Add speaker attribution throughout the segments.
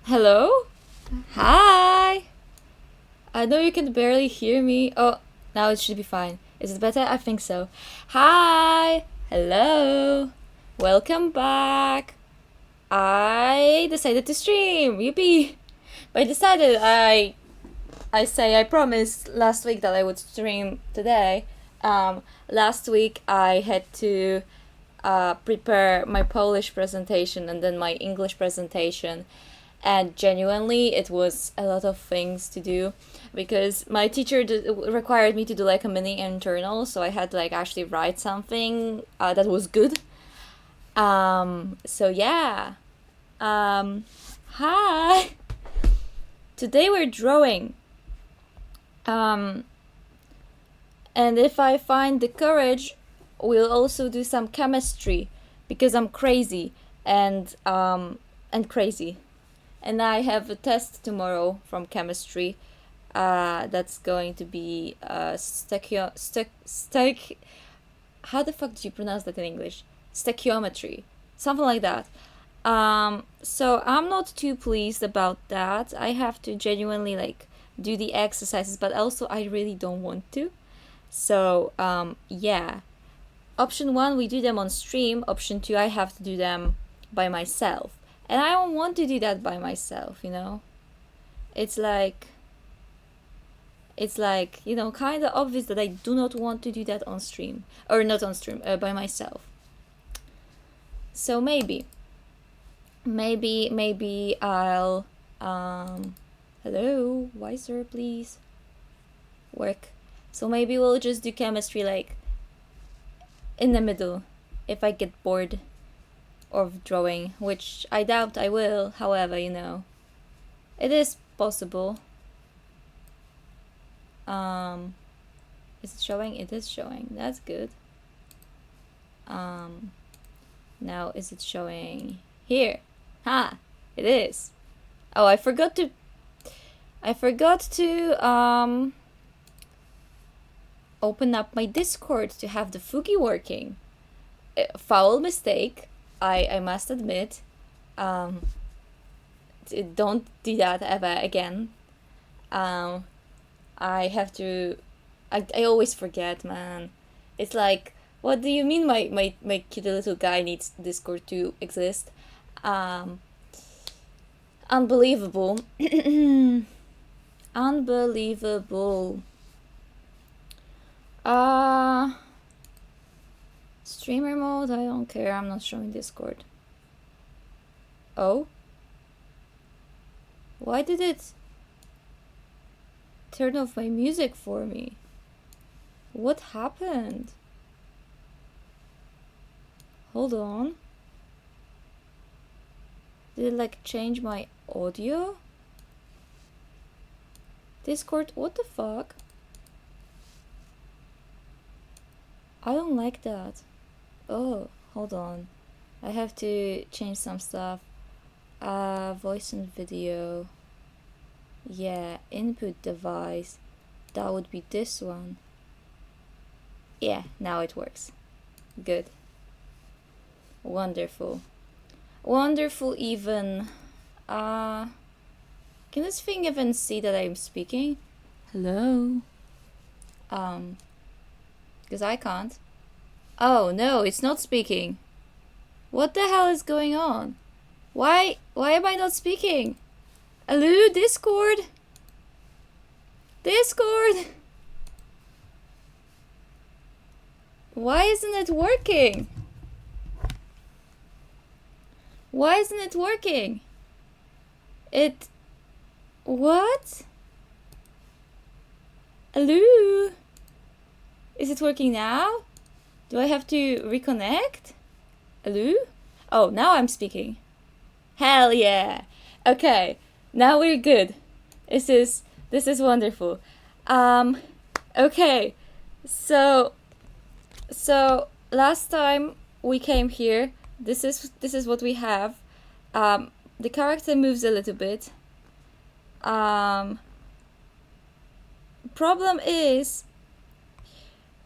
Speaker 1: Hello? Hi! I know you can barely hear me. Oh, now it should be fine. Is it better? I think so. Hi! Hello! Welcome back! I decided to stream! Yippee! But I promised last week that I would stream today. Last week I had to prepare my Polish presentation and then my English presentation, and genuinely it was a lot of things to do because my teacher required me to do like a mini internal, so I had to like actually write something that was good. So yeah. Hi. Today we're drawing. Um, and if I find the courage, we'll also do some chemistry because I'm crazy and crazy. And I have a test tomorrow from chemistry. That's going to be how the fuck do you pronounce that in English? Stoichiometry, something like that. So I'm not too pleased about that. I have to genuinely like do the exercises, but also I really don't want to. So yeah. Option one, we do them on stream. Option two, I have to do them by myself. And I don't want to do that by myself, you know? It's like, kind of obvious that I do not want to do that on stream. Or not on stream, by myself. So maybe I'll, hello, wiser, please. Work. So maybe we'll just do chemistry like in the middle if I get bored of drawing, which I doubt I will. However, it is possible. Is it showing? It is showing. That's good. Now is it showing here? Ha! It is. Oh, I forgot to open up my Discord to have the Fuki working. Foul mistake. I must admit. Don't do that ever again. I have to. I always forget, man. It's like, what do you mean my cute little guy needs Discord to exist? Unbelievable. Unbelievable. Streamer mode, I don't care. I'm not showing Discord. Oh? Why did it turn off my music for me? What happened? Hold on. Did it like change my audio? Discord, what the fuck? I don't like that. Oh, hold on. I have to change some stuff. Voice and video. Yeah, input device. That would be this one. Yeah, now it works. Good. Wonderful. Wonderful even. Can this thing even see that I'm speaking? Hello? Because I can't. Oh, no, it's not speaking. What the hell is going on? Why am I not speaking? Hello, Discord? Discord? Why isn't it working? Why isn't it working? What? Hello? Is it working now? Do I have to reconnect? Hello? Oh, now I'm speaking. Hell yeah. Okay, now we're good. This is wonderful. Okay. So last time we came here, this is what we have. The character moves a little bit. Problem is,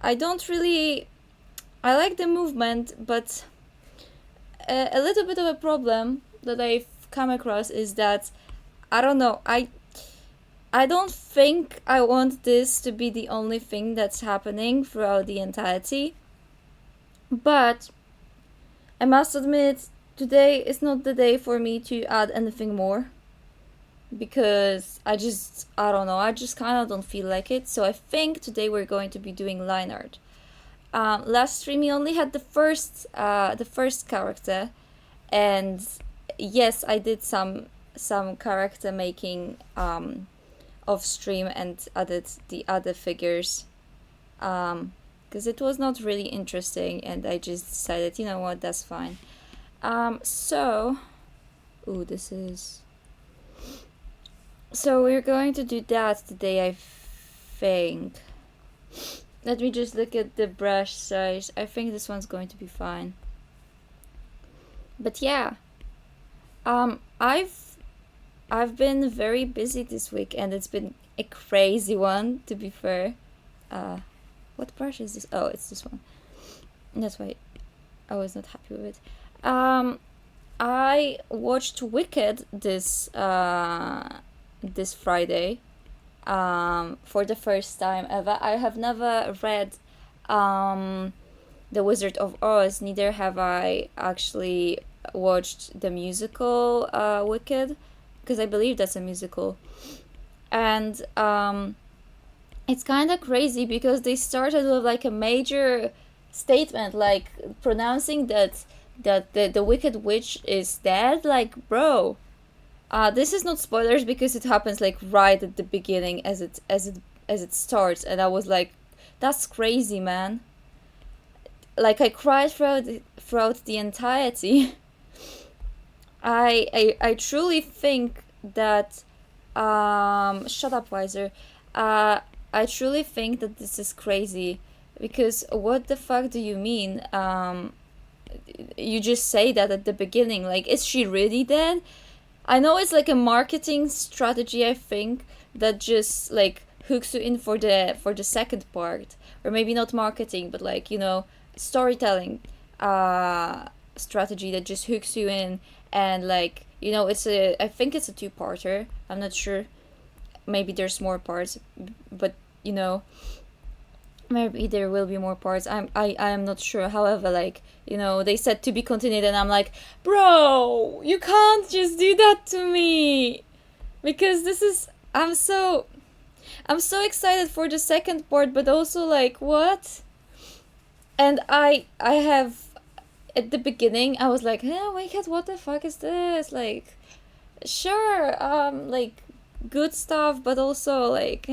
Speaker 1: I like the movement, but a little bit of a problem that I've come across is that I don't know. I don't think I want this to be the only thing that's happening throughout the entirety. But I must admit, today is not the day for me to add anything more. Because I don't know, I just kind of don't feel like it. So I think today we're going to be doing line art. Last stream we only had the first character, and yes, I did some character making off stream and added the other figures, because it was not really interesting, and I just decided, you know what, that's fine. So, ooh, this is. So we're going to do that today, I think. Let me just look at the brush size. I think this one's going to be fine. But yeah, I've been very busy this week, and it's been a crazy one, to be fair. What brush is this? Oh, it's this one. That's why I was not happy with it. I watched Wicked this Friday, for the first time ever. I have never read The Wizard of Oz, neither have I actually watched the musical Wicked, because I believe that's a musical. And it's kind of crazy because they started with like a major statement, like pronouncing that the Wicked Witch is dead. Like, bro, this is not spoilers because it happens like right at the beginning as it starts, and I was like, that's crazy, man. Like, I cried throughout the entirety. I truly think that shut up, Wiser. I truly think that this is crazy, because what the fuck do you mean? You just say that at the beginning, like, is she really dead? I know it's like a marketing strategy, I think, that just like hooks you in for the second part, or maybe not marketing, but like, you know, storytelling strategy that just hooks you in, and like, you know, I think it's a two-parter. I'm not sure. Maybe there's more parts, but you know, maybe there will be more parts. I am not sure. However, like, you know, they said to be continued, and I'm like, bro, you can't just do that to me, because this is I'm so excited for the second part, but also like, what? And I have, at the beginning I was like, oh my god, what the fuck is this? Like, sure, like, good stuff, but also like,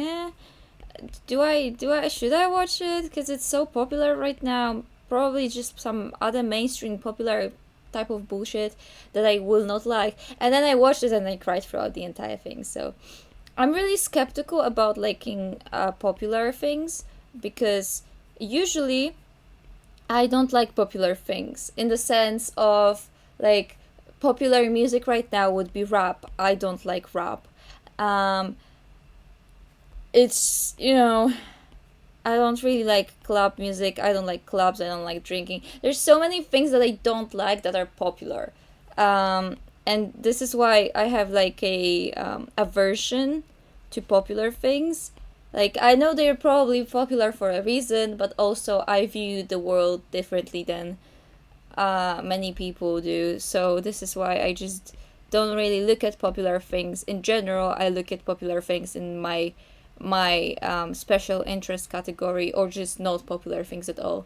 Speaker 1: should I watch it because it's so popular right now? Probably just some other mainstream popular type of bullshit that I will not like. And then I watched it and I cried throughout the entire thing. So I'm really skeptical about liking popular things, because usually I don't like popular things, in the sense of, like, popular music right now would be rap. I don't like rap. It's, you know, I don't really like club music. I don't like clubs. I don't like drinking. There's so many things that I don't like that are popular. And this is why I have like a aversion to popular things. Like, I know they're probably popular for a reason, but also I view the world differently than many people do. So this is why I just don't really look at popular things in general. I look at popular things in my special interest category, or just not popular things at all.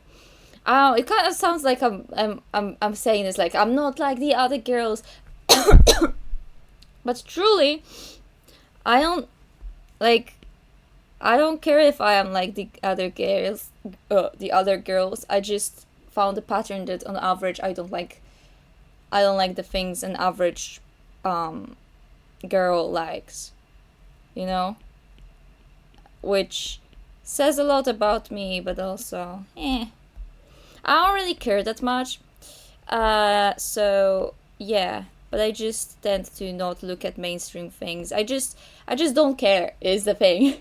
Speaker 1: It kind of sounds like I'm saying this like I'm not like the other girls, but truly, I don't like. I don't care if I am like the other girls. I just found a pattern that on average I don't like. I don't like the things an average girl likes. You know, which says a lot about me, but also, I don't really care that much. So yeah, but I just tend to not look at mainstream things. I just don't care is the thing.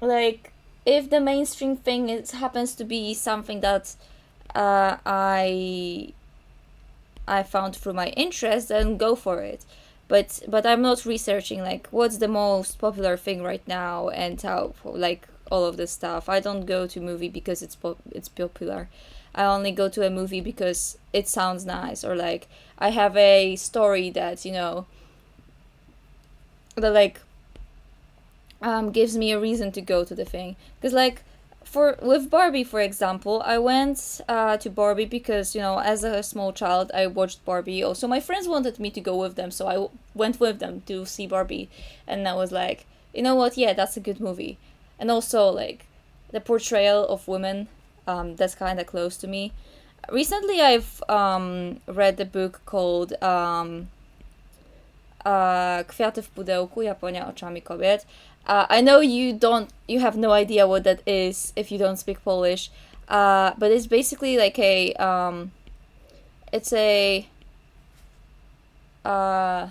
Speaker 1: Like, if the mainstream thing happens to be something that I found through my interest, then go for it. but I'm not researching like what's the most popular thing right now and how like all of this stuff. I don't go to movie because it's popular. I only go to a movie because it sounds nice, or like I have a story that that like gives me a reason to go to the thing. Because like for with Barbie, for example, I went to Barbie because as a small child I watched Barbie. Also, my friends wanted me to go with them, so went with them to see Barbie, and I was like, you know what? Yeah, that's a good movie. And also like the portrayal of women, that's kind of close to me. Recently, I've read a book called Kwiaty w pudełku, Japonia oczami kobiet. I know you have no idea what that is if you don't speak Polish, but it's basically like it's a, uh,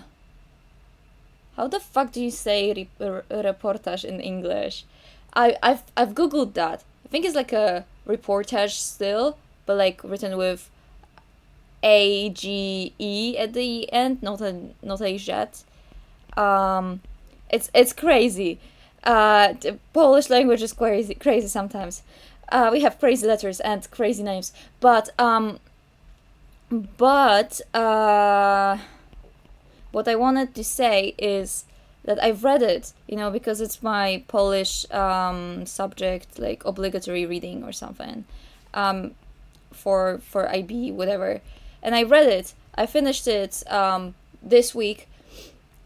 Speaker 1: how the fuck do you say reportage in English? I've googled that. I think it's like a reportage still, but like written with AGE at the end, not a jet. Um, it's crazy. The Polish language is crazy sometimes. We have crazy letters and crazy names, but what I wanted to say is that I've read it, because it's my Polish subject, like obligatory reading or something, um, for IB, whatever. And I read it. I finished it this week,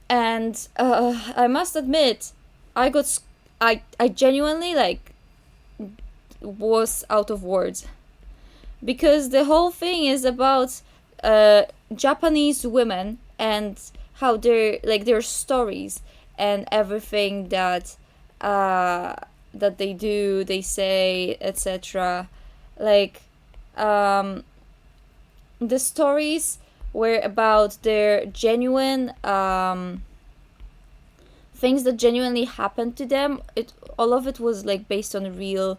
Speaker 1: and I must admit, I got I genuinely like was out of words, because the whole thing is about Japanese women and how their stories and everything uh, that they do, they say, etc. Like, um, the stories were about their genuine things that genuinely happened to them. All of it was like based on real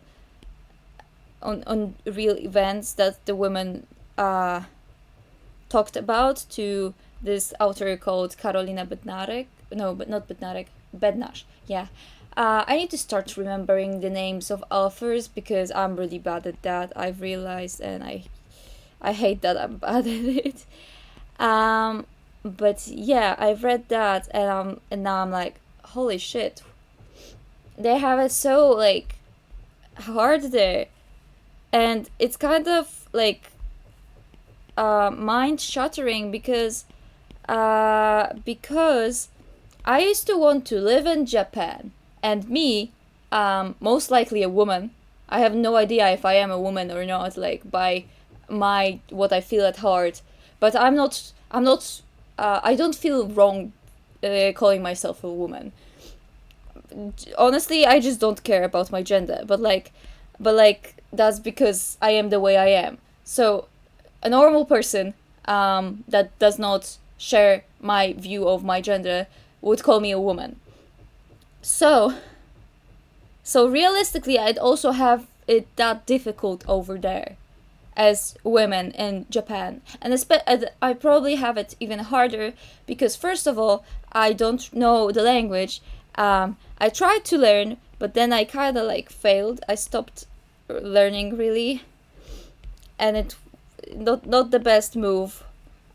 Speaker 1: events that the women talked about to this author called Karolina Bednarek. No, but not Bednarek. Bednarz. Yeah. I need to start remembering the names of authors because I'm really bad at that. I've realized, and I hate that I'm bad at it. Um, but yeah, I've read that, and now I'm like, holy shit, they have it so like hard there, and it's kind of like mind shattering because I used to want to live in Japan, and me, most likely a woman. I have no idea if I am a woman or not, like by my what I feel at heart, but I'm not. I'm not. I don't feel wrong calling myself a woman. Honestly, I just don't care about my gender. But like that's because I am the way I am. So a normal person that does not share my view of my gender would call me a woman. So so realistically, I'd also have it that difficult over there as women in Japan. And I probably have it even harder because, first of all, I don't know the language. I tried to learn, but then I kind of like failed. I stopped learning really, and it not the best move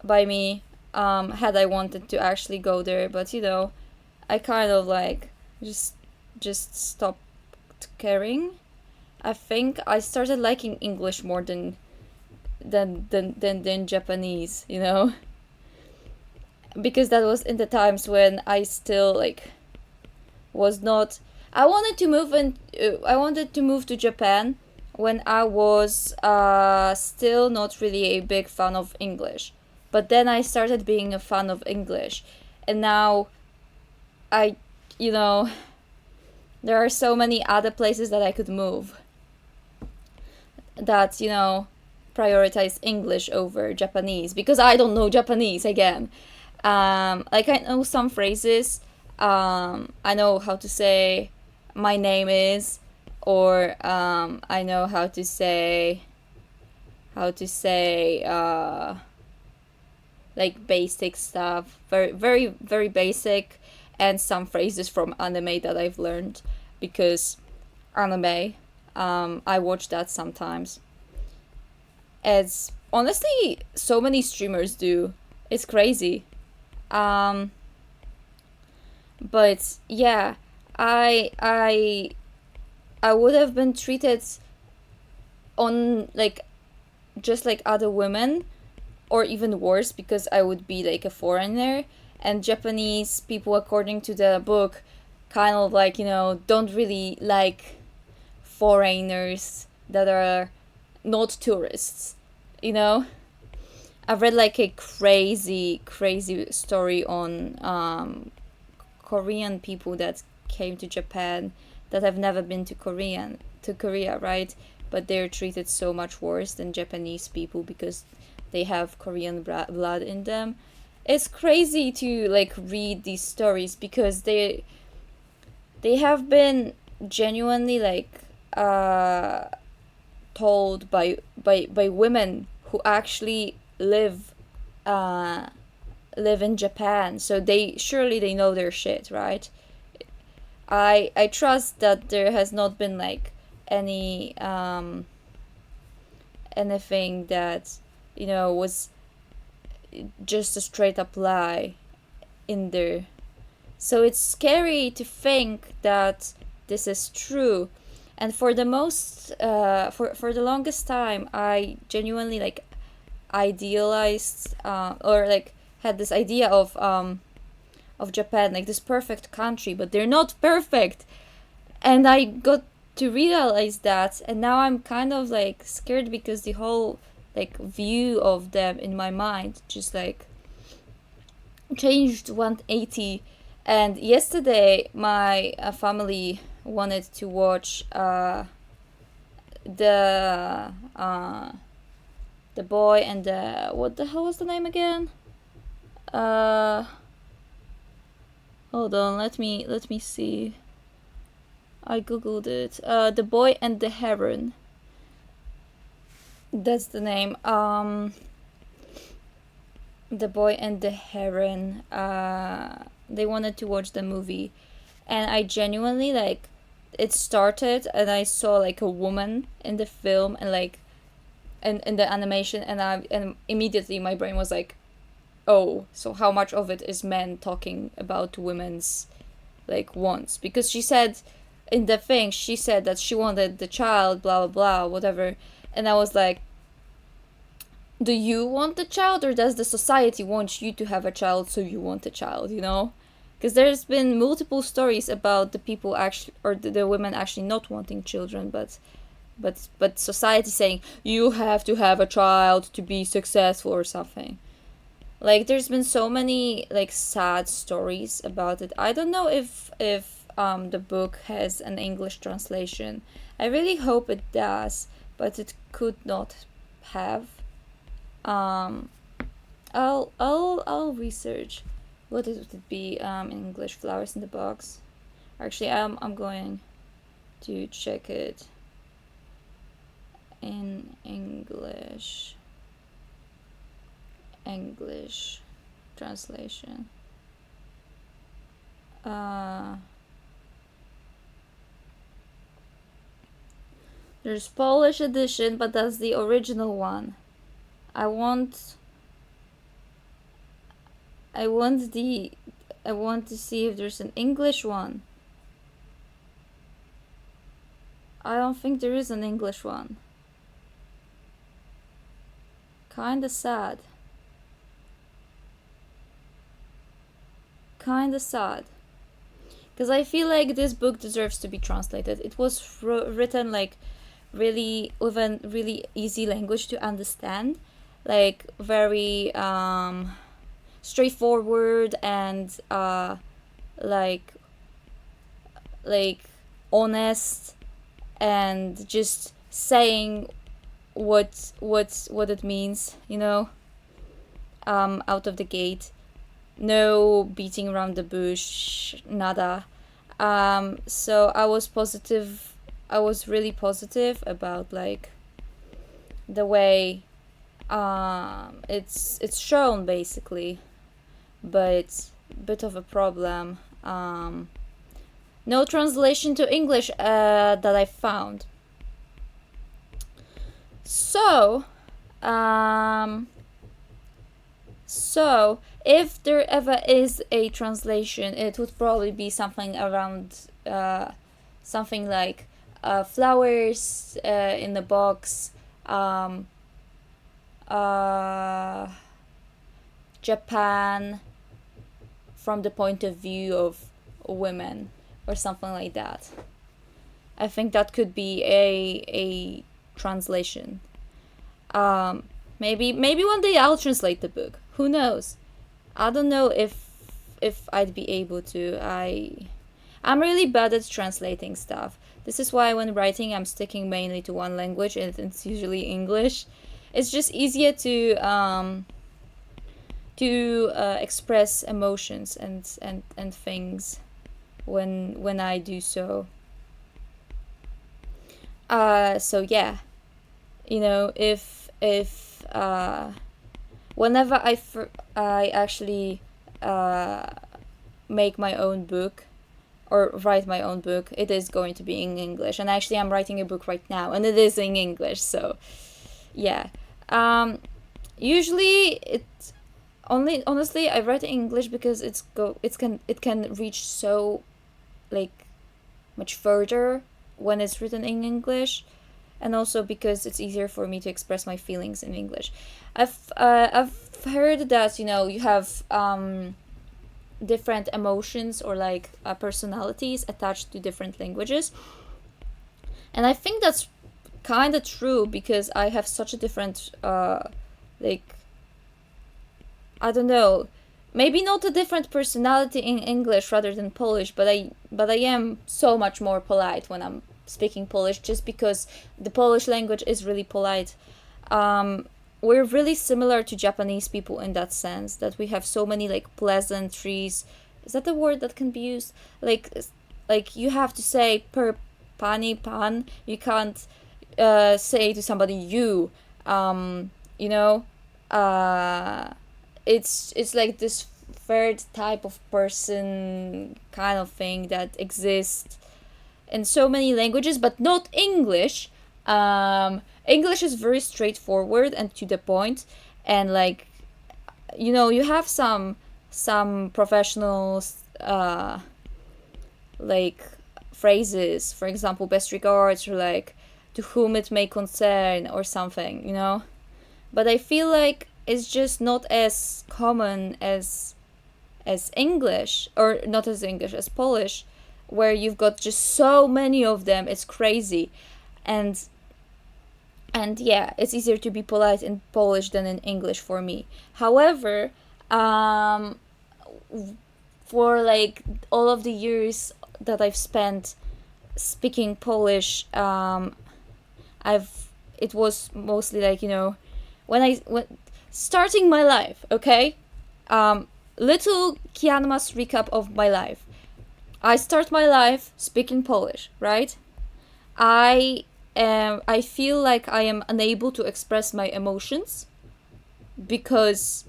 Speaker 1: by me. Had I wanted to actually go there, but I kind of like just stopped caring. I think I started liking English more than Japanese, because that was in the times when I still like was not. I wanted to move to Japan when I was still not really a big fan of English, but then I started being a fan of English, and now I you know there are so many other places that I could move that prioritize English over Japanese because I don't know Japanese again. Like I know some phrases. I know how to say my name is, or I know how to say like basic stuff, very very very basic, and some phrases from anime that I've learned because anime, I watch that sometimes, as honestly so many streamers do. It's crazy. um but yeah, i i I would have been treated on like just like other women, or even worse, because I would be like a foreigner, and Japanese people, according to the book, kind of like, don't really like foreigners that are not tourists, you know? I've read like a crazy, crazy story on Korean people that came to Japan that have never been to Korea, right? But they're treated so much worse than Japanese people because they have Korean blood in them. It's crazy to like read these stories because they have been genuinely like uh told by women who actually uh live in Japan, so they know their shit, right? I trust that there has not been like any anything that was just a straight up lie in there. So it's scary to think that this is true. And for the most for the longest time, I genuinely like idealized or like had this idea of Japan, like this perfect country, but they're not perfect. And I got to realize that, and now I'm kind of like scared because the whole like view of them in my mind just like changed 180. And yesterday my family wanted to watch the uh the boy and the, what the hell was the name again? uh Hold on, let me see. I googled it. The Boy and the Heron. That's the name. The Boy and the Heron. They wanted to watch the movie, and I genuinely like. It started, and I saw like a woman in the film, and like, in the animation, and immediately my brain was like, oh, so how much of it is men talking about women's like wants? Because she said in the thing, she said that she wanted the child, blah blah blah, whatever. And I was like, do you want the child, or does the society want you to have a child, so you want a child, because there's been multiple stories about the people actually, or the women actually not wanting children, but society saying you have to have a child to be successful or something. Like there's been so many like sad stories about it. I don't know if the book has an English translation. I really hope it does, but it could not have. um I'll research what it would be in English. Flowers in the Box. Actually, I'm going to check it in English translation. uh there's Polish edition, but that's the original one. I want I want the I want to see if there's an English one. I don't think there is an English one. Kinda sad. Kinda sad. Because I feel like this book deserves to be translated. It was written like really with a really easy language to understand, like very straightforward and like like honest, and just saying what it means, out of the gate. No beating around the bush, nada. So I was positive. I was really positive about like the way It's shown basically, but it's a bit of a problem. No translation to English that I found. So, um, so if there ever is a translation, it would probably be something around something like flowers in the box, um, uh, Japan from the point of view of women, or something like that. I think that could be a translation. Um, maybe one day I'll translate the book. Who knows? I don't know if I'd be able to. I'm really bad at translating stuff. This is why when writing I'm sticking mainly to one language, and it's usually English. It's just easier to express emotions and things when I do so. So yeah, if whenever I actually make my own book or write my own book, it is going to be in English. And actually, I'm writing a book right now, and it is in English. So yeah, um, usually it only honestly I write in English because it can reach so like much further when it's written in English, and also because it's easier for me to express my feelings in English. I've heard that you have different emotions or like personalities attached to different languages, and I think that's kind of true because I have such a different like I don't know, maybe not a different personality in English rather than Polish, but I am so much more polite when I'm speaking Polish, just because the Polish language is really polite. Um, we're really similar to Japanese people in that sense, that we have so many like pleasantries. Is that the word that can be used? Like you have to say per pani pan. You can't say to somebody you. You know. Uh, it's like this third type of person kind of thing that exists in so many languages, but not English. English is very straightforward and to the point, and like you have some professionals like phrases, for example, best regards, or like to whom it may concern or something. But I feel like it's just not as common as English, or not as English, as Polish, where you've got just so many of them. It's crazy. And and yeah, it's easier to be polite in Polish than in English for me. However, um for like all of the years that I've spent speaking Polish, I've it was mostly like when starting my life. Okay, little Kianmas recap of my life. I start my life speaking Polish, right? I feel like I am unable to express my emotions because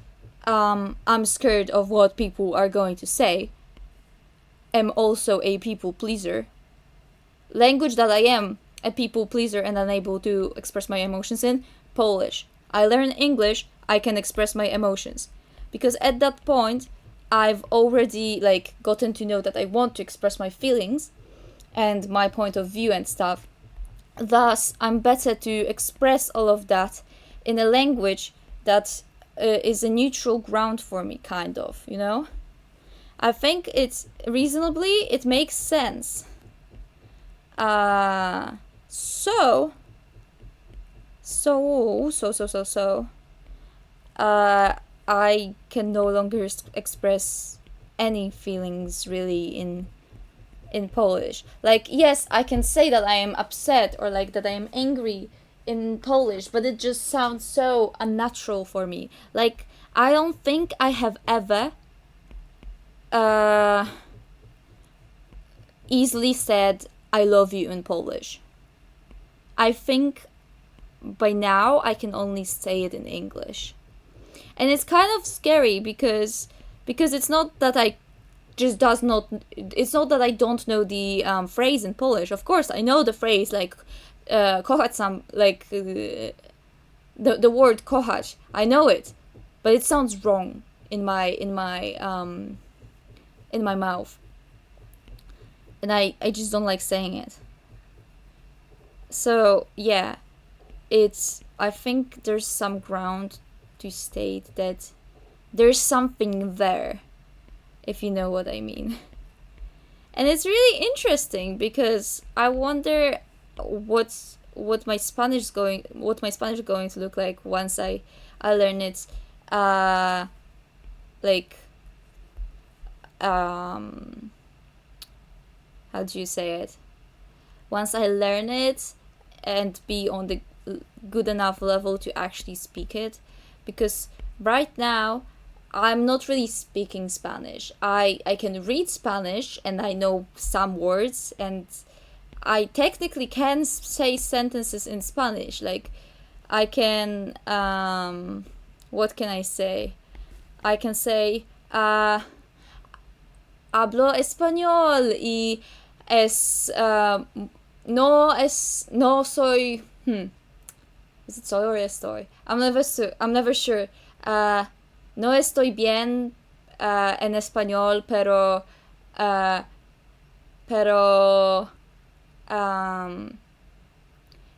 Speaker 1: I'm scared of what people are going to say. I'm also a people pleaser. Language that I am a people pleaser and unable to express my emotions in: Polish. I learn English, I can express my emotions. Because at that point, I've already like gotten to know that I want to express my feelings and my point of view and stuff. Thus, I'm better to express all of that in a language that is a neutral ground for me, kind of. I think it makes sense. Uh, so, so, uh, I can no longer express any feelings really in Polish. Like, yes, I can say that I am upset or like that I am angry in Polish, but it just sounds so unnatural for me. Like, I don't think I have ever uh, easily said I love you in Polish. I think by now I can only say it in English. And it's kind of scary because it's not that I just does not it's not that I don't know the phrase in Polish. Of course I know the phrase, like kochać sam, like the word kochać. I know it, but it sounds wrong in my mouth, and I just don't like saying it. So yeah, it's I think there's some ground to state that there's something there, if you know what I mean. And it's really interesting because I wonder what my Spanish is going to look like once I learn it, like um how do you say it, once I learn it and be on the good enough level to actually speak it. Because right now I'm not really speaking Spanish. I can read Spanish and I know some words, and I technically can say sentences in Spanish. Like I can what can I say? I can say hablo español y es no soy is it soy or estoy? I'm never sure. No estoy bien en español, uh, pero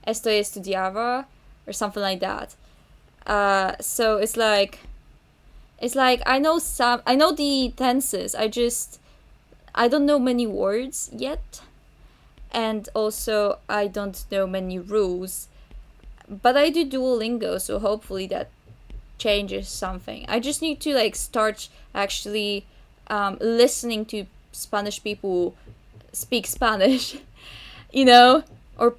Speaker 1: estoy estudiando or something like that. So it's like I know the tenses. I don't know many words yet, and also I don't know many rules. But I do Duolingo, so hopefully that changes something. I just need to like start actually listening to Spanish people speak Spanish, you know, or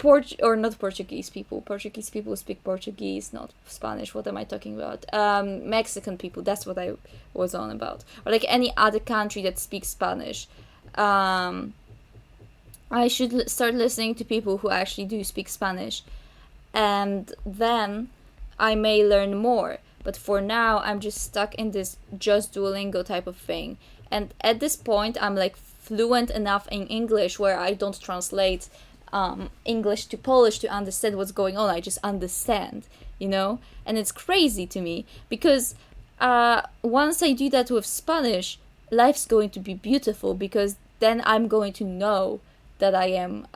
Speaker 1: not Portuguese people. Portuguese people speak Portuguese, not Spanish. What am I talking about? Mexican people. That's what I was on about. Or like any other country that speaks Spanish. I should start listening to people who actually do speak Spanish, and then I may learn more. But for now, I'm just stuck in this just Duolingo type of thing. And at this point, I'm like fluent enough in English where I don't translate English to Polish to understand what's going on. I just understand, you know? And it's crazy to me because once I do that with Spanish, life's going to be beautiful because then I'm going to know that I am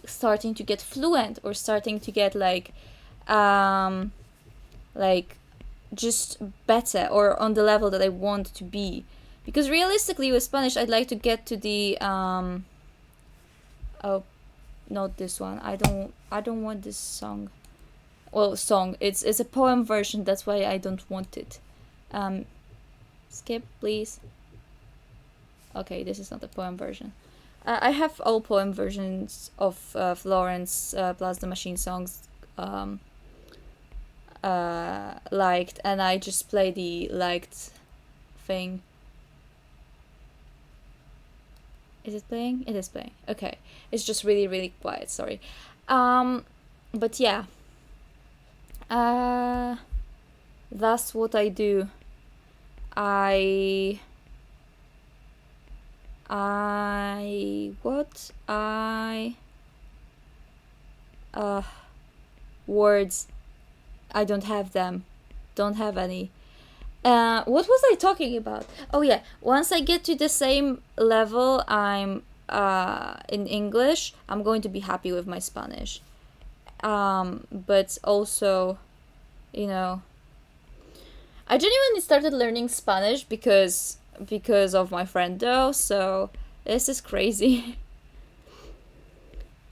Speaker 1: starting to get fluent or starting to get like just better or on the level that I want to be. Because realistically with Spanish I'd like to get to the oh, not this one. I don't want this song. Well, song. It's a poem version, that's why I don't want it. Skip please. Okay, this is not the poem version. I have all poem versions of Florence plus the Machine songs liked, and I just play the liked thing. Is it playing? It is playing. Okay. It's just really, really quiet, sorry. But yeah. That's what I do. Words. I don't have them. Don't have any. What was I talking about? Oh yeah, once I get to the same level I'm in English, I'm going to be happy with my Spanish. But also, you know, I genuinely started learning Spanish because of my friend though, so this is crazy.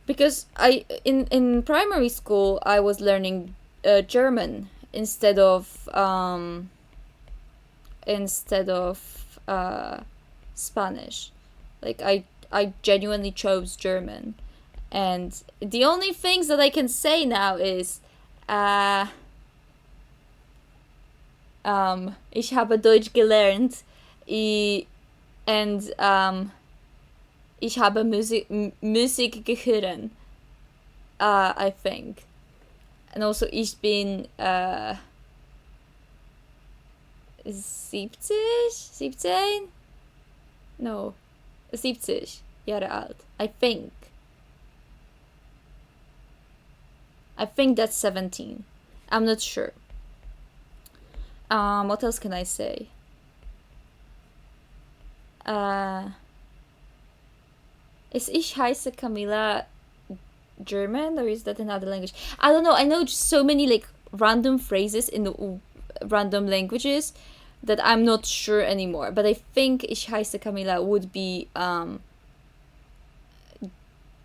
Speaker 1: Because in primary school I was learning German instead of Spanish. Like I genuinely chose German, and the only things that I can say now is ich habe Deutsch gelernt and ich habe Musik gehört. I think. and also ich bin 70, 17? No, 70 Jahre alt. I think. I think that's 17. I'm not sure. What else can I say? Is Ich heiße Camilla German, or is that another language? I don't know. I know just so many like random phrases in the random languages that I'm not sure anymore. But I think Ich heiße Camilla would be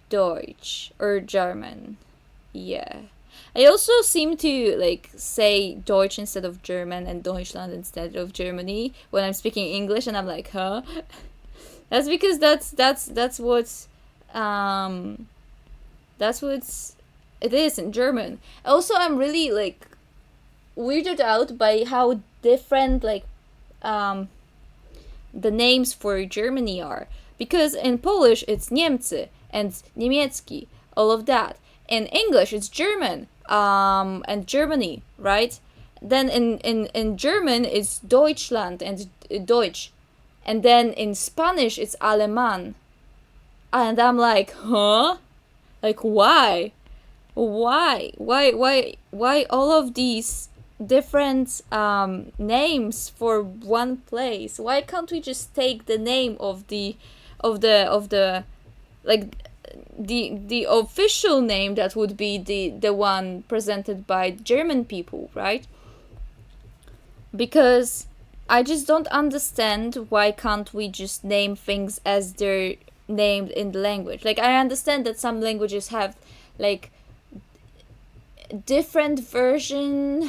Speaker 1: Deutsch or German. Yeah. I also seem to like say Deutsch instead of German and Deutschland instead of Germany when I'm speaking English, and I'm like, huh? That's because that's what it is in German. Also, I'm really like weirded out by how different like the names for Germany are, because in Polish it's Niemcy and Niemiecki, all of that. In English it's German and Germany, right? Then in German it's Deutschland and Deutsch, and then in Spanish it's Alemán, and I'm like, huh? Like, why all of these different names for one place? Why can't we just take the name of the like the official name that would be the one presented by German people, right? Because I just don't understand why can't we just name things as they're named in the language. Like, I understand that some languages have like different versions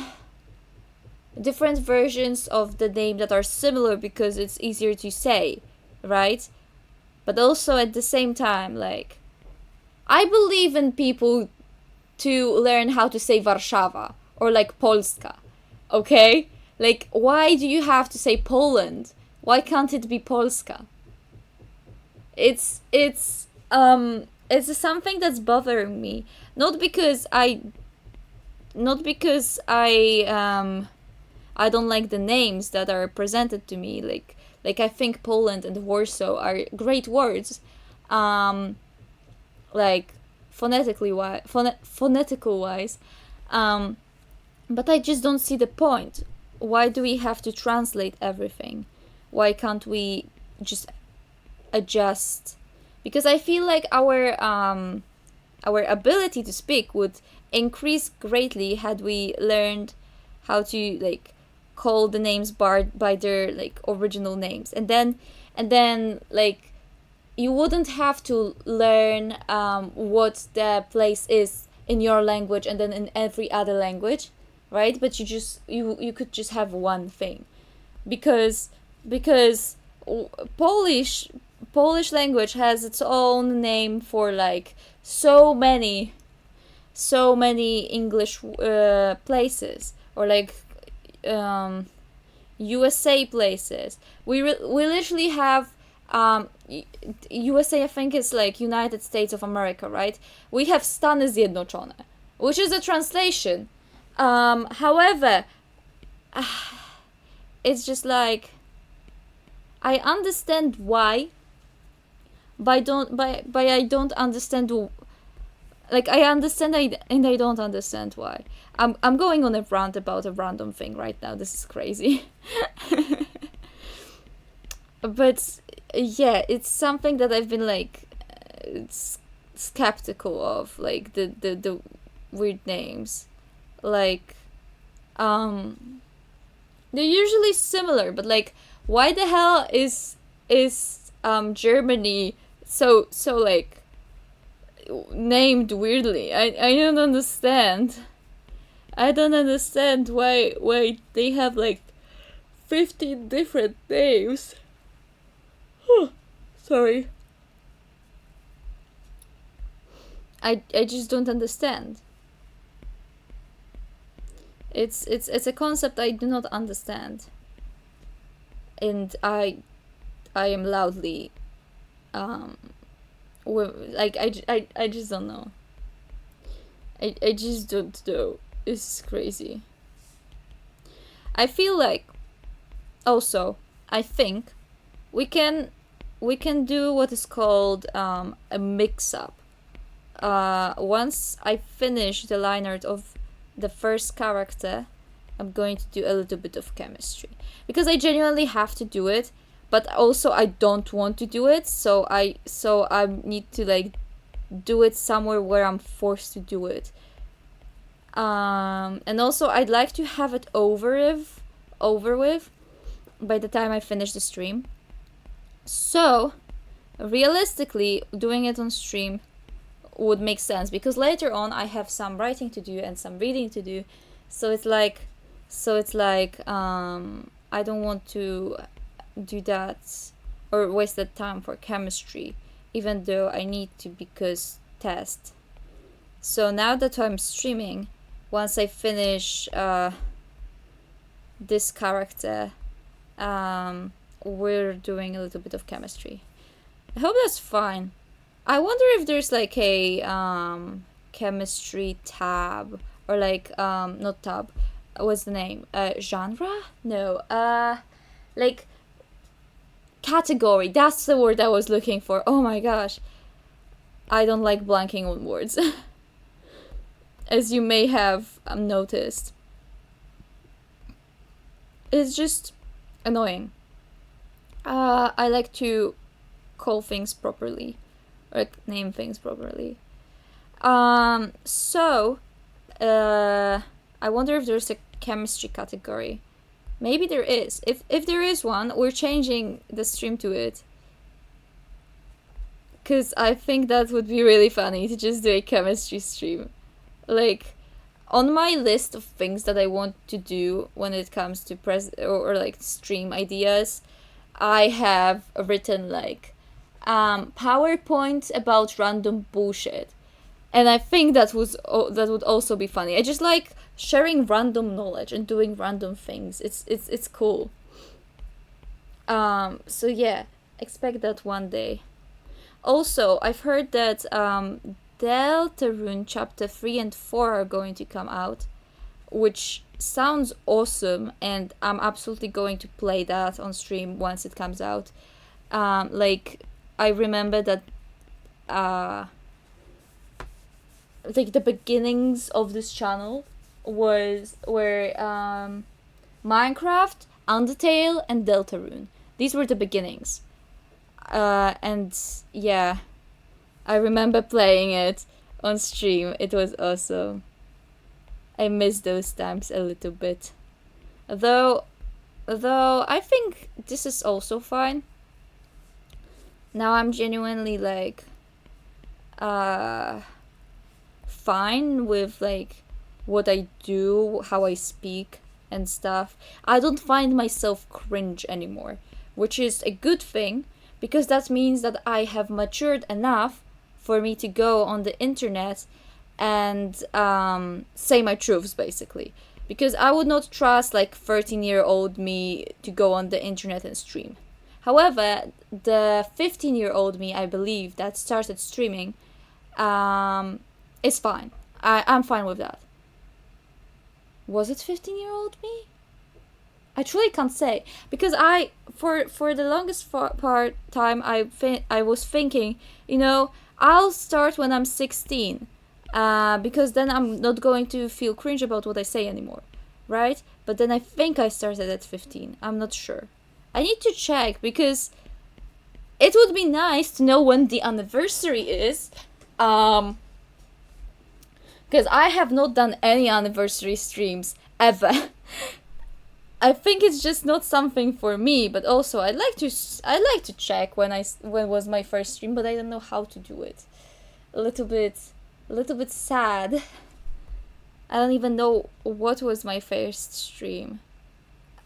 Speaker 1: of the name that are similar because it's easier to say, right? But also at the same time, like, I believe in people to learn how to say Warszawa or like Polska, okay? Like, why do you have to say Poland? Why can't it be Polska? It's something that's bothering me. Not because I don't like the names that are presented to me. Like I think Poland and Warsaw are great words. Like phonetical wise. But I just don't see the point. Why do we have to translate everything? Why can't we just adjust? Because I feel like our ability to speak would increase greatly had we learned how to like call the names by their like original names, and then like you wouldn't have to learn what the place is in your language and then in every other language, right? But you could just have one thing, because Polish language has its own name for like so many English places, or like USA places. We literally have USA, I think it's like United States of America, right? We have Stany Zjednoczone, which is a translation. However, it's just like, I understand why, but I don't understand. Like, I understand and I don't understand why. I'm going on a rant about a random thing right now. This is crazy. But yeah, it's something that I've been like skeptical of, like the weird names. Like, they're usually similar, but like, why the hell is Germany so like named weirdly? I don't understand. I don't understand why they have like 15 different names. Sorry. I just don't understand. It's a concept I do not understand, and I am loudly like I just don't know. I just don't know. is crazy. I feel like also I think we can do what is called a mix up. Once I finish the line art of the first character, I'm going to do a little bit of chemistry because I genuinely have to do it, but also I don't want to do it, so I need to like do it somewhere where I'm forced to do it. And also I'd like to have it over with by the time I finish the stream. So realistically, doing it on stream would make sense because later on I have some writing to do and some reading to do. So it's like I don't want to do that or waste that time for chemistry, even though I need to because test. So now that I'm streaming, once I finish this character, we're doing a little bit of chemistry. I hope that's fine. I wonder if there's like a chemistry tab or like not tab. What's the name? Genre? No. Like category. That's the word I was looking for. Oh my gosh. I don't like blanking on words. As you may have noticed. It's just annoying. I like to call things properly. Or like, name things properly. So, I wonder if there's a chemistry category. Maybe there is. If there is one, we're changing the stream to it. Because I think that would be really funny to just do a chemistry stream. Like, on my list of things that I want to do when it comes to or like stream ideas, I have written like PowerPoint about random bullshit. And I think that would also be funny. I just like sharing random knowledge and doing random things. It's cool. So yeah, expect that one day. Also, I've heard that Deltarune Chapter 3 and 4 are going to come out, which sounds awesome, and I'm absolutely going to play that on stream once it comes out. Like, I remember that like the beginnings of this channel were Minecraft, Undertale, and Deltarune. These were the beginnings. And yeah, I remember playing it on stream. It was awesome. I miss those times a little bit. Though I think this is also fine. Now I'm genuinely like fine with like what I do, how I speak and stuff. I don't find myself cringe anymore, which is a good thing because that means that I have matured enough for me to go on the internet and say my truths basically. Because I would not trust like 13-year-old me to go on the internet and stream. However, the 15-year-old me, I believe, that started streaming, is fine. I'm fine with that. Was it 15-year-old me? I truly can't say because I for the longest time I was thinking, I'll start when I'm 16, because then I'm not going to feel cringe about what I say anymore, right? But then I think I started at 15. I'm not sure. I need to check because it would be nice to know when the anniversary is. Because I have not done any anniversary streams ever. I think it's just not something for me, but also I'd like to check when was my first stream, but I don't know how to do it. A little bit sad. I don't even know what was my first stream.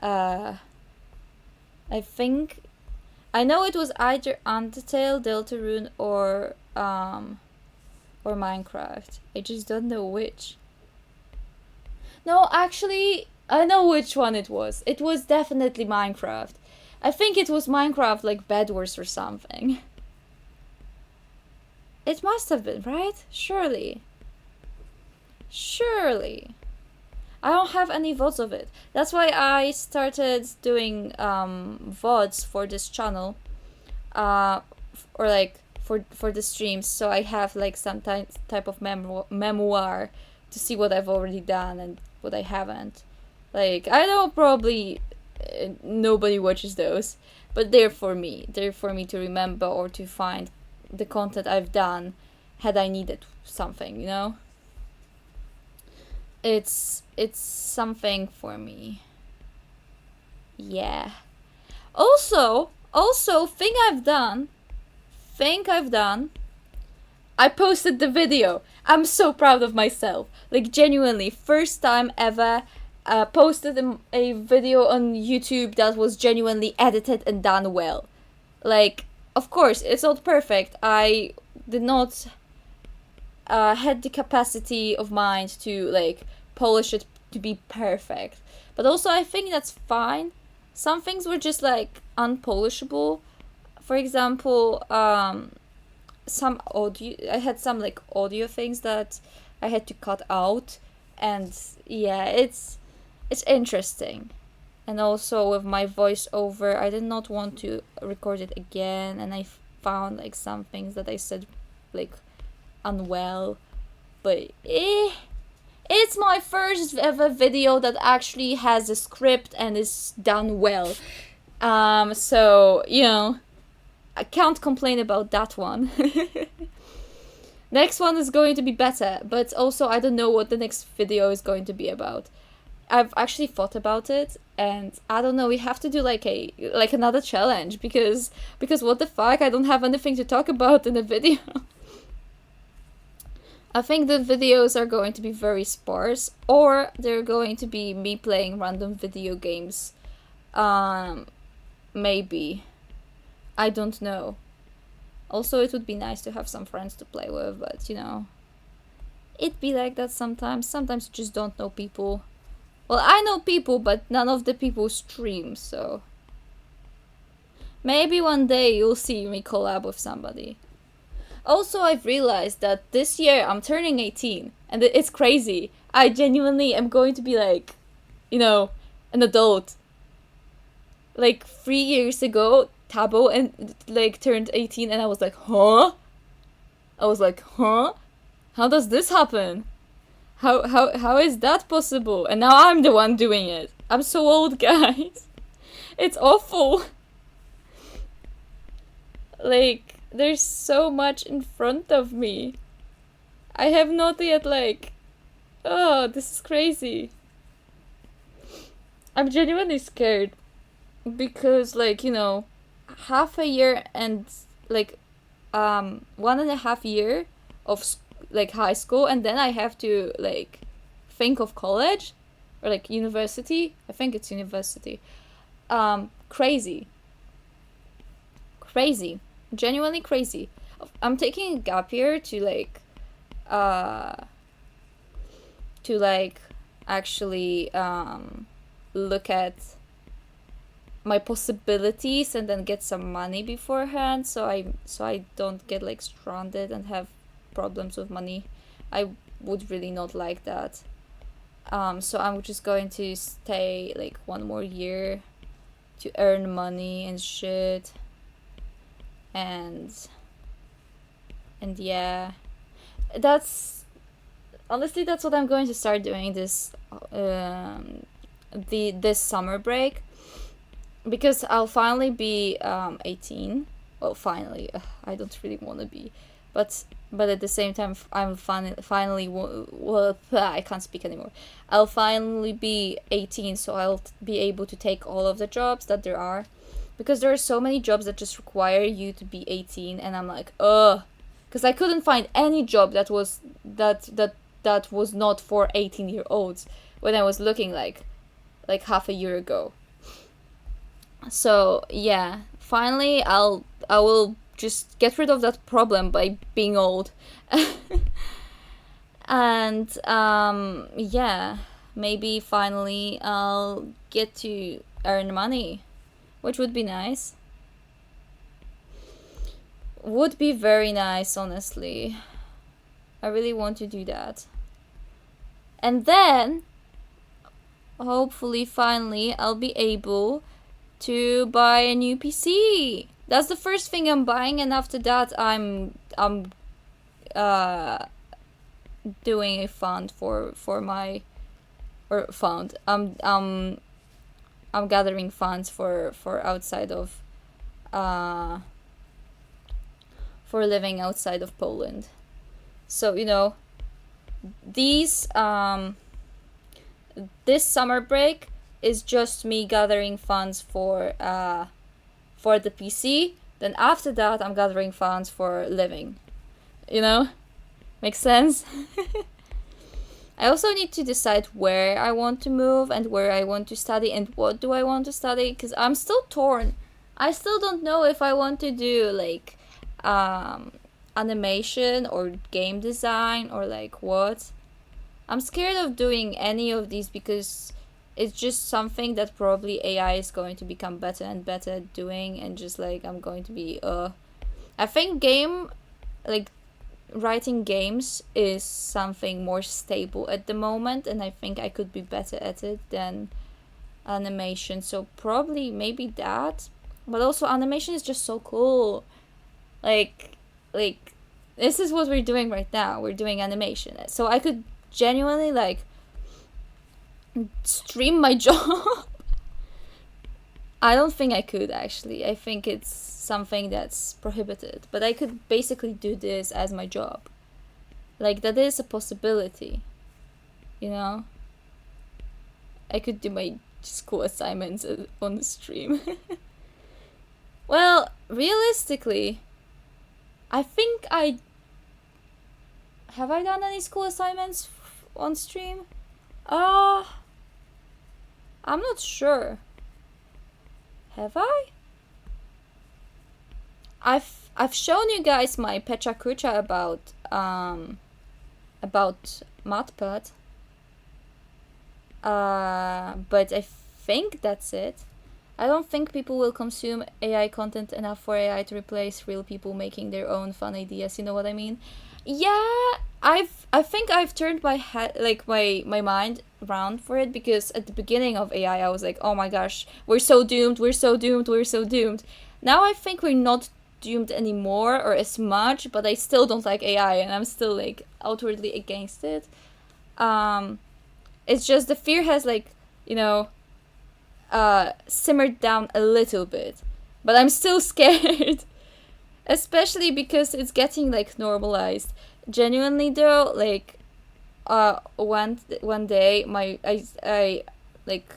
Speaker 1: I think I know it was either Undertale, Deltarune, or Minecraft. I just don't know which. No, actually, I know which one it was. It was definitely Minecraft. I think it was Minecraft, like Bed Wars or something. It must have been, right? Surely. I don't have any VODs of it. That's why I started doing VODs for this channel, uh, or like for the streams. So I have like some type of memoir to see what I've already done and what I haven't. Like, I know probably nobody watches those, but they're for me. They're for me to remember or to find the content I've done had I needed something, you know? It's something for me. Yeah. Also thing I've done, I posted the video. I'm so proud of myself. Like, genuinely, first time ever posted a video on YouTube that was genuinely edited and done well. Like, of course, it's not perfect. I did not had the capacity of mind to like polish it to be perfect. But also, I think that's fine. Some things were just like unpolishable. For example, some audio. I had some like audio things that I had to cut out, and yeah, it's interesting. And also with my voiceover, I did not want to record it again, and I found like some things that I said like unwell, but it's my first ever video that actually has a script and is done well. So you know, I can't complain about that one. Next one is going to be better, but also I don't know what the next video is going to be about. I've actually thought about it, and I don't know. We have to do like another challenge because what the fuck? I don't have anything to talk about in a video. I think the videos are going to be very sparse, or they're going to be me playing random video games. Maybe. I don't know. Also, it would be nice to have some friends to play with, but you know, it'd be like that sometimes. Sometimes you just don't know people. Well, I know people, but none of the people stream, so maybe one day you'll see me collab with somebody. Also, I've realized that this year I'm turning 18, and it's crazy. I genuinely am going to be like, you know, an adult. Like 3 years ago, Tabo and like turned 18, and I was like, huh? I was like, huh? How does this happen? How is that possible? And now I'm the one doing it. I'm so old, guys. It's awful. Like, there's so much in front of me. I have not yet like, oh, this is crazy. I'm genuinely scared because like, you know, half a year and like 1.5 year of like high school, and then I have to like think of college or like university. I think it's university. Crazy. Crazy. Genuinely crazy. I'm taking a gap year to like actually look at my possibilities and then get some money beforehand, so I don't get like stranded and have problems with money. I would really not like that. So I'm just going to stay like one more year to earn money and shit, and yeah, that's honestly that's what I'm going to start doing this this summer break, because I'll finally be 18. Well, finally, I don't really want to be, but at the same time, I'm finally well, I can't speak anymore. I'll finally be 18, so I'll be able to take all of the jobs that there are, because there are so many jobs that just require you to be 18, and I'm like, ugh, because I couldn't find any job that was that was not for 18-year-olds when I was looking like half a year ago. So yeah, finally I will just get rid of that problem by being old. And yeah, maybe finally I'll get to earn money, which would be nice. Would be very nice, honestly. I really want to do that. And then hopefully finally I'll be able to buy a new PC. That's the first thing I'm buying, and after that I'm uh doing a fund for my or fund. I'm gathering funds for outside of uh for living outside of Poland. So these this summer break is just me gathering funds for the PC. Then after that, I'm gathering funds for living. You know, makes sense. I also need to decide where I want to move and where I want to study and what do I want to study, because I'm still torn. I still don't know if I want to do like um, animation or game design or like what. I'm scared of doing any of these because it's just something that probably AI is going to become better and better at doing, and just like I'm going to be I think like writing games is something more stable at the moment, and I think I could be better at it than animation. So probably maybe that. But also animation is just so cool. Like like this is what we're doing right now. We're doing animation. So I could genuinely like stream my job. I don't think I could actually. I think it's something that's prohibited. But I could basically do this as my job. Like that is a possibility. You know? I could do my school assignments on the stream. Well, realistically, I think I have I done any school assignments on stream? Uh I'm not sure. Have I? I've shown you guys my Pecha Kucha about Matpad. But I think that's it. I don't think people will consume AI content enough for AI to replace real people making their own fun ideas. You know what I mean? Yeah, I think I've turned my head like my mind around for it, because at the beginning of AI I was like, oh my gosh, we're so doomed, we're so doomed, we're so doomed. Now I think we're not doomed anymore or as much, but I still don't like AI and I'm still like outwardly against it. Um, it's just the fear has like you know simmered down a little bit, but I'm still scared. Especially because it's getting like normalized. Genuinely though, like one day I like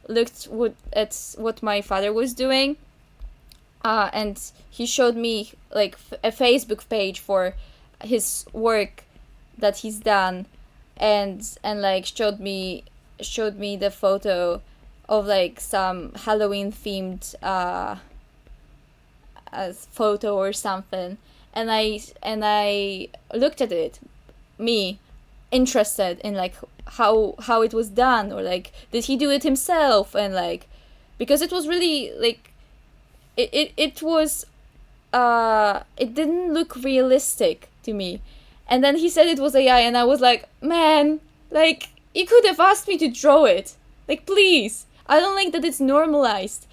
Speaker 1: looked at what my father was doing, and he showed me like a Facebook page for his work that he's done, and like showed me the photo of like some Halloween themed photo or something, and I looked at it, me, interested in like how it was done, or like did he do it himself, and like because it was really like it was it didn't look realistic to me, and then he said it was AI, and I was like, man, like you could have asked me to draw it, like please. I don't like that it's normalized,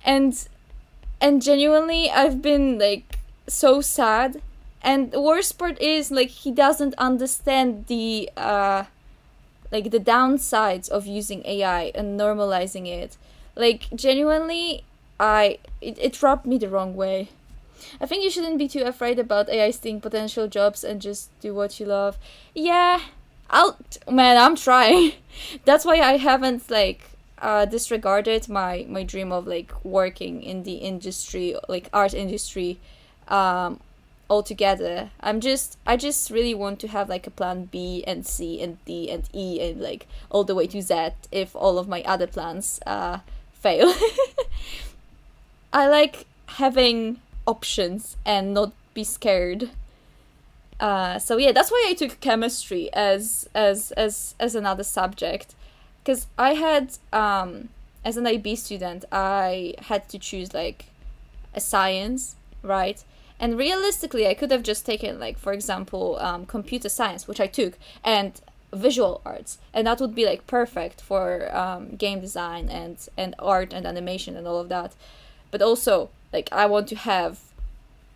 Speaker 1: and genuinely I've been like so sad, and the worst part is like he doesn't understand the like the downsides of using AI and normalizing it. Like genuinely it rubbed me the wrong way. I think you shouldn't be too afraid about AI stealing potential jobs and just do what you love. Yeah, I'm trying. That's why I haven't like disregarded my dream of like working in the industry, like art industry, um altogether. I just really want to have like a plan B and C and D and E and like all the way to Z if all of my other plans fail. I like having options and not be scared. So yeah, that's why I took chemistry as another subject, because I had as an IB student I had to choose like a science, right? And realistically, I could have just taken like, for example, computer science, which I took, and visual arts, and that would be like perfect for game design and art and animation and all of that. But also, like, I want to have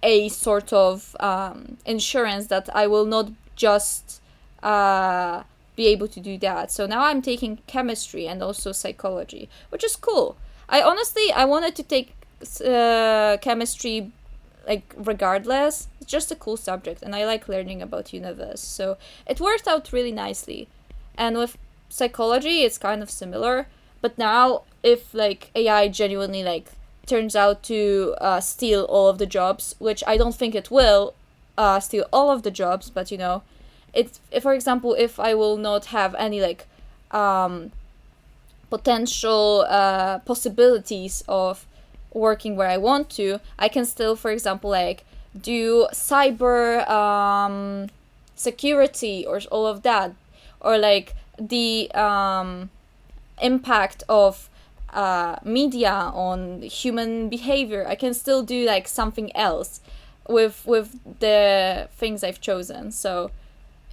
Speaker 1: a sort of insurance that I will not just be able to do that. So now I'm taking chemistry and also psychology, which is cool. I wanted to take chemistry, like, regardless. It's just a cool subject, and I like learning about universe, so it worked out really nicely. And with psychology, it's kind of similar, but now if like AI genuinely like turns out to steal all of the jobs, which I don't think it will steal all of the jobs, but it's, if for example, if I will not have any like um potential possibilities of working where I want to, I can still, for example, like do cyber security or all of that, or like the impact of media on human behavior. I can still do like something else with the things I've chosen. So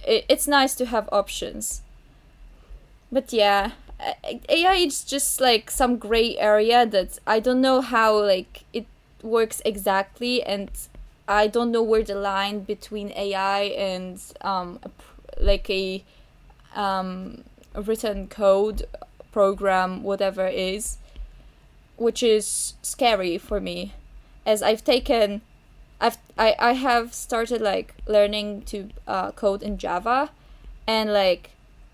Speaker 1: it's nice to have options. But yeah, AI is just like some gray area that I don't know how like it works exactly, and I don't know where the line between AI and like a written code program, whatever is, which is scary for me, as I have started like learning to code in Java, and like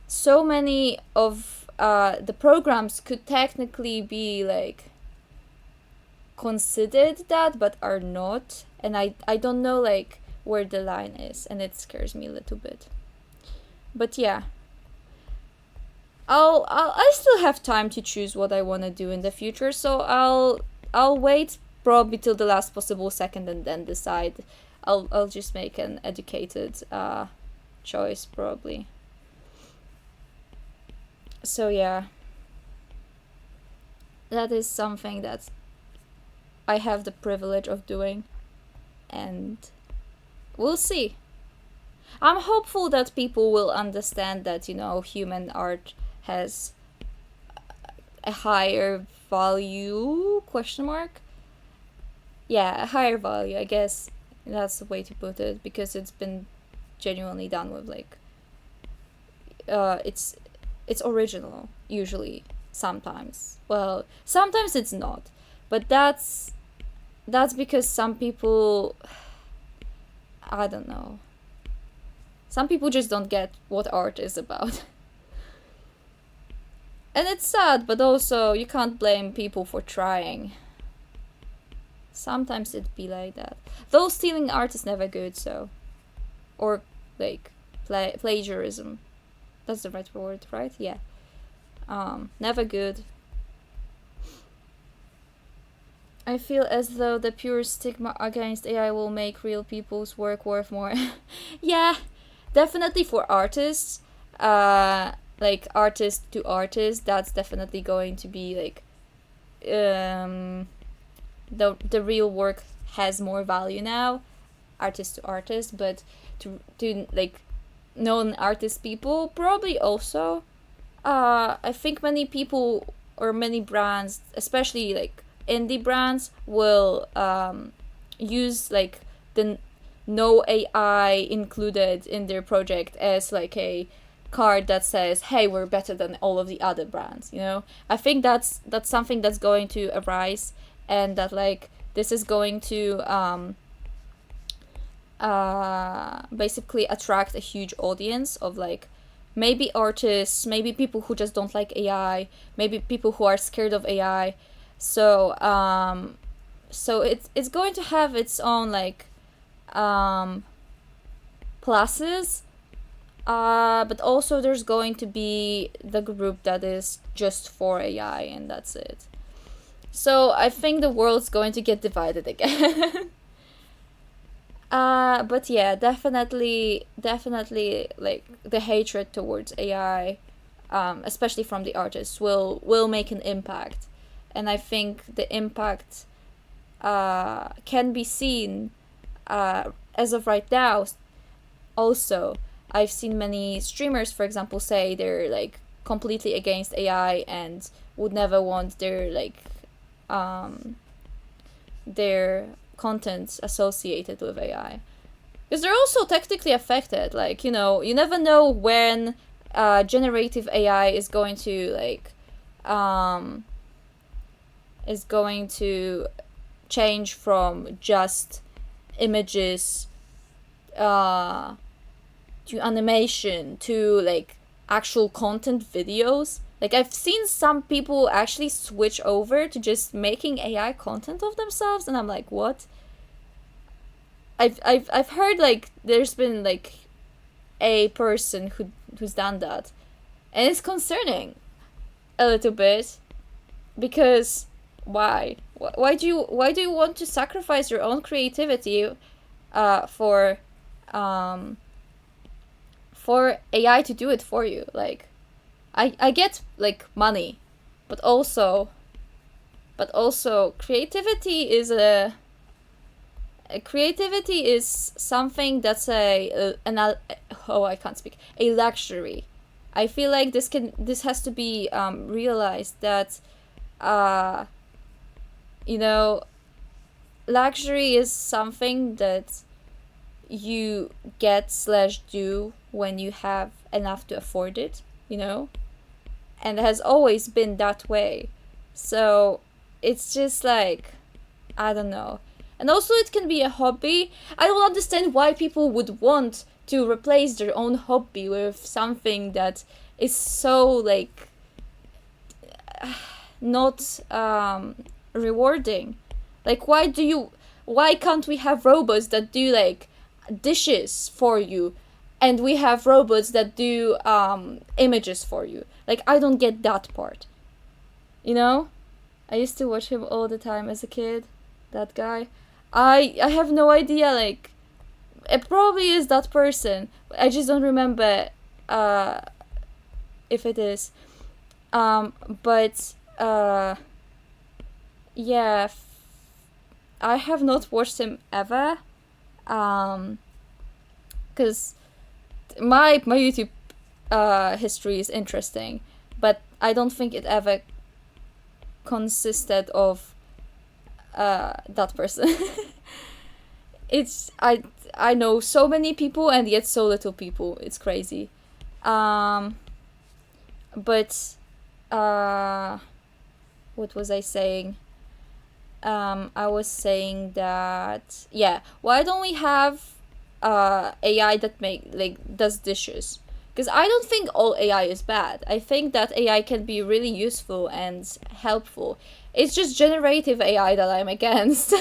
Speaker 1: so many of the programs could technically be like considered that but are not, and I don't know like where the line is, and it scares me a little bit. But yeah, I still have time to choose what I want to do in the future, so I'll wait probably till the last possible second and then decide. I'll just make an educated choice probably. So yeah, that is something that I have the privilege of doing, and we'll see. I'm hopeful that people will understand that human art has a higher value, question mark. Yeah, a higher value, I guess that's the way to put it, because it's been genuinely done with like it's original usually. Sometimes, well, sometimes it's not, but that's because some people, I don't know, some people just don't get what art is about. And it's sad, but also you can't blame people for trying. Sometimes it be like that. Though stealing art is never good, so. Or, like, plagiarism. That's the right word, right? Yeah. Never good. I feel as though the pure stigma against AI will make real people's work worth more. Yeah, definitely for artists. Like artist to artist, that's definitely going to be like the real work has more value now, artist to artist, but to like known artist people probably also. I think many people or many brands, especially like indie brands, will use like the no AI included in their project as like a card that says, hey, we're better than all of the other brands. I think that's something that's going to arise, and that like this is going to basically attract a huge audience of like maybe artists, maybe people who just don't like AI, maybe people who are scared of AI. So it's going to have its own like pluses, but also there's going to be the group that is just for AI, and that's it. So I think the world's going to get divided again. But yeah, definitely, like the hatred towards AI, especially from the artists, will make an impact, and I think the impact can be seen as of right now. Also, I've seen many streamers, for example, say they're like completely against AI and would never want um their content associated with AI. Because they're also technically affected. Like, you never know when generative AI um is going to change from just images uh to animation to like actual content videos. Like, I've seen some people actually switch over to just making AI content of themselves, and I'm like, what? I've heard like there's been like a person who's done that, and it's concerning a little bit, because why do you want to sacrifice your own creativity uh for um for AI to do it for you? Like, I get like money, but also creativity is something that's I can't speak, a luxury. I feel like this has to be realized that uh you know luxury is something that you get slash do when you have enough to afford it, and it has always been that way. So it's just like, I don't know. And also, it can be a hobby. I don't understand why people would want to replace their own hobby with something that is so like not rewarding. Like, why can't we have robots that do like dishes for you, and we have robots that do images for you? Like, I don't get that part. You know? I used to watch him all the time as a kid. That guy. I have no idea, like, it probably is that person. I just don't remember uh if it is. But yeah, I have not watched him ever. Cuz my YouTube history is interesting, but I don't think it ever consisted of that person. I know so many people and yet so little people. It's crazy. Um, but what was I saying? I was saying that, yeah. Why don't we have AI that does dishes? Because I don't think all AI is bad. I think that AI can be really useful and helpful. It's just generative AI that I'm against.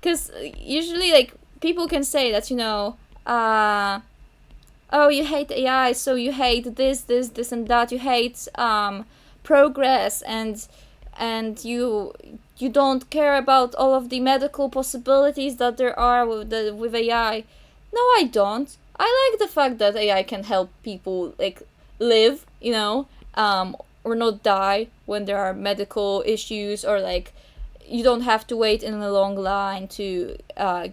Speaker 1: Because usually, like, people can say that, oh, you hate AI, so you hate this, and that. You hate progress, and you don't care about all of the medical possibilities that there are with AI. No, I don't. I like the fact that AI can help people like live, or not die when there are medical issues, or like you don't have to wait in a long line to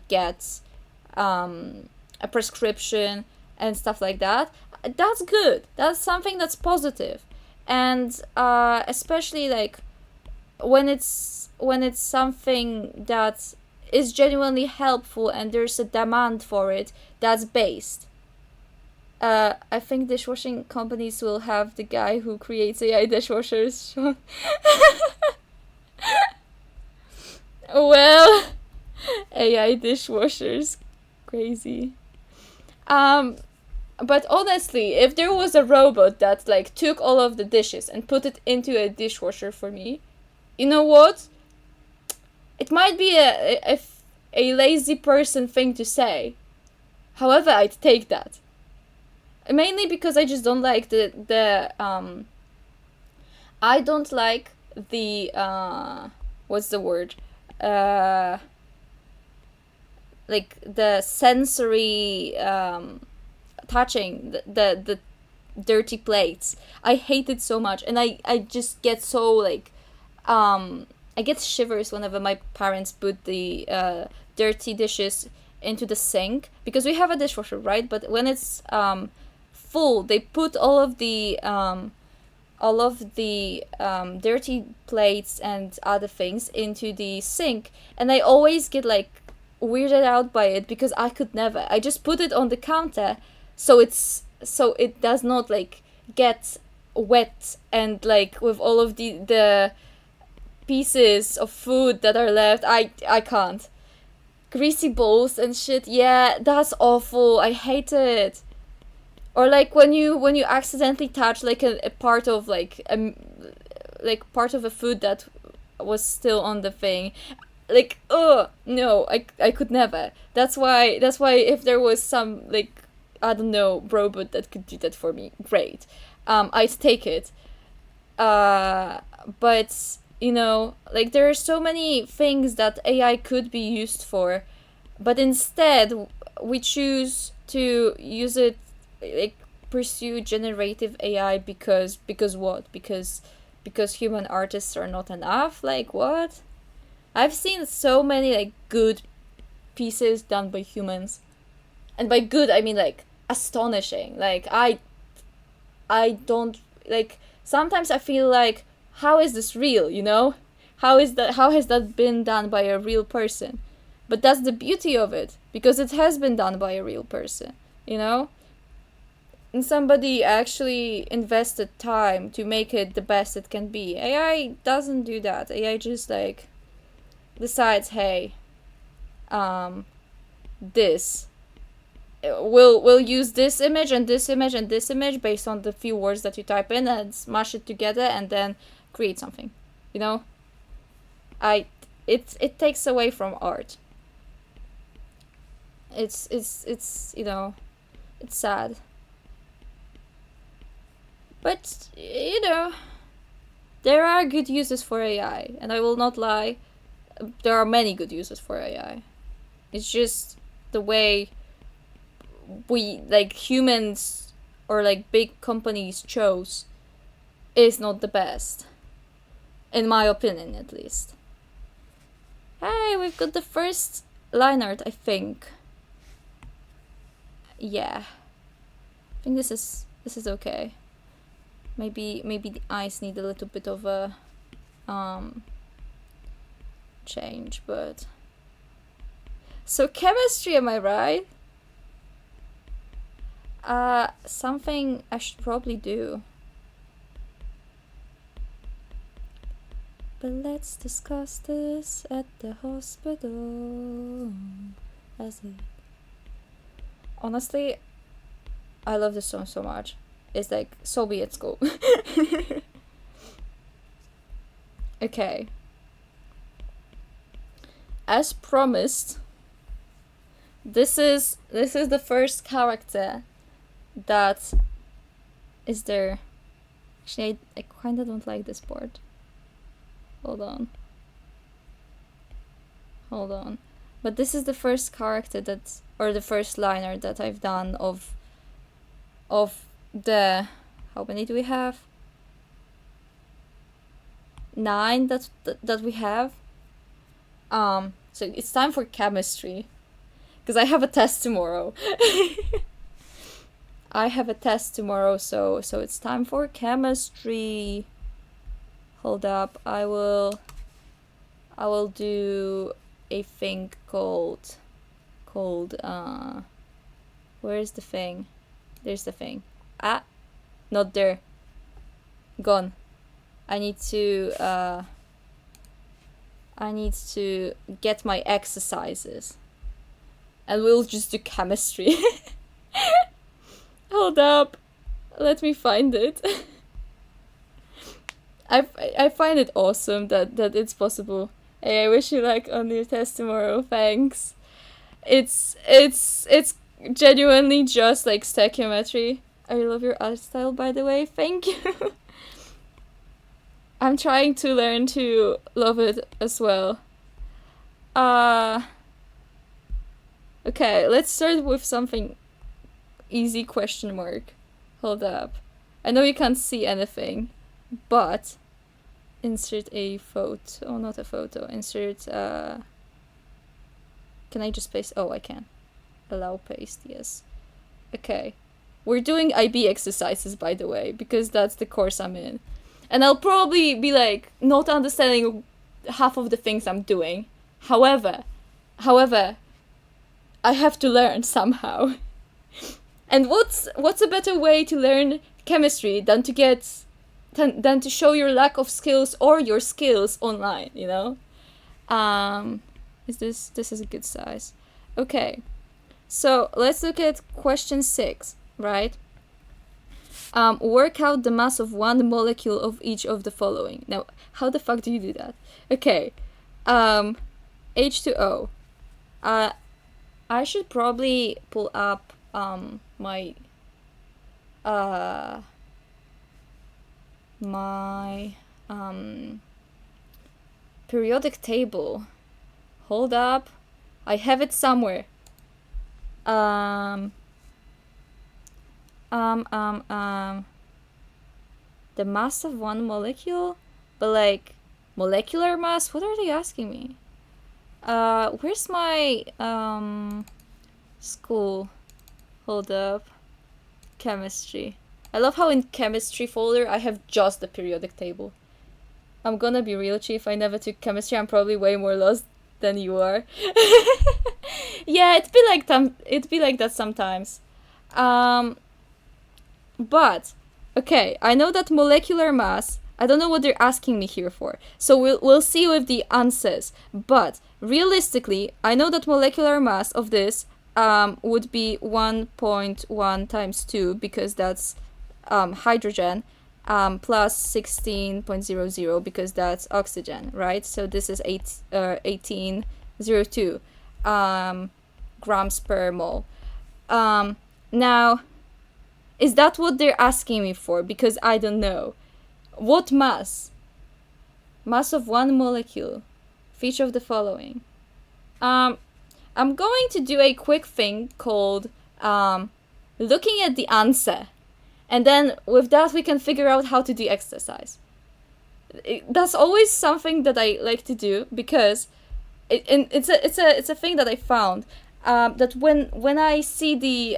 Speaker 1: get a prescription and stuff like that. That's good. That's something that's positive, and especially like when it's something that is genuinely helpful and there's a demand for it that's based. I think dishwashing companies will have the guy who creates AI dishwashers. Well, AI dishwashers, crazy. Um, but honestly, if there was a robot that like took all of the dishes and put it into a dishwasher for me, you know what? It might be a lazy person thing to say. However, I'd take that. Mainly because I just don't like the I don't like the what's the word? Uh like the sensory touching the dirty plates. I hate it so much, and I just get so like I get shivers whenever my parents put the dirty dishes into the sink, because we have a dishwasher, right? But when it's full, they put all of the dirty plates and other things into the sink, and I always get like weirded out by it because I could never. I just put it on the counter, so it does not like get wet, and like with all of the pieces of food that are left, I can't. Greasy bowls and shit, yeah, that's awful. I hate it. Or like when you accidentally touch like a part of like part of a food that was still on the thing, like, oh no, I could never. That's why if there was some, like, I don't know, robot that could do that for me, great. I'd take it. But like, there are so many things that AI could be used for, but instead we choose to use it, like, pursue generative AI because what? Because human artists are not enough? Like, what? I've seen so many like good pieces done by humans. And by good I mean like astonishing. Like, I don't, like, sometimes I feel like, how is this real, you know? How has that been done by a real person? But that's the beauty of it, because it has been done by a real person, you know? And somebody actually invested time to make it the best it can be. AI doesn't do that. AI just like decides, hey, this we'll use this image and this image and this image based on the few words that you type in, and smash it together and then create something. You know? It takes away from art. It's it's sad. But there are good uses for AI, and I will not lie, there are many good uses for AI. It's just the way we, like, humans or like big companies chose is not the best, in my opinion, at least. Hey, we've got the first line art, I think. Yeah, I think this is okay. Maybe the eyes need a little bit of a change, but so chemistry, am I right? Something I should probably do. But let's discuss this at the hospital. As it. Honestly, I love this song so much. It's like Soviet school. Okay. As promised, this is the first character that is there. Actually, I kind of don't like this part. Hold on. But this is the first character or the first liner that I've done of the, how many do we have? 9 that we have. So it's time for chemistry, because I have a test tomorrow. so it's time for chemistry. Hold up, I will do a thing called where is the thing? There's the thing. Not there. Gone. I need to get my exercises. And we'll just do chemistry. Hold up. Let me find it. I find it awesome that it's possible. Hey, I wish you luck on your test tomorrow. Thanks. It's genuinely just like stoichiometry. I love your art style, by the way. Thank you. I'm trying to learn to love it as well. Okay, let's start with something easy, question mark. Hold up. I know you can't see anything, but insert a photo. Oh, not a photo. Insert, can I just place? Oh, I can. Allow paste, yes. Okay. We're doing IB exercises, by the way, because that's the course I'm in. And I'll probably be like not understanding half of the things I'm doing. However, I have to learn somehow. And what's a better way to learn chemistry than to show your lack of skills or your skills online, you know? This is a good size. Okay. So let's look at question 6, right? Work out the mass of one molecule of each of the following. Now, how the fuck do you do that? Okay. H2O. I should probably pull up my periodic table. Hold up. I have it somewhere. The mass of one molecule? But like molecular mass? What are they asking me? Where's my school? Hold up. Chemistry. I love how in chemistry folder I have just the periodic table. I'm gonna be real, Chief. I never took chemistry. I'm probably way more lost than you are. Yeah, it'd be like that sometimes. But okay, I know that molecular mass. I don't know what they're asking me here for. So we'll see with the answers. But realistically, I know that molecular mass of this would be 1.1 times 2 because that's hydrogen, plus 16.00 because that's oxygen, right? So this is 1802 grams per mole. Now, is that what they're asking me for? Because I don't know. What mass? Mass of one molecule. Feature of the following. I'm going to do a quick thing called looking at the answer. And then with that we can figure out how to do exercise. That's always something that I like to do because it's a thing that I found that when I see the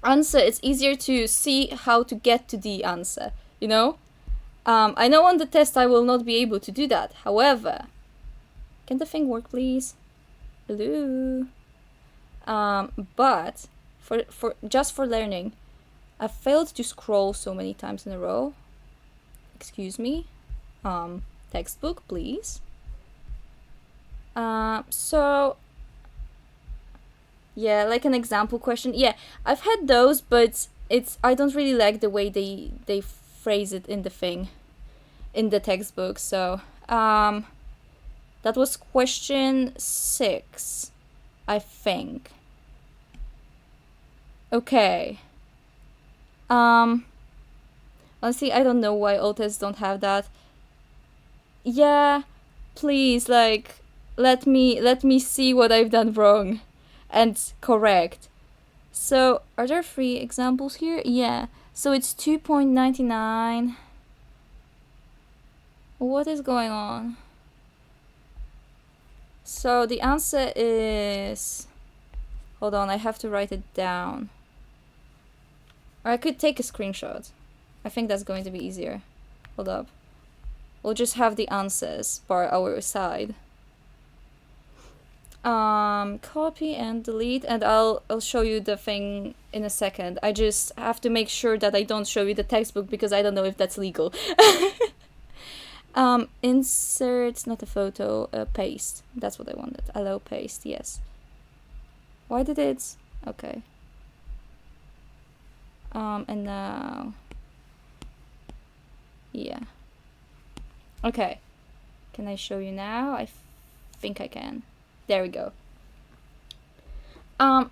Speaker 1: answer, it's easier to see how to get to the answer, you know? I know on the test I will not be able to do that. However, can the thing work, please? Hello? But for just for learning, I failed to scroll so many times in a row. Excuse me. Textbook, please. So yeah, like an example question. Yeah, I've had those, but I don't really like the way they phrase it in the thing, in the textbook. So that was question 6, I think. Okay. Honestly, I don't know why all tests don't have that. Yeah, please, like, let me see what I've done wrong and correct. So, are there 3 examples here? Yeah. So it's 2.99. What is going on? So the answer is... Hold on, I have to write it down. Or I could take a screenshot. I think that's going to be easier. Hold up. We'll just have the answers by our side. Copy and delete, and I'll show you the thing in a second. I just have to make sure that I don't show you the textbook because I don't know if that's legal. Insert, not a photo, paste. That's what I wanted. Allow paste, yes. Why did it? Okay. And now, yeah. Okay. Can I show you now? I think I can. There we go.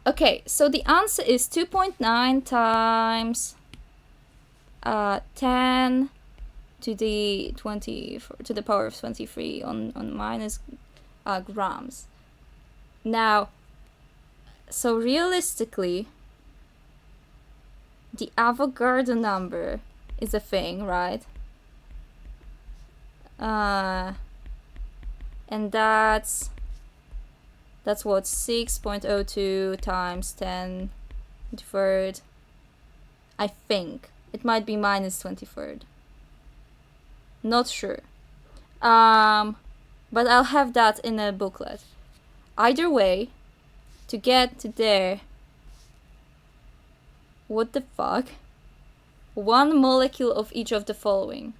Speaker 1: Okay, so the answer is 2.9 times 10 to the 20 to the power of 23 on minus grams. Now, so realistically, the Avogadro number is a thing, right? And that's That's what, 6.02 times 10 23rd. I think. It might be minus 23rd. Not sure. But I'll have that in a booklet. Either way, to get to there, what the fuck? One molecule of each of the following.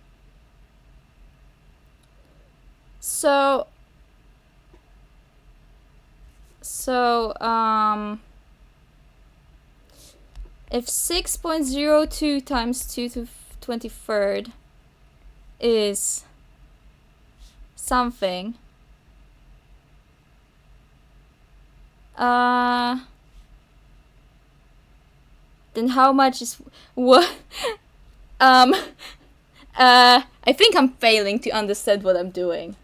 Speaker 1: So if 6.02 times 2 to 23rd is something, then how much is what? I think I'm failing to understand what I'm doing.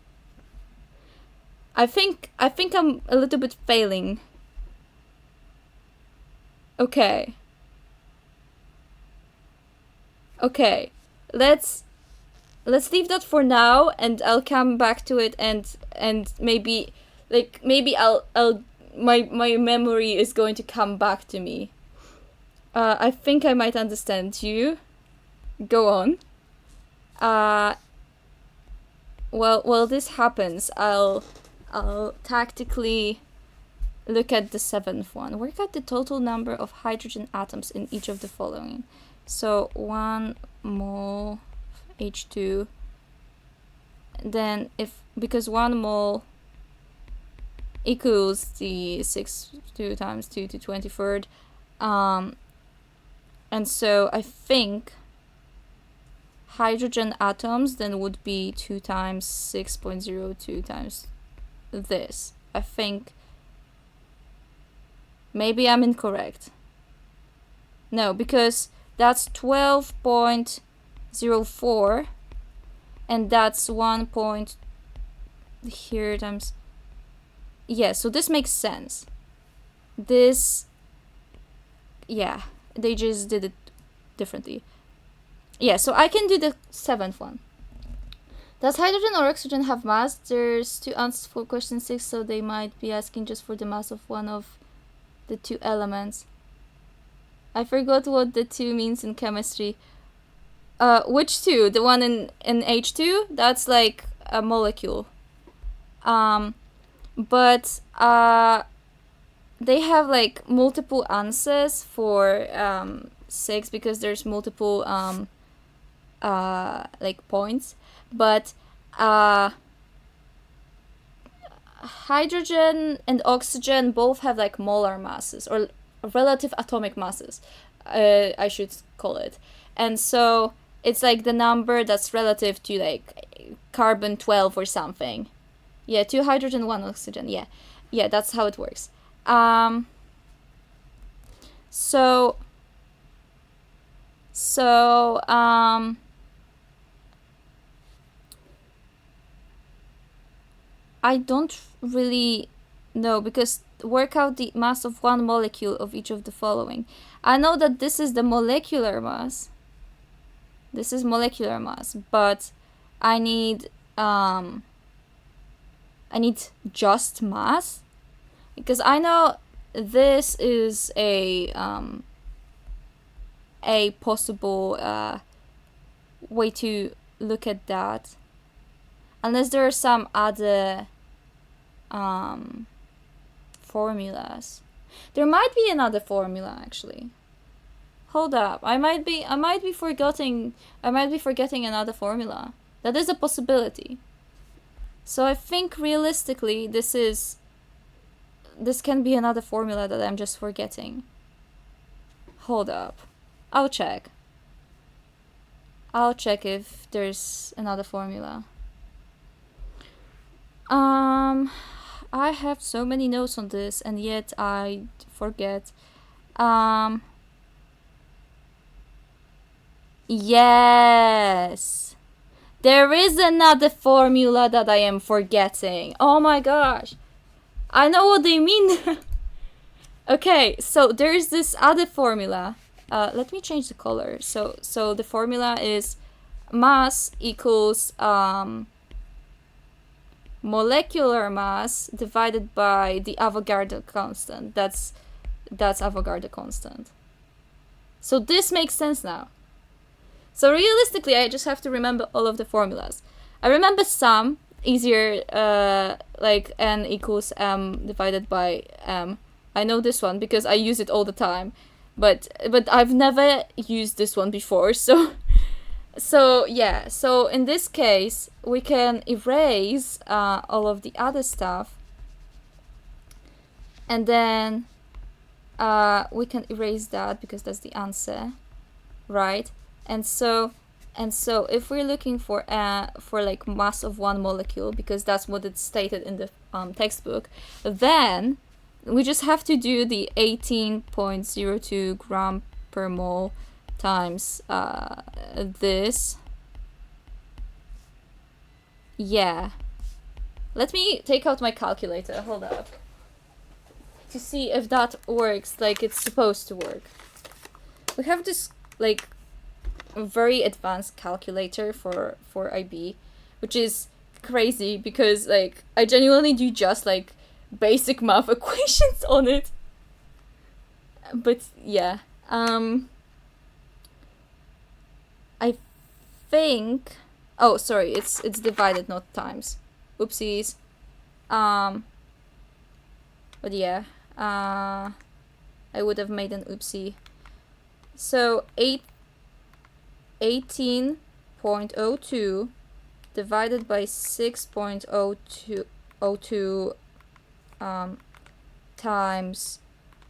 Speaker 1: I think I'm a little bit failing. Okay. Let's leave that for now, and I'll come back to it, and maybe I'll my memory is going to come back to me. I think I might understand you. Go on. While this happens, I'll tactically look at the 7th one. Work out the total number of hydrogen atoms in each of the following. So 1 mole H2. Then because 1 mole equals the 2 times 2 to 23rd, and so I think hydrogen atoms then would be 2 times 6.02 times this. I think maybe I'm incorrect. No, because that's 12.04 and that's 1 point here times. Yeah, so this makes sense. This, yeah, they just did it differently. Yeah, so I can do the 7th one. Does hydrogen or oxygen have mass? There's 2 answers for question 6, so they might be asking just for the mass of one of the 2 elements. I forgot what the 2 means in chemistry. Which 2? The one in H2? That's like a molecule. But they have like multiple answers for 6 because there's multiple like points. But hydrogen and oxygen both have like molar masses or relative atomic masses, I should call it. And so it's like the number that's relative to like carbon 12 or something. Yeah, 2 hydrogen, 1 oxygen. Yeah, that's how it works. So I don't really know, because work out the mass of one molecule of each of the following. I know that this is the molecular mass. This is molecular mass, but I need just mass, because I know this is a possible way to look at that, unless there are some other formulas. There might be another formula actually. Hold up, I might be forgetting another formula. That is a possibility. So I think realistically this can be another formula that I'm just forgetting. Hold up. I'll check if there's another formula. I have so many notes on this and yet I forget. Yes. There is another formula that I am forgetting. Oh my gosh. I know what they mean. Okay, so there's this other formula. Let me change the color. So the formula is mass equals molecular mass divided by the Avogadro constant. That's Avogadro constant. So this makes sense now. So realistically, I just have to remember all of the formulas. I remember some easier, like n equals m divided by m. I know this one because I use it all the time, but I've never used this one before. So yeah. So in this case, we can erase all of the other stuff, and then we can erase that because that's the answer, right? And so if we're looking for like mass of one molecule, because that's what it's stated in the textbook, then we just have to do the 18.02 gram per mole times this. Yeah. Let me take out my calculator. Hold up. To see if that works like it's supposed to work. We have this like very advanced calculator for IB, which is crazy because like I genuinely do just like basic math equations on it. But yeah, I think, oh sorry, it's divided, not times. Oopsies. But yeah, I would have made an oopsie. So 18.02 divided by 6.02 times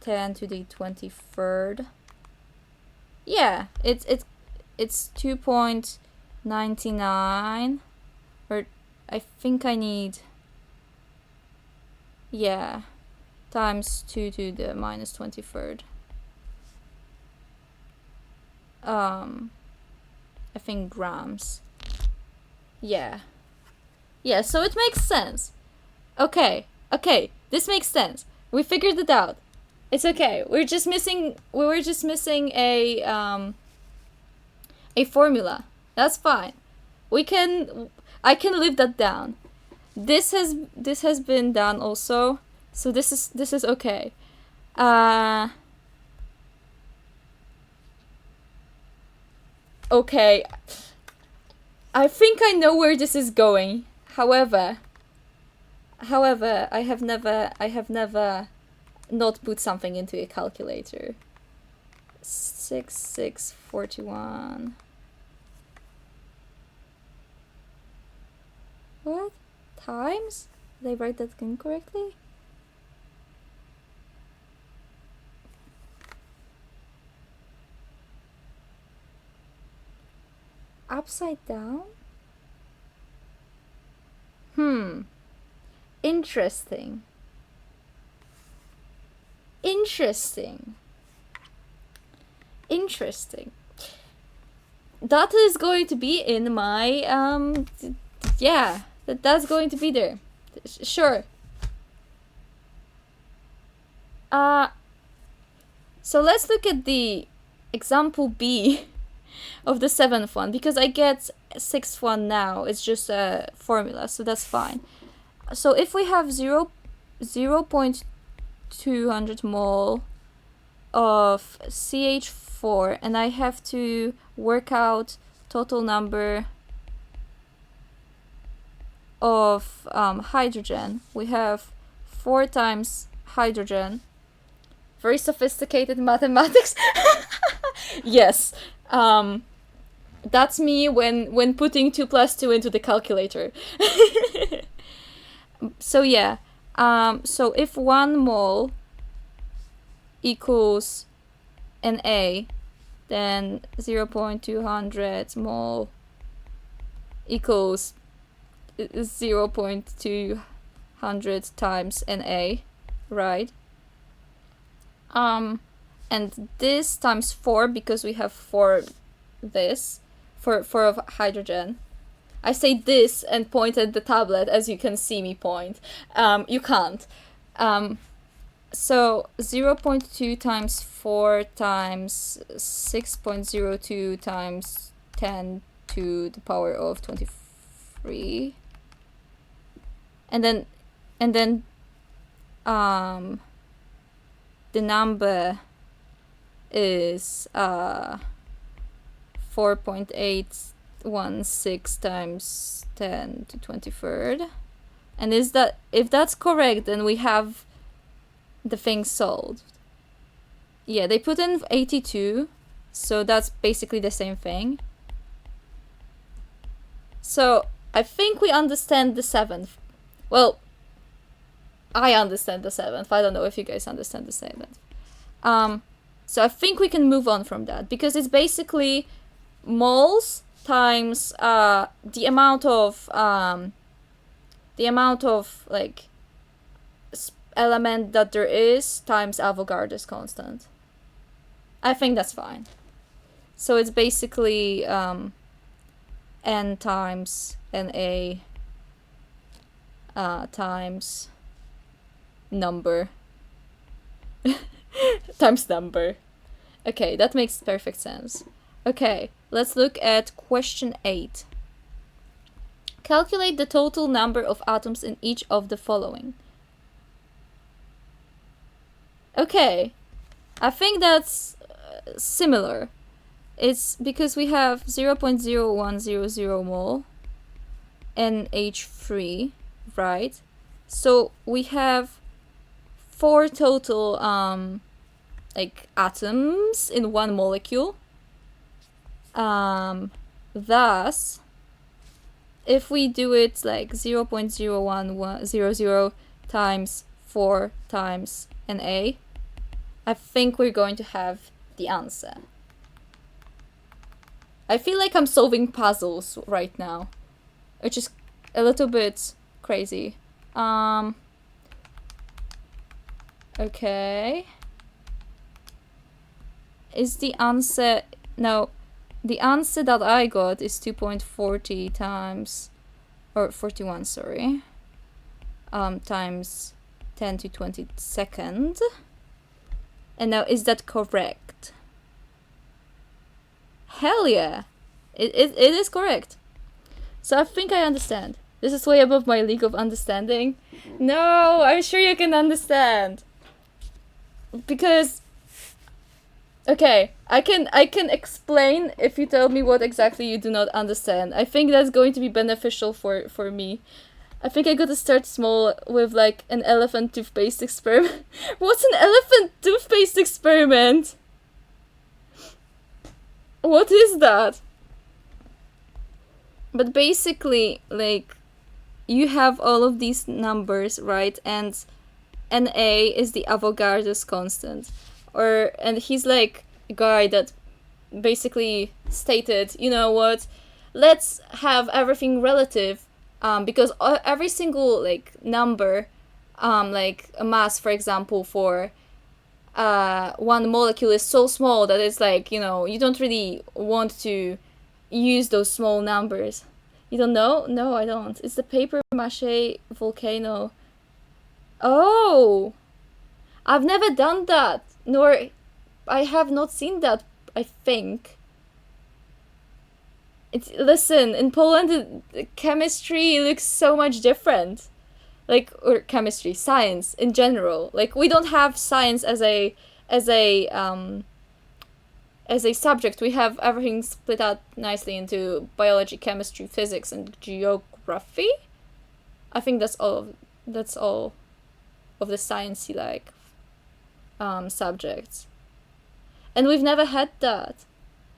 Speaker 1: 10 to the 23rd. Yeah, it's 2.99, or I think I need, yeah, times 2 to the minus 23rd. I think grams. Yeah, so it makes sense. Okay, this makes sense. We figured it out. It's okay. We were just missing a formula. That's fine. I can leave that down. This has been done also. So this is okay. Okay. I think I know where this is going. However, I have never not put something into a calculator. 6,641. What? Times? Did I write that incorrectly? Upside down? Interesting. That is going to be in my yeah, that's going to be there. Sure. So let's look at the example B of the 7th one, because I get 6th one now. It's just a formula, so that's fine. So if we have 0.200 mole of CH4, and I have to work out total number of hydrogen, we have 4 times hydrogen. Very sophisticated mathematics. Yes. That's me when putting 2 plus 2 into the calculator. So yeah, so if 1 mole equals Na, then 0.200 mole equals 0.200 times Na, right? And this times 4, because we have 4 this, for of hydrogen. I say this and point at the tablet, as you can see me point. You can't. So 0.2 times 4 times 6.02 times 10 to the power of 23. and then um the number is 4.816 times 10 to 23rd. And is that, if that's correct, then we have the thing solved. Yeah, they put in 82, so that's basically the same thing. So I think we understand the 7th. Well, I understand the 7th. I don't know if you guys understand the 7th. So I think we can move on from that, because it's basically moles times the amount of like element that there is times Avogadro's constant. I think that's fine. So it's basically n times Na times number times number. Okay, that makes perfect sense. Okay, let's look at question 8. Calculate the total number of atoms in each of the following. Okay, I think that's similar. It's because we have 0.0100 mole NH3, right? So we have 4 total like atoms in one molecule. Thus, if we do it like 0.0100 times 4 times Na, I think we're going to have the answer. I feel like I'm solving puzzles right now, which is a little bit crazy. Okay. Is the answer... No, the answer that I got is 2.40 times... Or 41, sorry. Times 10 to 22nd. And now, is that correct? Hell yeah! It is correct. So I think I understand. This is way above my league of understanding. No, I'm sure you can understand. Because... Okay, I can explain if you tell me what exactly you do not understand. I think that's going to be beneficial for me. I think I gotta start small with like an elephant toothpaste experiment. What's an elephant toothpaste experiment? What is that? But basically, like, you have all of these numbers, right? And Na is the Avogadro's constant. And he's like a guy that basically stated, you know what, let's have everything relative, because every single like number, like a mass, for example, for one molecule is so small that it's like, you know, you don't really want to use those small numbers. You don't know? No, I don't. It's the paper mache volcano. Oh, I've never done that, nor I have not seen that, I think. Listen, in Poland, chemistry looks so much different. Like, or chemistry, science in general. Like, we don't have science as a subject. We have everything split out nicely into biology, chemistry, physics, and geography. I think that's all of the sciencey like subjects. And we've never had that.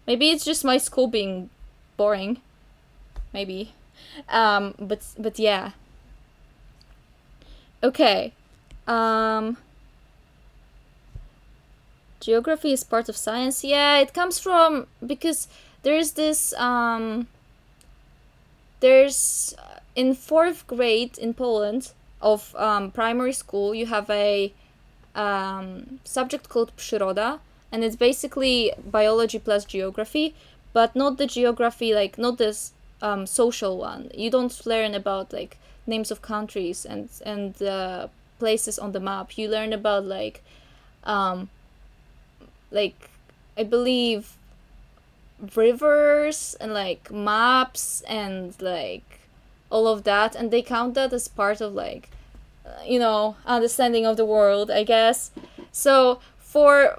Speaker 1: Maybe it's just my school being boring. Maybe. But yeah. Okay. Geography is part of science. Yeah, it comes from, because there's this there's in 4th grade in Poland of primary school, you have a subject called Przyroda, and it's basically biology plus geography, but not the geography, like, not this social one. You don't learn about like names of countries and places on the map. You learn about like I believe rivers and like maps and like all of that, and they count that as part of like, understanding of the world, I guess. So for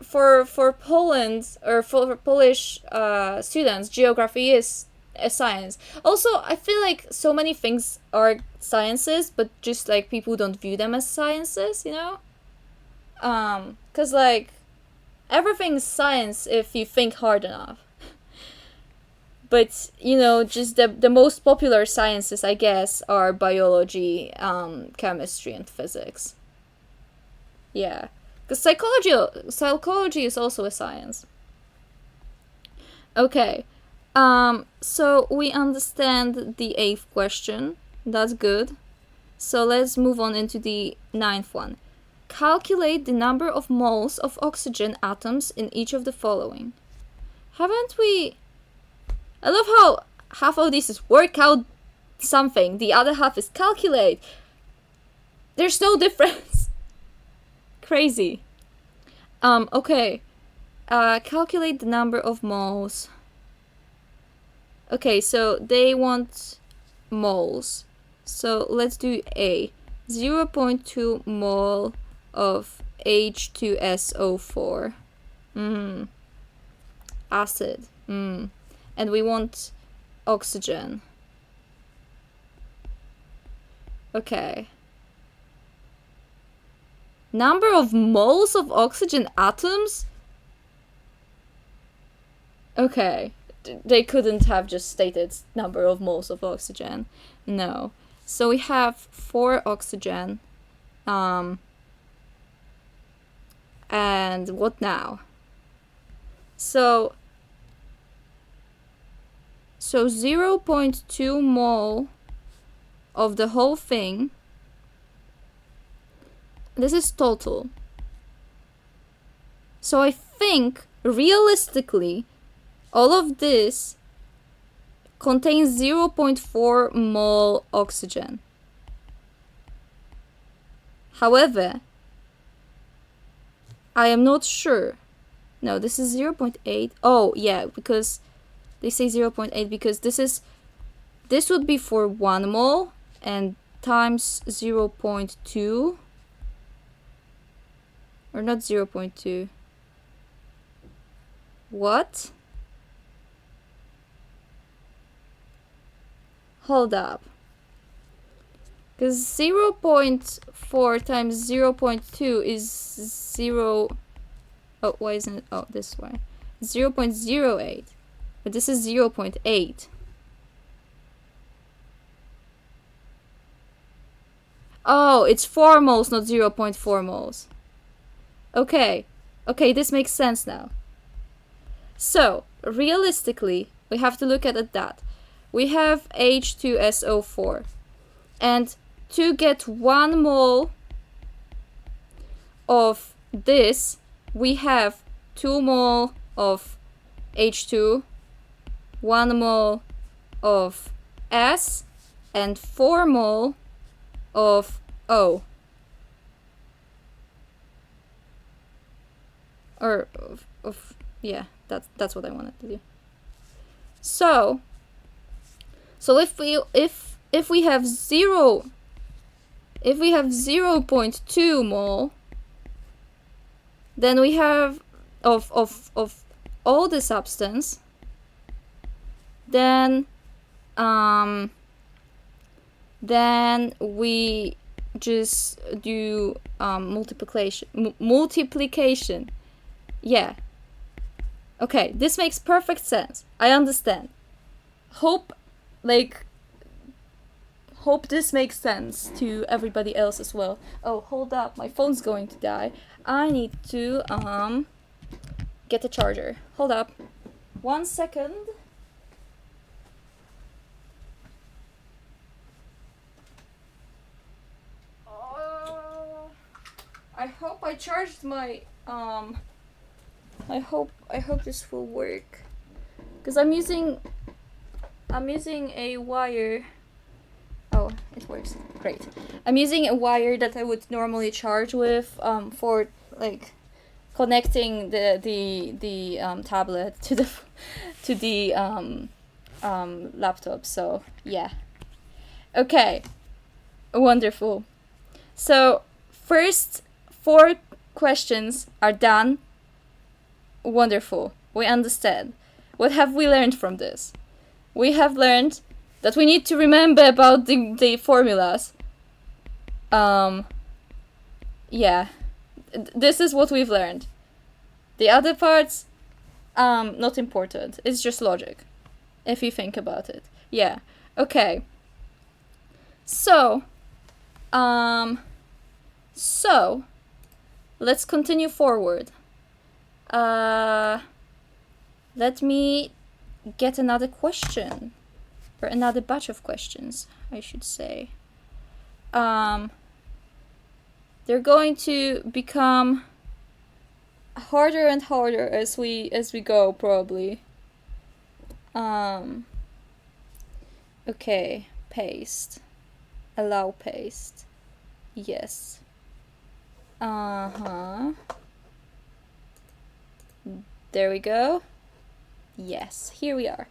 Speaker 1: Poland, or for Polish students, geography is a science. Also, I feel like so many things are sciences, but just like people don't view them as sciences, because like everything's science if you think hard enough. But just the most popular sciences, I guess, are biology, chemistry, and physics. Yeah, because psychology is also a science. Okay, so we understand the 8th question. That's good. So let's move on into the 9th one. Calculate the number of moles of oxygen atoms in each of the following. Haven't we? I love how half of this is work out something, the other half is calculate. There's no difference. Crazy. Okay. Calculate the number of moles. Okay, so they want moles. So let's do A. 0.2 mole of H2SO4. Acid. And we want oxygen. Okay. Number of moles of oxygen atoms? Okay. They couldn't have just stated number of moles of oxygen. No. So we have 4 oxygen. And what now? So 0.2 mole of the whole thing. This is total. So I think, realistically, all of this contains 0.4 mole oxygen. However, I am not sure. No, this is 0.8. Oh, yeah, because they say 0.8 because this would be for 1 mole and times 0.2. Or not 0.2. What? Hold up. Because 0.4 times 0.2 is 0. Oh, why isn't it? Oh, this way. 0.08. But this is 0.8. Oh, it's 4 moles, not 0.4 moles. Okay, this makes sense now. So, realistically, we have to look at that. We have H2SO4. And to get 1 mole of this, we have 2 mole of H2, 1 mole of S, and 4 mole of O. Or yeah, that's what I wanted to do. So if we have 0.2 mole, then we have of all the substance, then we just do multiplication. Yeah. Okay, this makes perfect sense. I understand. Hope this makes sense to everybody else as well. Oh, hold up, my phone's going to die. I need to get a charger. Hold up. 1 second. I hope I charged my I hope this will work, because I'm using a wire. Oh, it works. Great. I'm using a wire that I would normally charge with for like connecting the tablet to the laptop. So yeah. Okay, wonderful. So, first 4 questions are done. Wonderful. We understand. What have we learned from this? We have learned that we need to remember about the formulas. Yeah. This is what we've learned. The other parts, not important. It's just logic, if you think about it. Yeah. Okay. So, so let's continue forward. Let me get another question, or another batch of questions, I should say. They're going to become harder and harder as we go, probably. Okay, paste. Allow paste. Yes. There we go. Yes, here we are.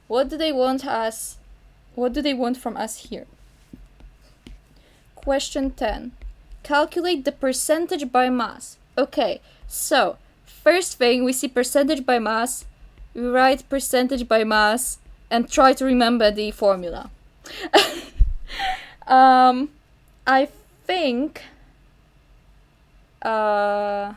Speaker 1: What do they want from us here? Question 10. Calculate the percentage by mass. Okay, so first thing, we see percentage by mass. We write percentage by mass and try to remember the formula. I think I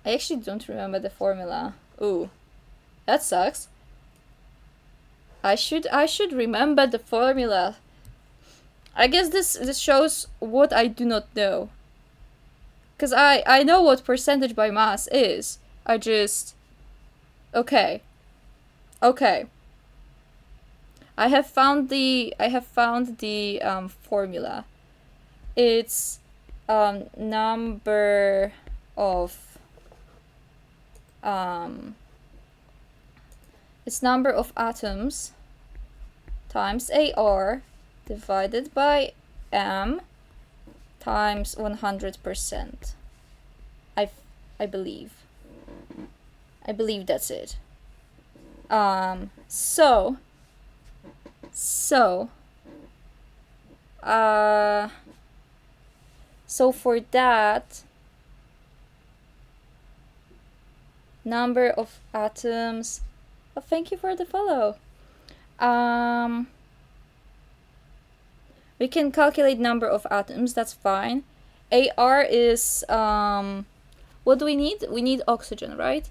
Speaker 1: actually don't remember the formula. Ooh, that sucks. I should remember the formula. I guess this shows what I do not know. Cause I know what percentage by mass is. I just okay. I have found the formula. It's number of atoms times AR divided by M times 100%. I believe that's it. So for that, number of atoms. Oh, thank you for the follow. We can calculate number of atoms, that's fine. AR is, what do we need? We need oxygen, right?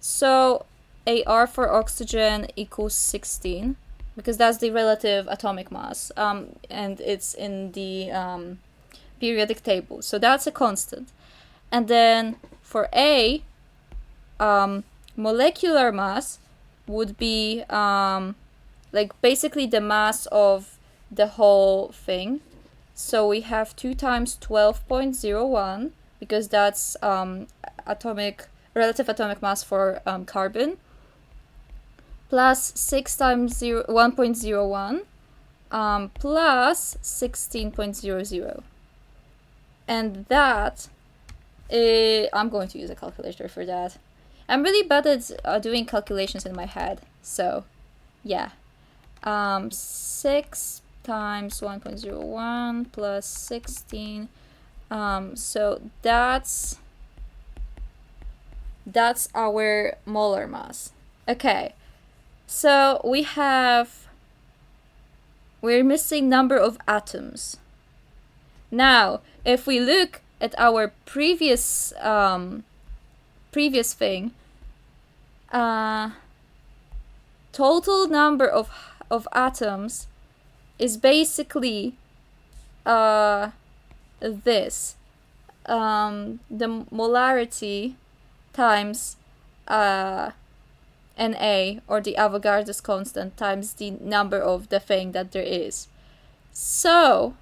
Speaker 1: So AR for oxygen equals 16, because that's the relative atomic mass, and it's in the periodic table, so that's a constant. And then for A, molecular mass would be like basically the mass of the whole thing. So we have 2 times 12.01, because that's relative atomic mass for carbon, plus 6 times 1.01, plus 16.00. And that, I'm going to use a calculator for that. I'm really bad at doing calculations in my head, so yeah. 6 times 1.01 plus 16. So that's our molar mass. Okay, so we're missing number of atoms. Now, if we look at our previous thing, total number of atoms is basically this, the molarity times Na, or the Avogadro's constant, times the number of the thing that there is. So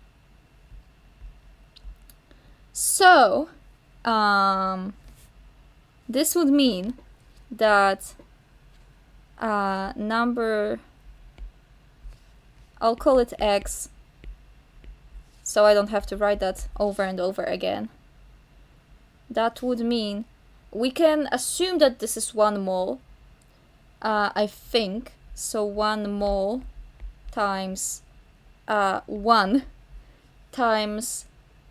Speaker 1: this would mean that number, I'll call it X, so I don't have to write that over and over again. That would mean we can assume that this is 1 mole, I think. So 1 mole times 1 times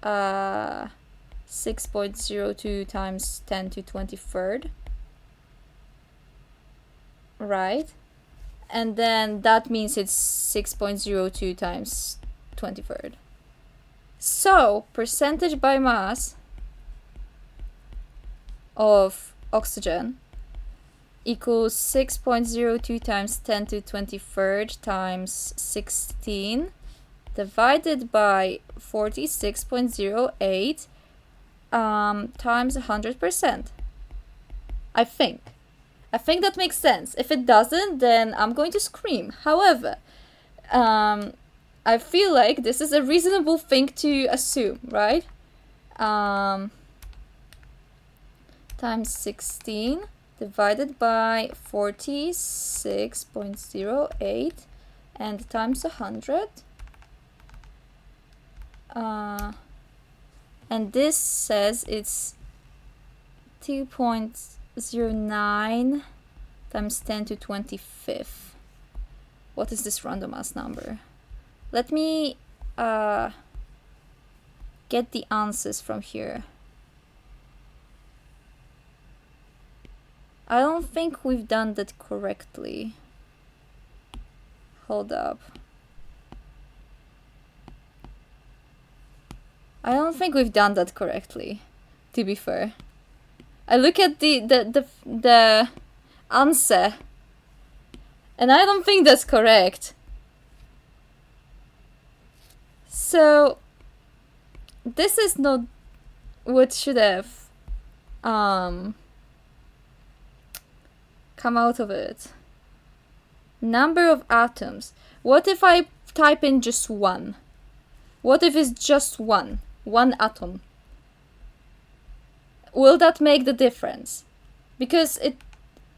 Speaker 1: 6.02 times 10 to 23rd, right? And then that means it's 6.02 times 23rd. So percentage by mass of oxygen equals 6.02 times 10 to 23rd times 16 divided by 46.08 times 100%. I think that makes sense. If it doesn't, then I'm going to scream. However, I feel like this is a reasonable thing to assume, right? Times 16 divided by 46.08 and times 100. And this says it's 2.09 times 10 to 25th. What is this random mass number? Let me get the answers from here. I don't think we've done that correctly. Hold up. I don't think we've done that correctly, to be fair. I look at the answer, and I don't think that's correct. So this is not what should have come out of it. Number of atoms. What if I type in just 1? What if it's just 1 atom? Will that make the difference? Because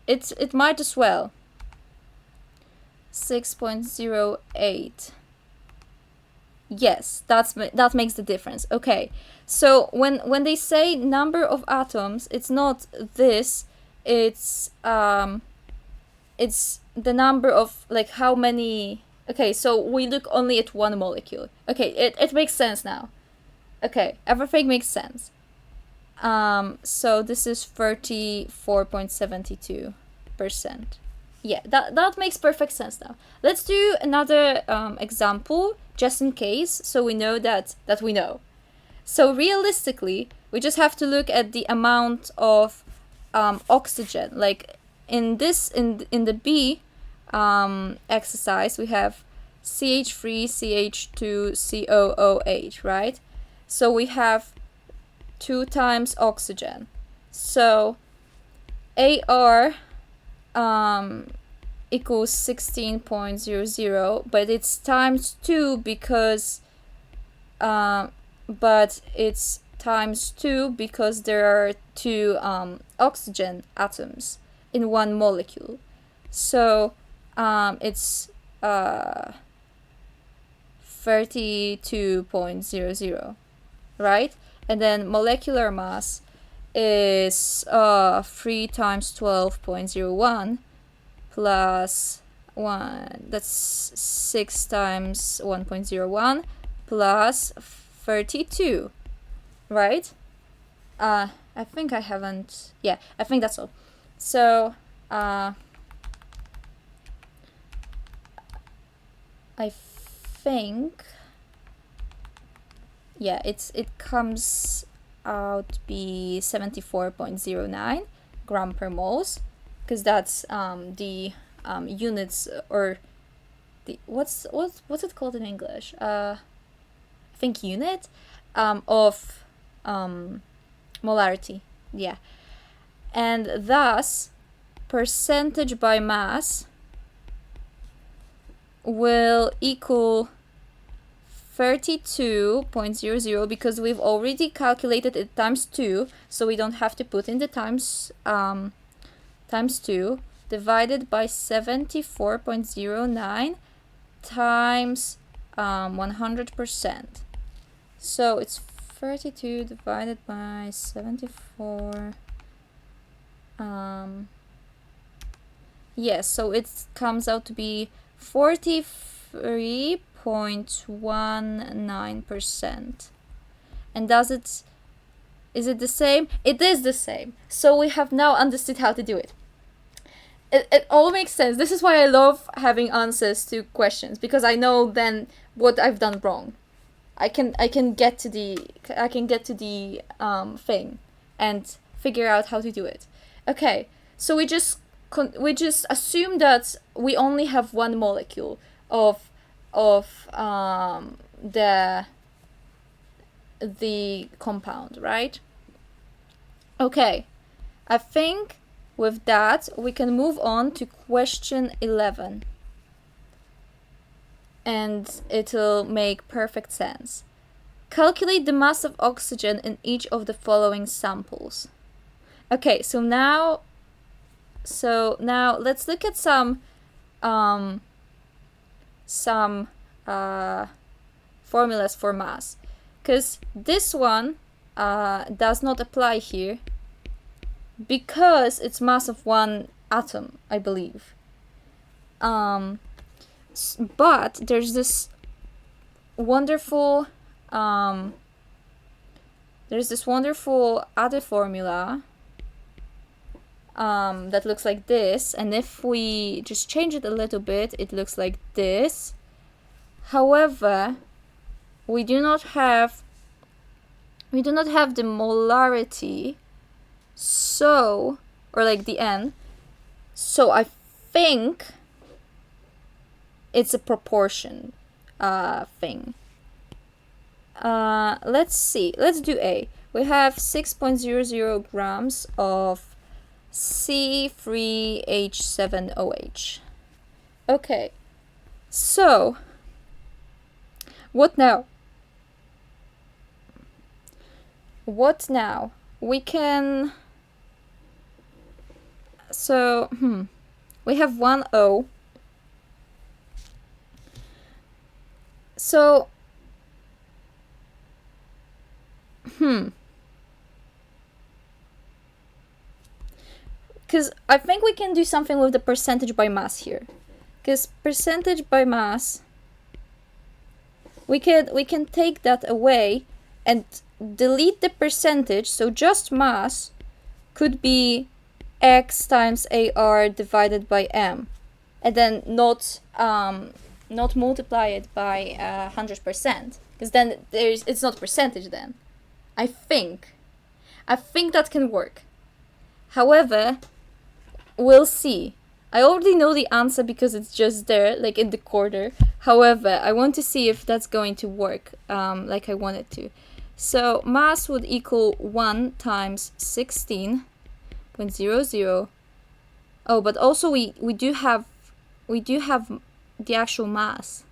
Speaker 1: it might as well. 6.08. Yes, that makes the difference. Okay, so when they say number of atoms, it's not this. It's the number of, like, how many. Okay, so we look only at one molecule. Okay, it makes sense now. Okay, everything makes sense. So this is 34.72%. Yeah, that makes perfect sense now. Let's do another example, just in case, so we know that we know. So realistically, we just have to look at the amount of oxygen. Like in the B exercise, we have CH3, CH2, COOH, right? So we have 2 times oxygen. So AR equals 16.00, but it's times 2 because but it's times 2 because there are 2 oxygen atoms in one molecule. So it's 32.00, right? And then molecular mass is 3 times 12.01 plus 1, that's 6 times 1.01 plus 32, right? I think I haven't, yeah, I think that's all. So I think, yeah, it comes out to be 74.09 gram per moles, because that's the units, or the what's it called in English? I think unit of molarity. Yeah, and thus percentage by mass will equal 32.00, because we've already calculated it times 2, so we don't have to put in the times 2, divided by 74.09 times 100%. So it's 32 divided by 74 Yes, so it comes out to be 43.19%. And is it the same? It is the same. So we have now understood how to do it. It all makes sense. This is why I love having answers to questions, because I know then what I've done wrong. I can get to the thing and figure out how to do it. Okay, so we just assume that we only have one molecule of the compound, right? Okay, I think with that we can move on to question 11. And it'll make perfect sense. Calculate the mass of oxygen in each of the following samples. Okay, so now let's look at some formulas for mass, because this one does not apply here because it's mass of one atom, I believe. But there's this wonderful other formula that looks like this, and if we just change it a little bit, it looks like this. However, we do not have the molarity, so, or like the N, so I think it's a proportion thing. Let's see. Let's do A. We have 6.00 grams of C3H7OH. Okay. So, what now? We can... So, we have one O. So, because I think we can do something with the percentage by mass here. Because percentage by mass, we can take that away and delete the percentage, so just mass could be X times AR divided by M, and then not multiply it by 100%, because then it's not percentage then. I think that can work. However, we'll see. I already know the answer because it's just there, like in the corner. However, I want to see if that's going to work like I want it to. So mass would equal 1 times 16.00. Oh, but also we do have the actual mass.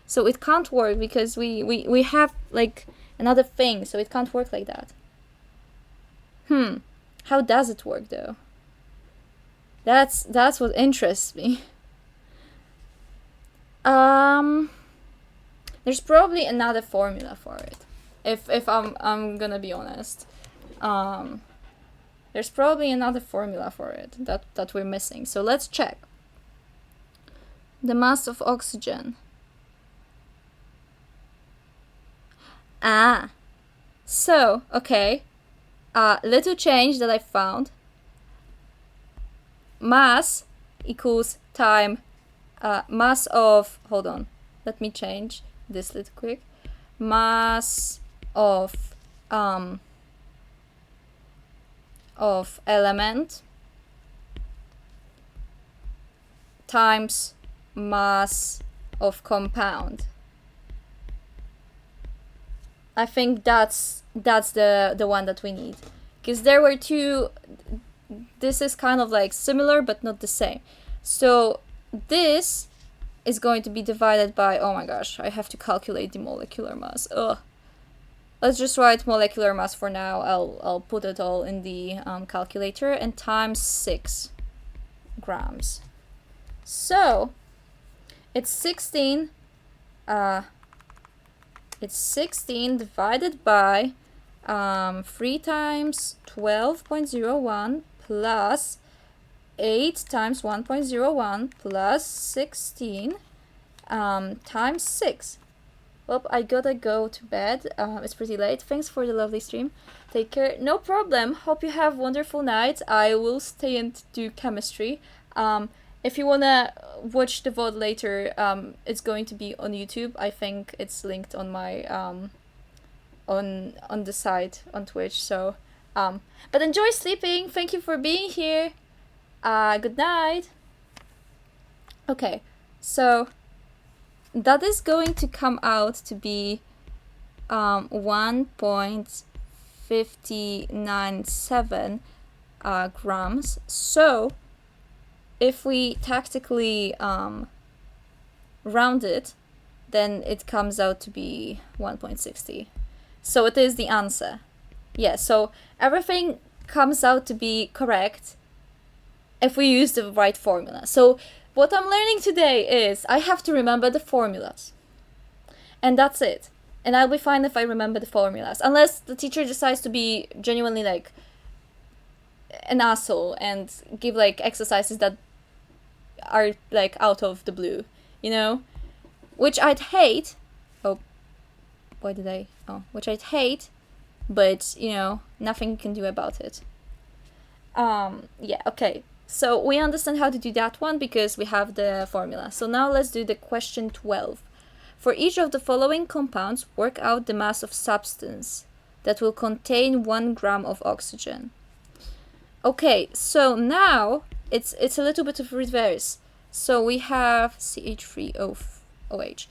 Speaker 1: So it can't work because we have like another thing, so it can't work like that. How does it work though? That's what interests me. There's probably another formula for it. If I'm gonna be honest. There's probably another formula for it that we're missing. So let's check. The mass of oxygen. So, okay. Little change that I found. Mass equals time mass of, hold on, let me change this little quick. Mass of element times mass of compound. I think that's the one that we need, because there were two. This is kind of like similar but not the same. So this is going to be divided by, oh my gosh, I have to calculate the molecular mass. Let's just write molecular mass for now. I'll put it all in the calculator, and times 6 grams. So it's 16 divided by 3 times 12.01 plus 8 times 1.01 plus 16 times 6. Well, I gotta go to bed. It's pretty late. Thanks for the lovely stream. Take care. No problem. Hope you have wonderful night. I will stay and do chemistry. If you wanna watch the VOD later, it's going to be on YouTube. I think it's linked on my on the site on Twitch. So, but enjoy sleeping. Thank you for being here. Good night. Okay, so that is going to come out to be 1.597 grams. So if we tactically round it, then it comes out to be 1.60. So it is the answer. Yeah, so everything comes out to be correct if we use the right formula. So what I'm learning today is I have to remember the formulas. And that's it. And I'll be fine if I remember the formulas. Unless the teacher decides to be genuinely like an asshole and give like exercises that are like out of the blue, you know? Which I'd hate. Oh, why did I? Oh, which I'd hate, but you know, nothing you can do about it. Yeah, okay. So we understand how to do that one because we have the formula. So now let's do the question 12. For each of the following compounds, work out the mass of substance that will contain 1 gram of oxygen. Okay, so now it's a little bit of reverse. So we have CH3OH.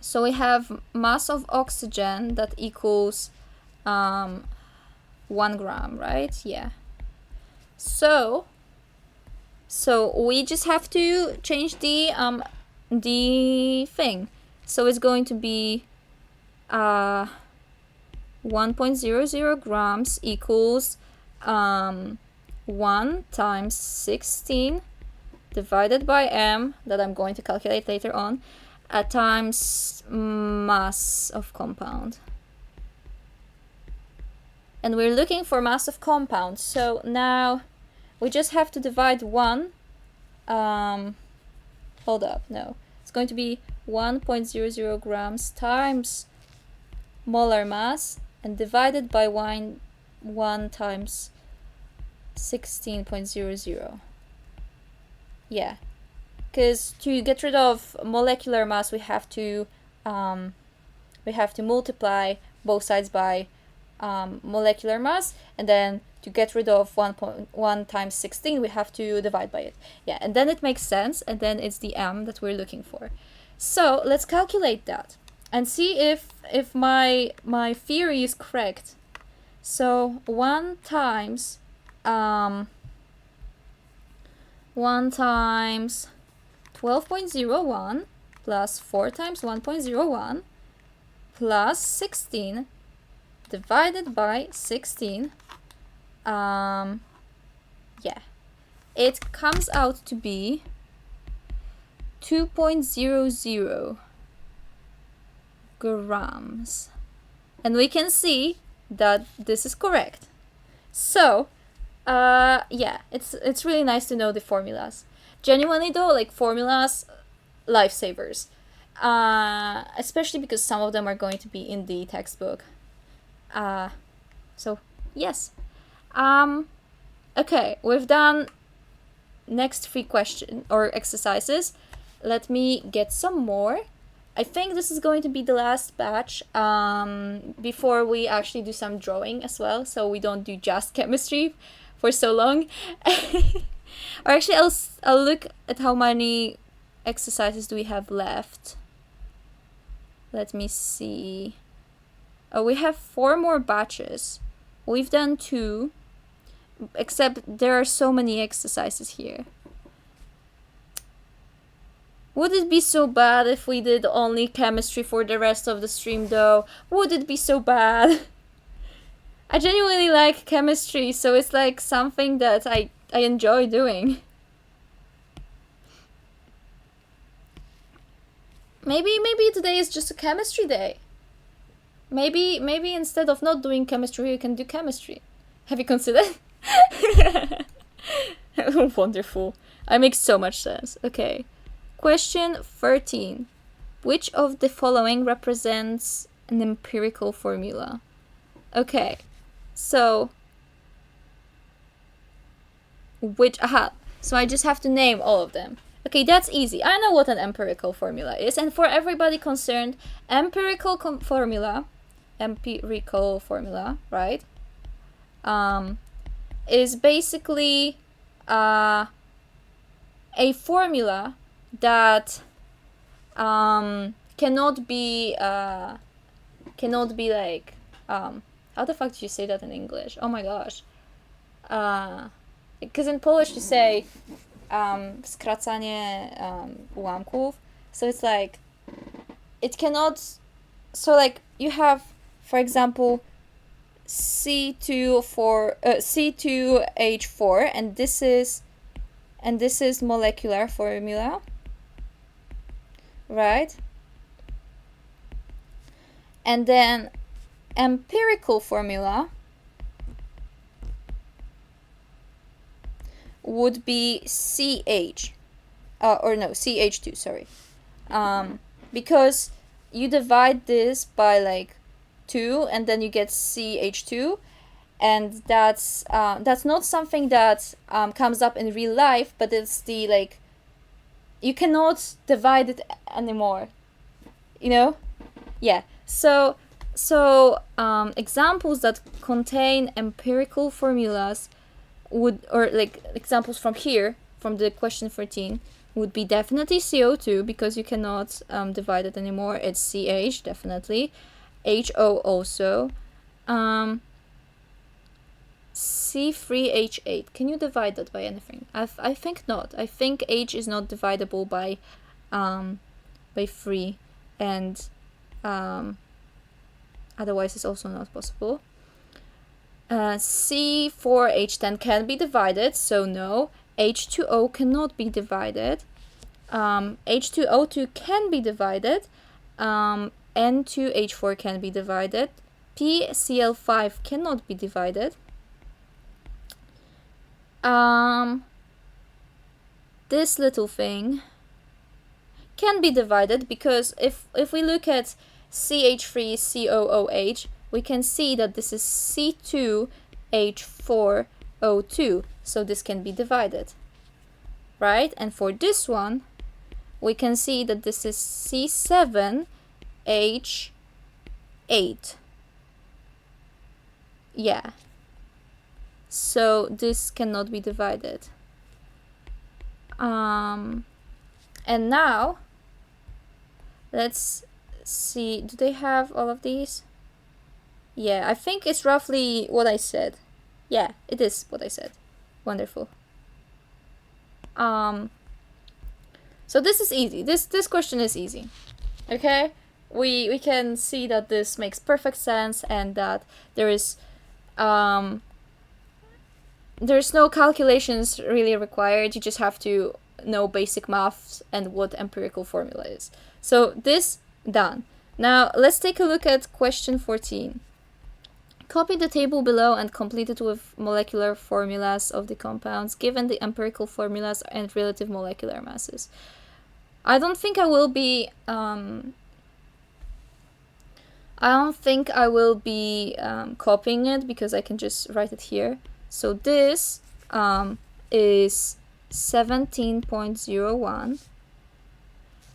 Speaker 1: So we have mass of oxygen that equals 1 gram, right? Yeah. So we just have to change the thing. So it's going to be 1.00 grams equals 1 times 16 divided by m, that I'm going to calculate later on, times mass of compound. And we're looking for mass of compound. So now we just have to divide 1. Hold up, no. It's going to be 1.00 grams times molar mass and divided by 1 times 16.00. Yeah. Because to get rid of molecular mass, we have to multiply both sides by molecular mass, and then to get rid of 1.1 times 16 we have to divide by it. Yeah, and then it makes sense, and then it's the m that we're looking for. So let's calculate that and see if my theory is correct. So 1 times 12.01 plus 4 times 1.01 plus 16 divided by 16, yeah, it comes out to be 2.00 grams. And we can see that this is correct. So, yeah, it's really nice to know the formulas. Genuinely though, like formulas, lifesavers. Especially because some of them are going to be in the textbook. So yes. Okay, we've done next 3 questions or exercises. Let me get some more. I think this is going to be the last batch before we actually do some drawing as well, so we don't do just chemistry for so long. Or actually, I'll look at how many exercises do we have left. Let me see. Oh, we have 4 more batches. We've done 2, except there are so many exercises here. Would it be so bad if we did only chemistry for the rest of the stream though? Would it be so bad? I genuinely like chemistry, so it's like something that I enjoy doing. Maybe today is just a chemistry day. Maybe instead of not doing chemistry, you can do chemistry. Have you considered? Wonderful. I make so much sense. Okay. Question 13. Which of the following represents an empirical formula? Okay. So so I just have to name all of them. Okay, that's easy. I know what an empirical formula is, and for everybody concerned, empirical formula, right? Is basically a formula that cannot be like how the fuck did you say that in English? Oh my gosh. Because in Polish you say skracanie ułamków, so it's like it cannot. So like you have, for example, C2H4, and this is molecular formula, right? And then empirical formula would be CH2, sorry. Because you divide this by like 2 and then you get CH2, and that's not something that comes up in real life, but it's the like you cannot divide it anymore, you know? Yeah. So examples that contain empirical formulas or like examples from here, from the question 14, would be definitely CO2, because you cannot divide it anymore. It's CH, definitely. HO also. C3H8. Can you divide that by anything? I think not. I think H is not dividable by 3, and otherwise it's also not possible. C4H10 can be divided, so no. H2O cannot be divided. H2O2 can be divided. N2H4 can be divided. PCl5 cannot be divided. This little thing can be divided, because if we look at CH3COOH, we can see that this is C2H4O2, so this can be divided, right? And for this one, we can see that this is C7H8. Yeah. So this cannot be divided. And now, let's see, do they have all of these? Yeah, I think it's roughly what I said. Yeah, it is what I said. Wonderful. So this is easy. This question is easy. Okay? We can see that this makes perfect sense, and that there's no calculations really required. You just have to know basic maths and what empirical formula is. So this done. Now let's take a look at question 14. Copy the table below and complete it with molecular formulas of the compounds given the empirical formulas and relative molecular masses. I don't think I will be copying it, because I can just write it here. So this is 17.01.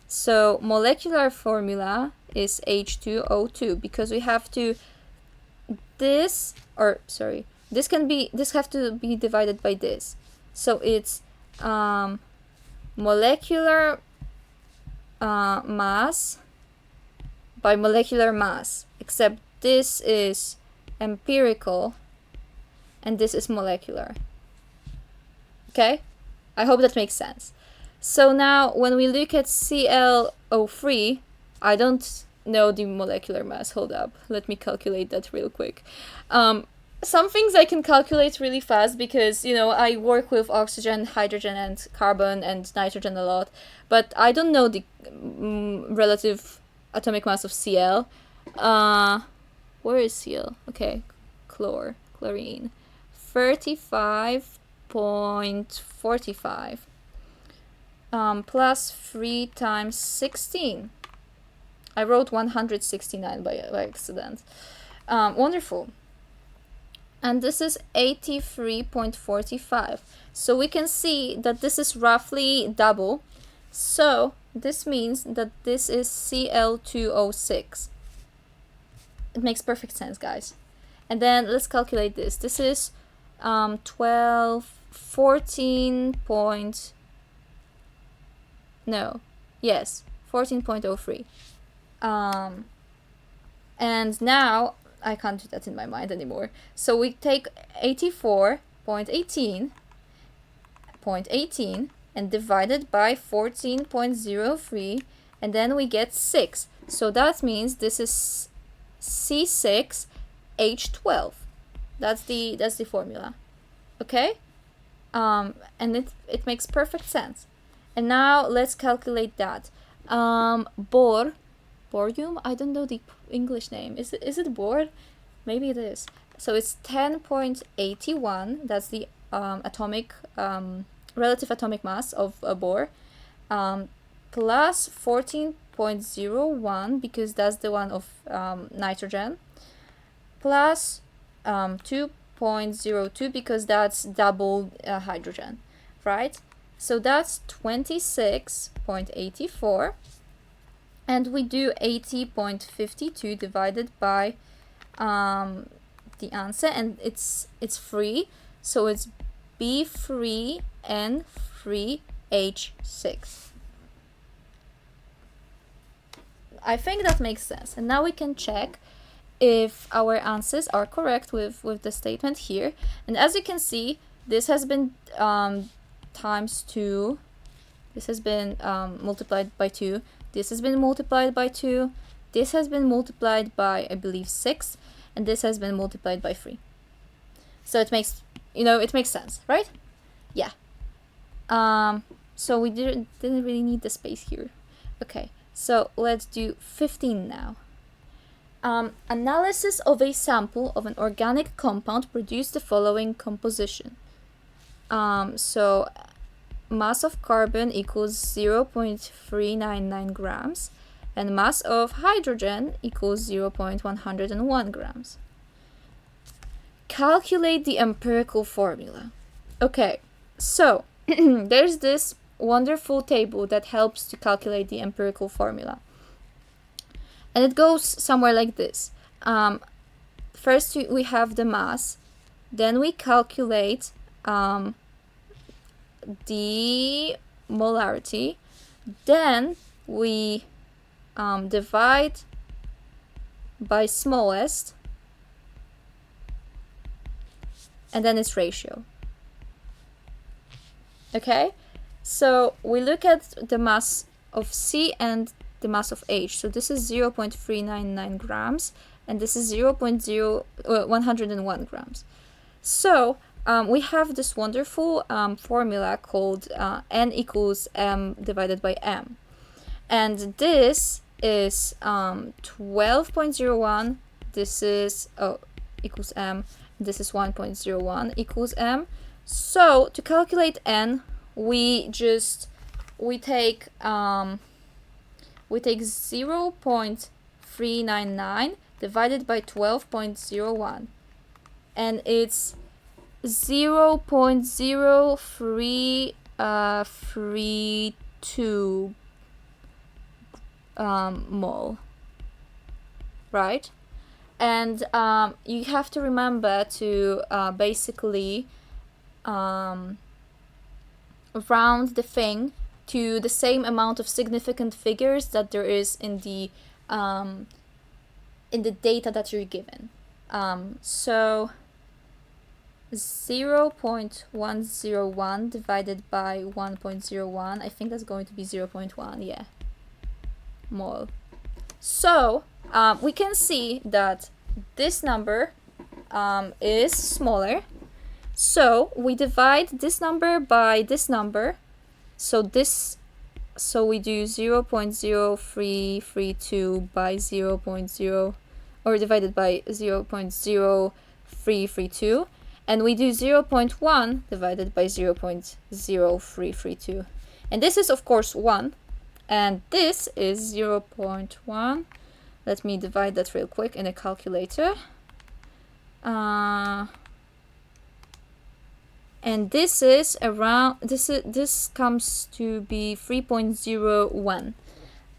Speaker 1: So molecular formula is H2O2, because we have to this have to be divided by this. So it's molecular mass by molecular mass, except this is empirical and this is molecular. Okay? I hope that makes sense. So now when we look at ClO3, I don't know the molecular mass. Hold up. Let me calculate that real quick. Some things I can calculate really fast, because, you know, I work with oxygen, hydrogen, and carbon, and nitrogen a lot, but I don't know the relative atomic mass of Cl. Where is Cl? Okay, chlorine. 35.45 plus 3 times 16. I wrote 169 by accident. Wonderful. And this is 83.45. So we can see that this is roughly double. So this means that this is Cl2O6. It makes perfect sense, guys. And then let's calculate this. This is 14.03. And now I can't do that in my mind anymore. So we take 84.18 and divide it by 14.03, and then we get 6. So that means this is C6H12. That's the formula. Okay? And it makes perfect sense. And now let's calculate that. Borium? I don't know the English name. Is it bor? Maybe it is. So it's 10.81. That's the relative atomic mass of bor. Plus 14.01 because that's the one of nitrogen. Plus 2.02 because that's double hydrogen, right? So that's 26.84, and we do 80.52 divided by the answer, and it's free, so it's B3N3H6. I think that makes sense, and now we can check if our answers are correct with the statement here. And as you can see, this has been times 2, this has been multiplied by 2, this has been multiplied by 2, this has been multiplied by, I believe, 6, and this has been multiplied by 3. So it makes, it makes sense, right? Yeah. So we didn't really need the space here. Okay, so let's do 15 now. Analysis of a sample of an organic compound produced the following composition. So mass of carbon equals 0.399 grams, and mass of hydrogen equals 0.101 grams. Calculate the empirical formula. Okay, so there's this wonderful table that helps to calculate the empirical formula. And it goes somewhere like this. First we have the mass, then we calculate the molarity, then we divide by smallest, and then its ratio. Okay, so we look at the mass of C and the mass of H. So this is 0.399 grams, and this is 101 grams. So we have this wonderful formula called N equals M divided by M. And this is 12.01, this is equals M, this is 1.01 equals M. So to calculate N, we take 0.399 divided by 12.01, and it's 0.0332 mole, right? And you have to remember to basically round the thing to the same amount of significant figures that there is in the data that you're given. So 0.101 divided by 1.01, I think that's going to be 0.1, yeah, mole. So we can see that this number is smaller. So we divide this number by this number. So we do 0.0332 by 0.0, or divided by 0.0332, and we do 0.1 divided by 0.0332. And this is, of course, 1. And this is 0.1. Let me divide that real quick in a calculator. And this is around, this comes to be 3.01.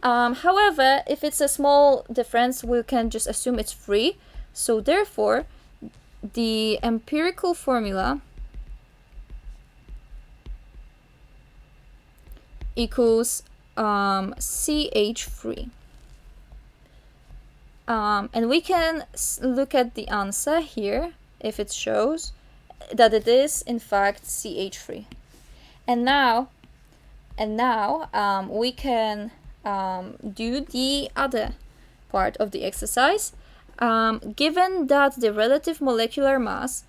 Speaker 1: However, if it's a small difference, we can just assume it's free. So therefore, the empirical formula equals CH3. And we can look at the answer here if it shows that it is in fact CH3. And now we can do the other part of the exercise. Given that the relative molecular mass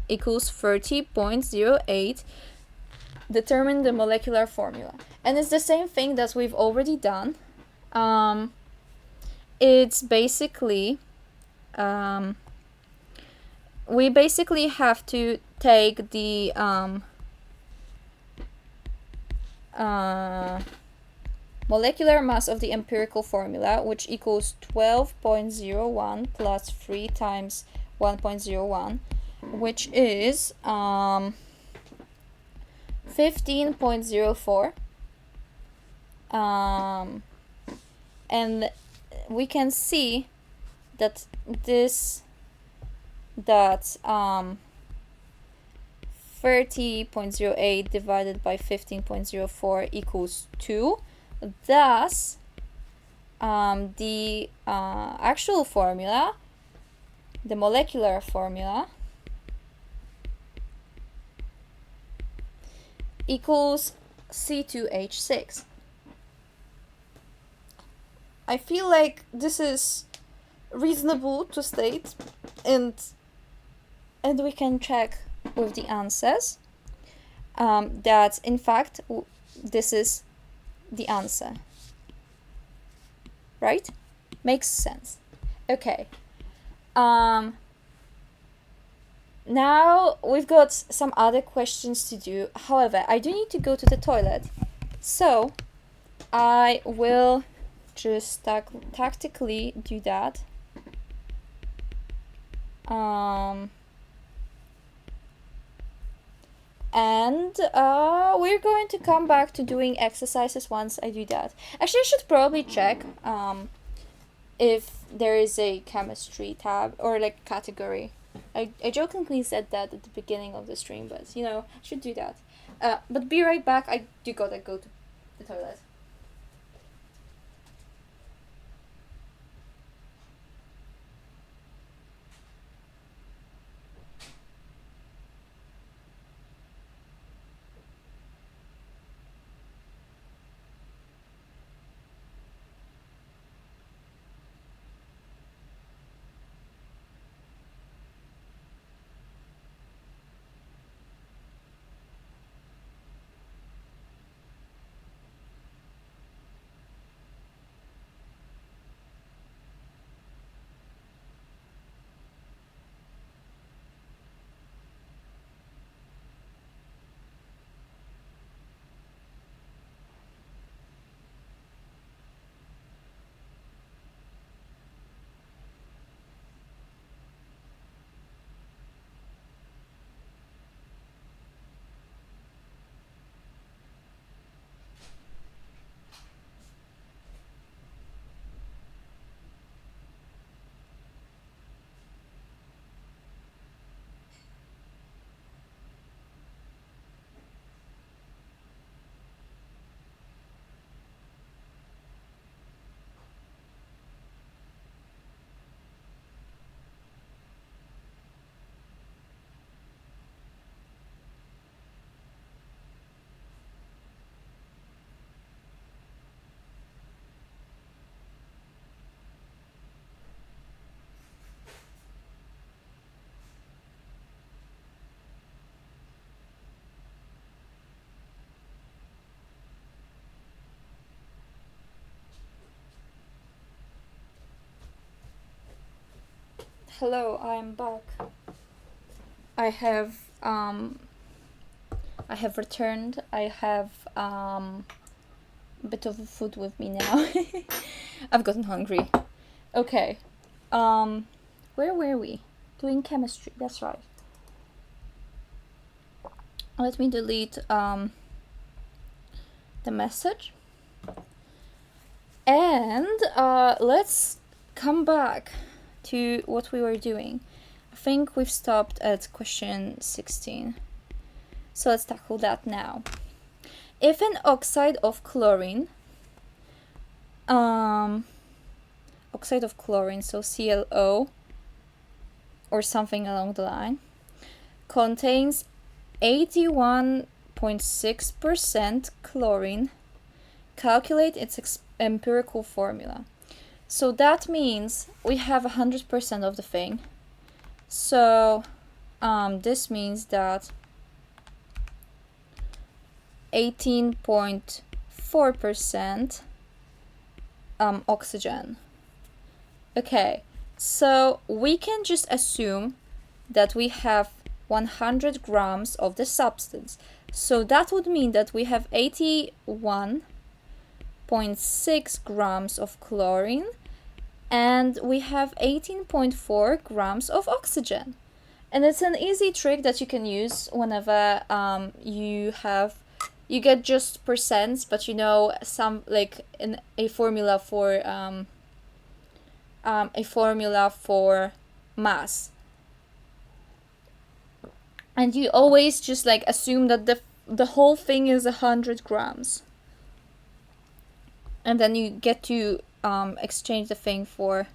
Speaker 1: equals 30.08, determine the molecular formula. And it's the same thing that we've already done. It's basically, we basically have to take the molecular mass of the empirical formula, which equals 12.01 plus 3 times 1.01, which is 15.04. And we can see that this 30.08 divided by 15.04 equals 2. Thus, the actual formula, the molecular formula, equals C2H6. I feel like this is reasonable to state, and we can check with the answers that in fact this is the answer, right? Makes sense. Okay, now we've got some other questions to do. However, I do need to go to the toilet, so I will just tactically do that. And we're going to come back to doing exercises once I do that. Actually, I should probably check if there is a chemistry tab or like category. I jokingly said that at the beginning of the stream, but you know, I should do that. But be right back. I do gotta go to the toilet. Hello, I'm back. I have returned. I have a bit of food with me now. I've gotten hungry. Okay. Where were we? Doing chemistry. That's right. Let me delete the message. And let's come back to what we were doing. I think we've stopped at question 16. So let's tackle that now. If an oxide of chlorine, so ClO or something along the line, contains 81.6% chlorine, calculate its empirical formula. So that means we have 100% of the thing. So this means that 18.4% oxygen. Okay, so we can just assume that we have 100 grams of the substance. So that would mean that we have 81.6 grams of chlorine and we have 18.4 grams of oxygen. And it's an easy trick that you can use whenever you get just percents, but you know some like in a formula for mass. And you always just like assume that the whole thing is 100 grams. And then you get to exchange the thing for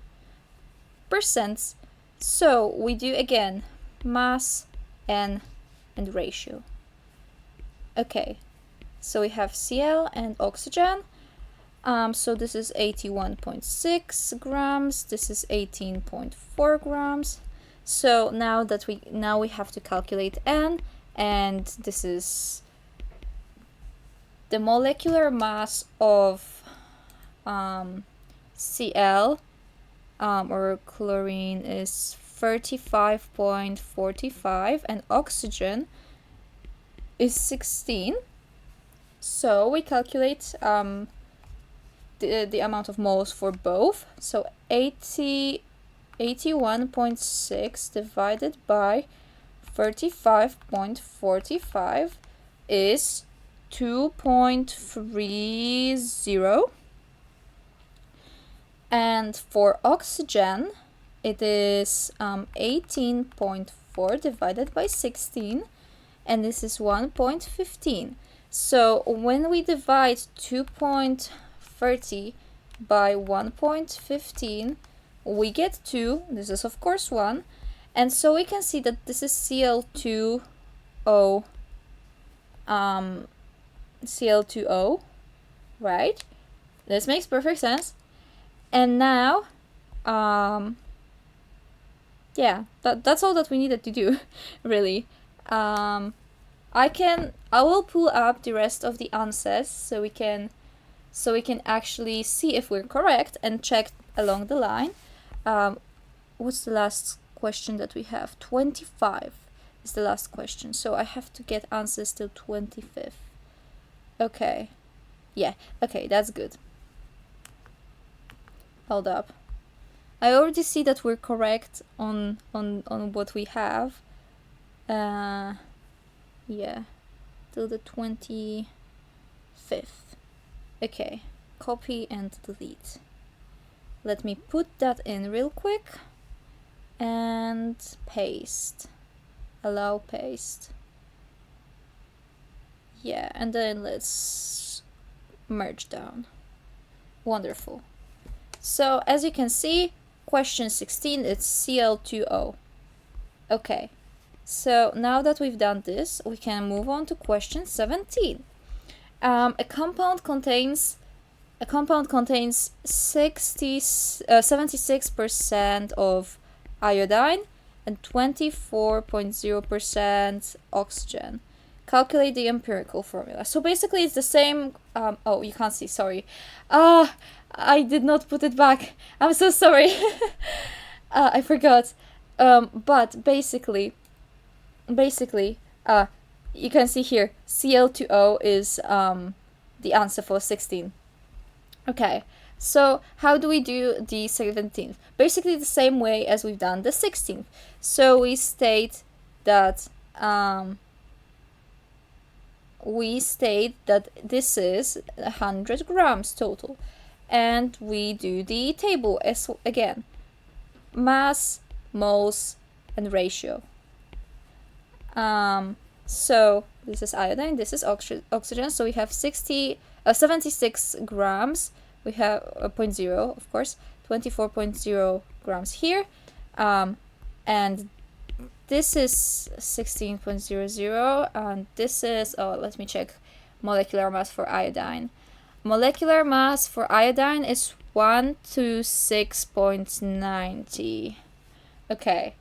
Speaker 1: percents. So we do again mass and ratio. Okay, so we have Cl and oxygen. So this is 81.6 grams. This is 18.4 grams. So now we have to calculate N, and this is the molecular mass of Cl or chlorine is 35.45 and oxygen is 16. So we calculate the amount of moles for both. So 81.6 divided by 35.45 is 2.30. And for oxygen, it is 18.4 divided by 16, and this is 1.15. So when we divide 2.30 by 1.15, we get 2. This is of course 1. And so we can see that this is Cl2O, Cl2O, right? This makes perfect sense. And now, yeah, that's all that we needed to do, really. I will pull up the rest of the answers so we can actually see if we're correct and check along the line. What's the last question that we have? 25 is the last question, so I have to get answers till 25th. Okay, yeah, okay, that's good. Hold up. I already see that we're correct on what we have. Yeah, till the 25th. Okay, copy and delete. Let me put that in real quick and paste. Allow paste. Yeah, and then let's merge down. Wonderful. So as you can see, question 16, it's Cl2O. Okay, so now that we've done this, we can move on to question 17. A compound contains 76% of iodine and 24.0% oxygen. Calculate the empirical formula. So basically it's the same, oh, you can't see, sorry. I did not put it back. I'm so sorry. I forgot. But basically, basically, you can see here Cl2O is the answer for 16. Okay, so how do we do the 17th? Basically the same way as we've done the 16th. So we state that this is 100 grams total, and we do the table as again: mass, moles, and ratio. So this is iodine, this is oxygen. So we have 76 grams. We have 0.0, of course, 24.0 grams here, and this is 16.00, and this is, let me check molecular mass for iodine. Molecular mass for iodine is 126.90. Okay.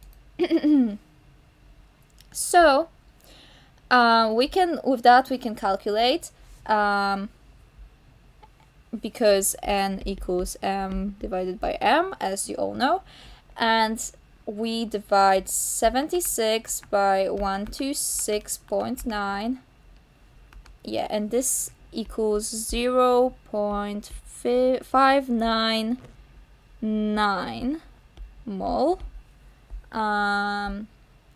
Speaker 1: So we can calculate, because N equals M divided by M, as you all know, and we divide 76 by 126.9. Yeah, and this equals 0.599 mole. And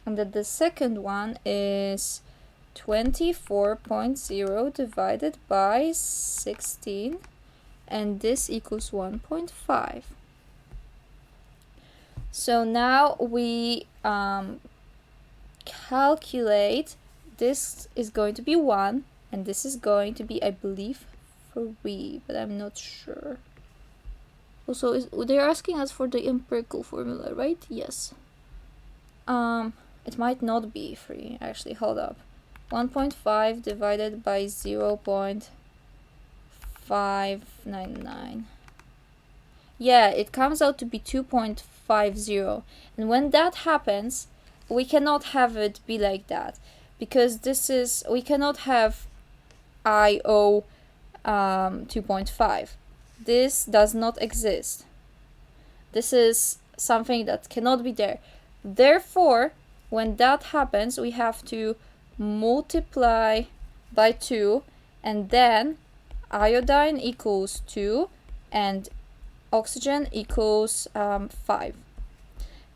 Speaker 1: then the second one is 24.0 divided by 16, and this equals 1.5. So now we calculate. This is going to be 1, and this is going to be, I believe, 3, but I'm not sure. Also, they're asking us for the empirical formula, right? Yes. It might not be 3, actually. Hold up. 1.5 divided by 0.599. Yeah, it comes out to be 2.50. And when that happens, we cannot have it be like that, because we cannot have IO 2.5. This does not exist. This is something that cannot be there. Therefore, when that happens, we have to multiply by 2, and then iodine equals 2 and oxygen equals 5,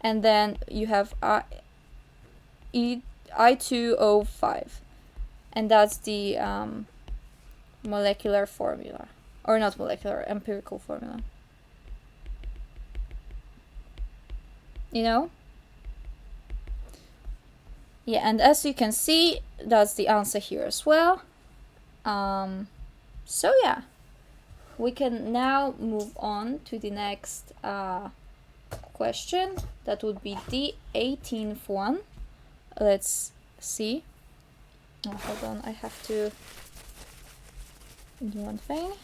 Speaker 1: and then you have I2O5, and that's the molecular formula, or not molecular, empirical formula. You know? Yeah, and as you can see, that's the answer here as well. So yeah, we can now move on to the next question. That would be the 18th one. Let's see. Oh, hold on, I have to do one thing.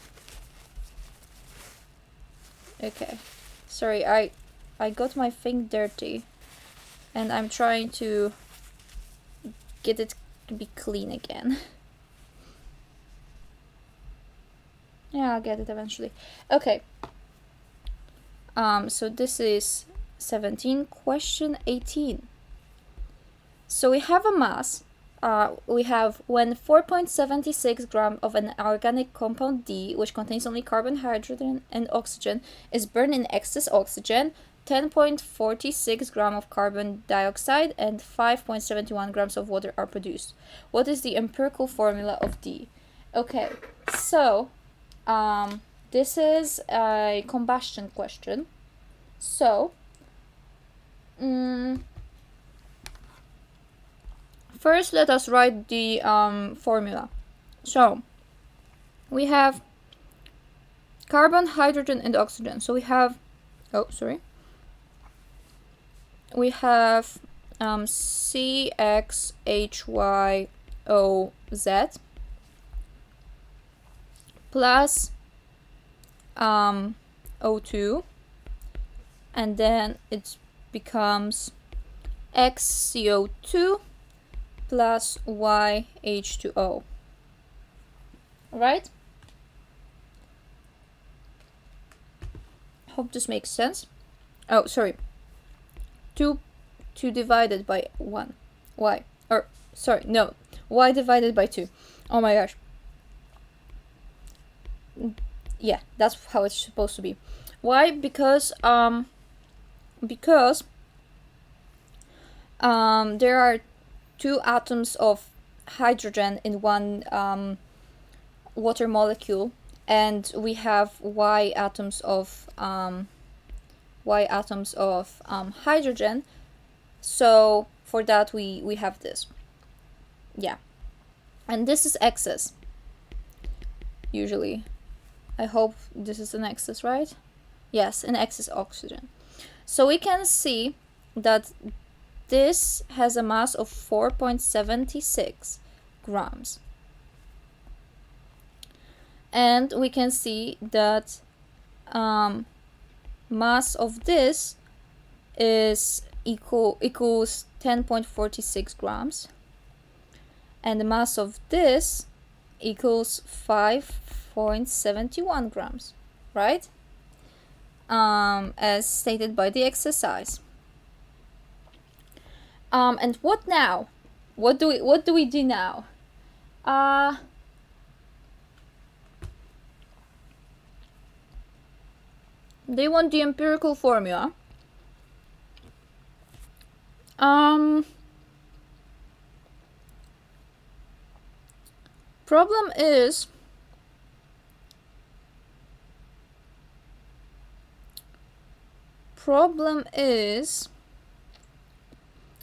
Speaker 1: Okay, sorry, I got my thing dirty, and I'm trying to get it to be clean again. Yeah, I'll get it eventually. Okay. So this is 17, question 18. So we have a mass. We have when 4.76 gram of an organic compound D, which contains only carbon, hydrogen, and oxygen, is burned in excess oxygen, 10.46 gram of carbon dioxide and 5.71 grams of water are produced. What is the empirical formula of D? Okay, so this is a combustion question. So, first let us write the formula. So, we have carbon, hydrogen, and oxygen. So we have, we have CXHYOZ plus O2, and then it becomes XCO2 plus YH2O. Right? Hope this makes sense. Oh, sorry. 2 divided by 1. Why? or sorry, no, y divided by 2. Oh my gosh. Yeah, that's how it's supposed to be. Why? Because there are 2 atoms of hydrogen in one water molecule, and we have y atoms of hydrogen. So for that we have this. Yeah, and this is excess usually. I hope this is an excess, right? Yes, an excess oxygen. So we can see that this has a mass of 4.76 grams. And we can see that mass of this is equals 10.46 grams, and the mass of this equals 5.71 grams, right? As stated by the exercise. And what now? What do we do now? They want the empirical formula. Problem is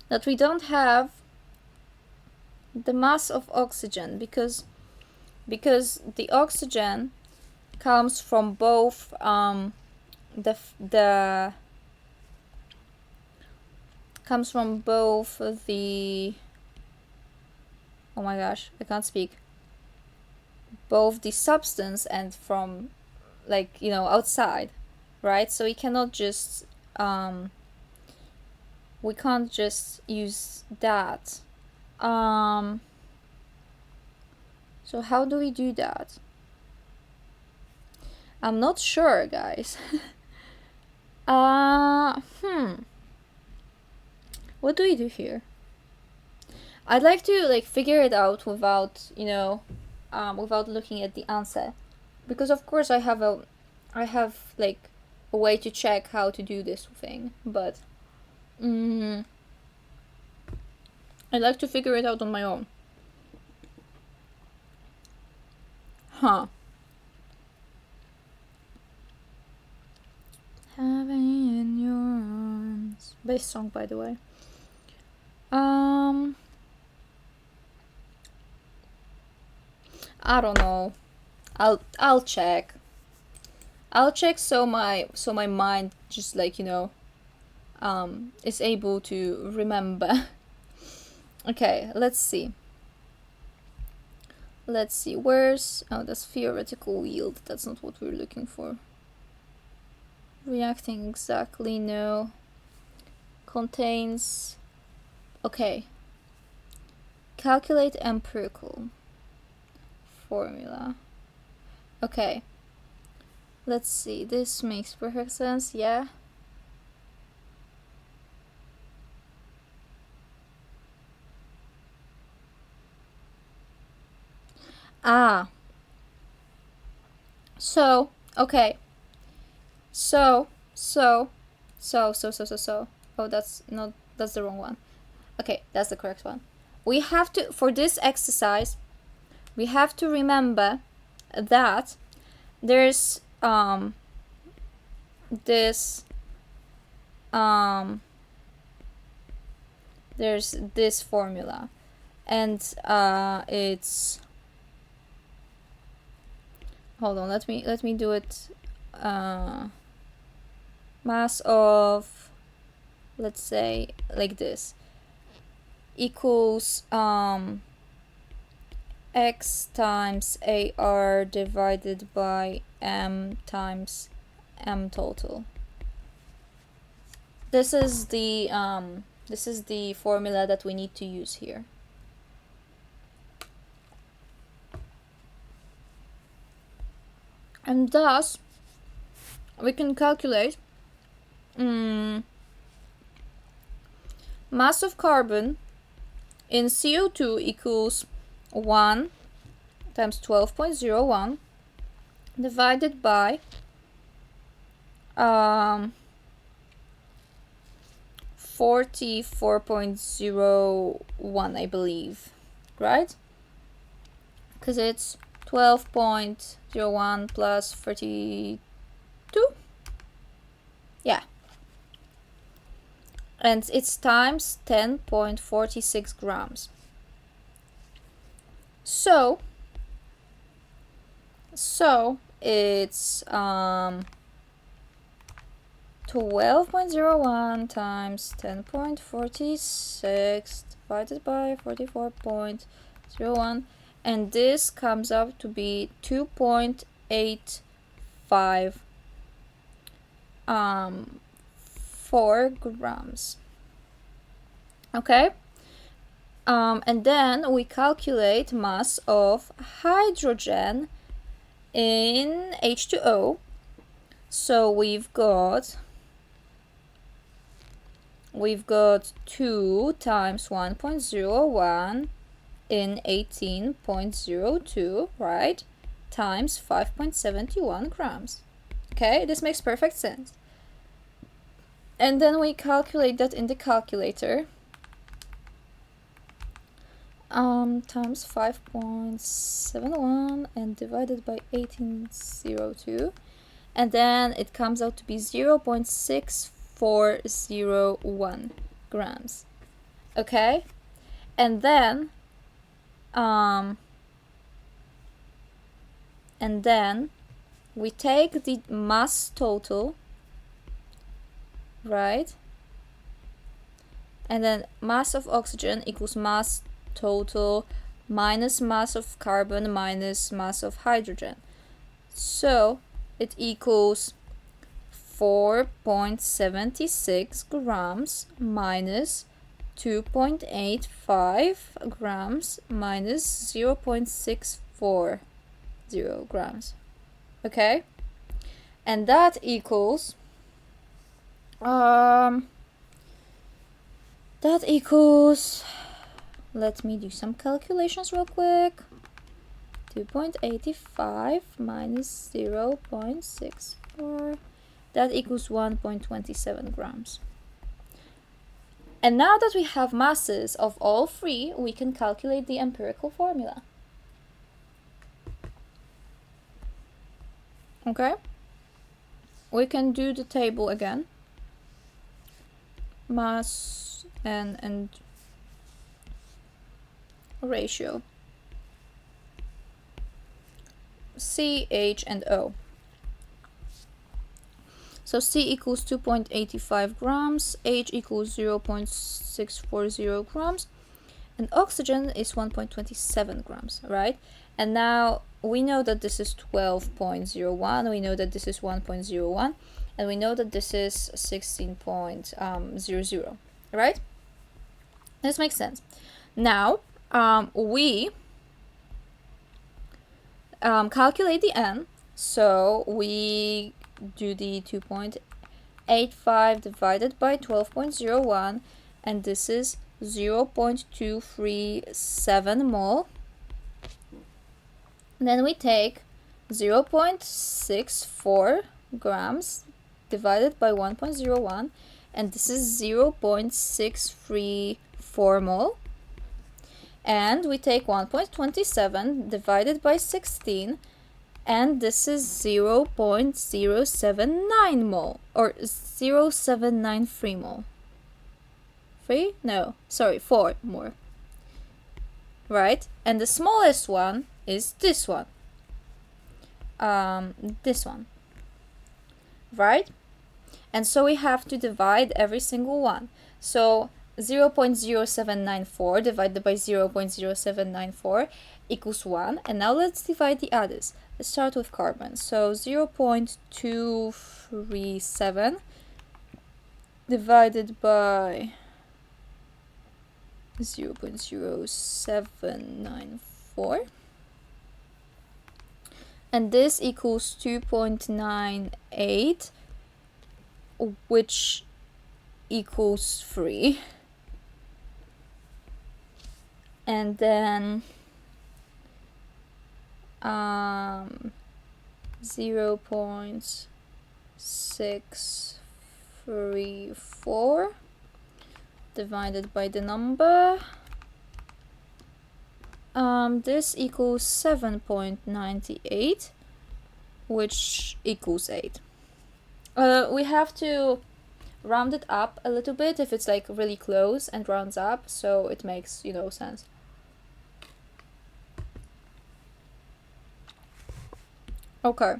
Speaker 1: that we don't have the mass of oxygen, because the oxygen comes from both the oh my gosh, I can't speak, both the substance and from, like, you know, outside, right? So we cannot just use that. So how do we do that? I'm not sure, guys. What do we do here? I'd like to, like, figure it out without, you know, without looking at the answer, because of course I have like a way to check how to do this thing, but I'd like to figure it out on my own. Having in your arms. Best song, by the way. I don't know. I'll check. So my mind just, like, you know, is able to remember. Okay, let's see. Where's that's theoretical yield. That's not what we're looking for. Reacting exactly, no. Contains. Okay. Calculate empirical formula. Okay. Let's see. This makes perfect sense, yeah. So, okay. So. Oh, that's the wrong one. Okay, that's the correct one. We have to, for this exercise, we have to remember that there's this formula, and it's, hold on, let me do it. Mass of, let's say, like this, equals x times AR divided by m times m total. This is the formula that we need to use here. And thus we can calculate mass of carbon in CO2 equals 1 times 12.01 divided by 44.01, I believe, right? Because it's 12.01 plus 32. Yeah. And it's times 10.46 grams. So it's 12.01 times 10.46 divided by 44.01, and this comes up to be 2.85 4 grams. Okay, and then we calculate mass of hydrogen in H2O. So we've got 2 times 1.01 in 18.02, right, times 5.71 grams. Okay, this makes perfect sense. And then we calculate that in the calculator. Times 5.71 and divided by 18.02, and then it comes out to be 0.6401 grams. Okay, and then we take the mass total, right, and then mass of oxygen equals mass total minus mass of carbon minus mass of hydrogen. So it equals 4.76 grams minus 2.85 grams minus 0.640 grams. Okay, and that equals let me do some calculations real quick. 2.85 minus 0.64, that equals 1.27 grams. And now that we have masses of all three, we can calculate the empirical formula. Okay, we can do the table again. Mass and ratio. C, H, and O. So C equals 2.85 grams, H equals 0.640 grams, and oxygen is 1.27 grams, right? And now we know that this is 12.01, we know that this is 1.01, and we know that this is 16.00, right? This makes sense. Now we calculate the N, so we do the 2.85 divided by 12.01, and this is 0.237 mole. Then we take 0.64 grams divided by 1.01, and this is 0.634 mole. And we take 1.27 divided by 16, and this is 0.079 mole, or 0.793 mole. 3? No, sorry, 4 more. Right? And the smallest one is this one. This one. Right? And so we have to divide every single one. So 0.0794 divided by 0.0794 equals 1. And now let's divide the others. Let's start with carbon. So 0.237 divided by 0.0794, and this equals 2.98, which equals 3. and then 0.634 divided by the number. This equals 7.98, which equals 8. We have to round it up a little bit if it's like really close and rounds up, so it makes, sense. Okay.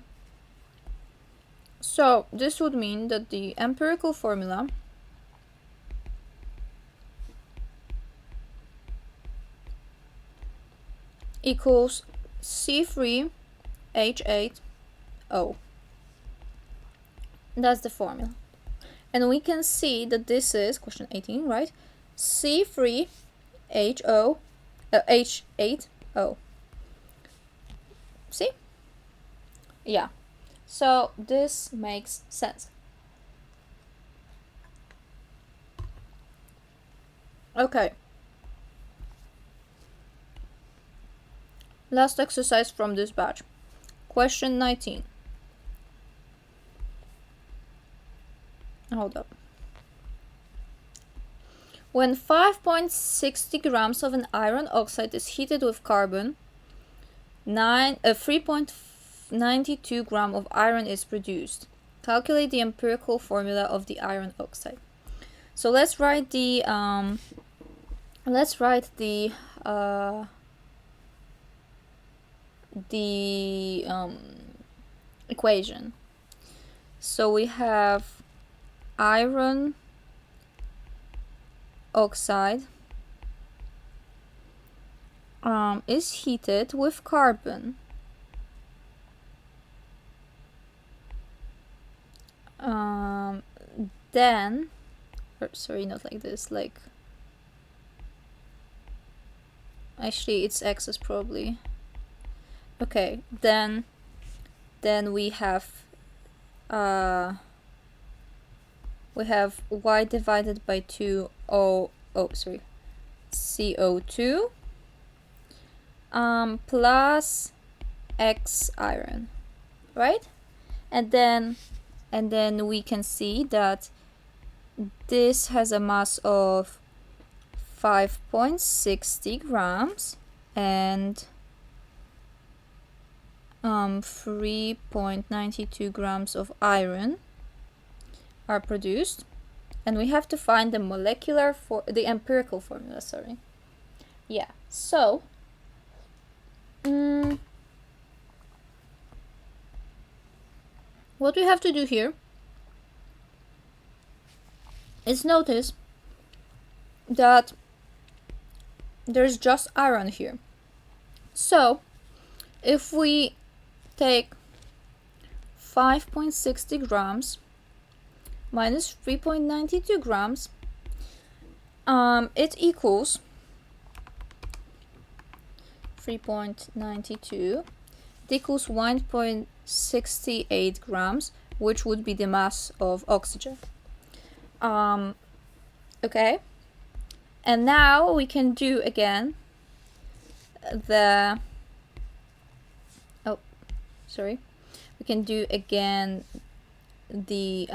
Speaker 1: So this would mean that the empirical formula equals C3H8O. That's the formula. And we can see that this is question 18, right? C3H8O. See? Yeah. So this makes sense. Okay. Last exercise from this batch. Question 19. Hold up. When 5.60 grams of an iron oxide is heated with carbon, 3.92 gram of iron is produced. Calculate the empirical formula of the iron oxide. So let's write the equation. So we have iron oxide is heated with carbon. Then, sorry, not like this, like, actually it's excess probably. Okay, then we have Y divided by 2 CO2 plus X iron, right? And then we can see that this has a mass of 5.60 grams and 3.92 grams of iron are produced, and we have to find the empirical formula, sorry. Yeah, so what we have to do here is notice that there's just iron here. So if we take 5.60 grams minus 3.92 grams, it equals 3.92. It equals 1.68 grams, which would be the mass of oxygen. Okay, and now we can do again the we can do again the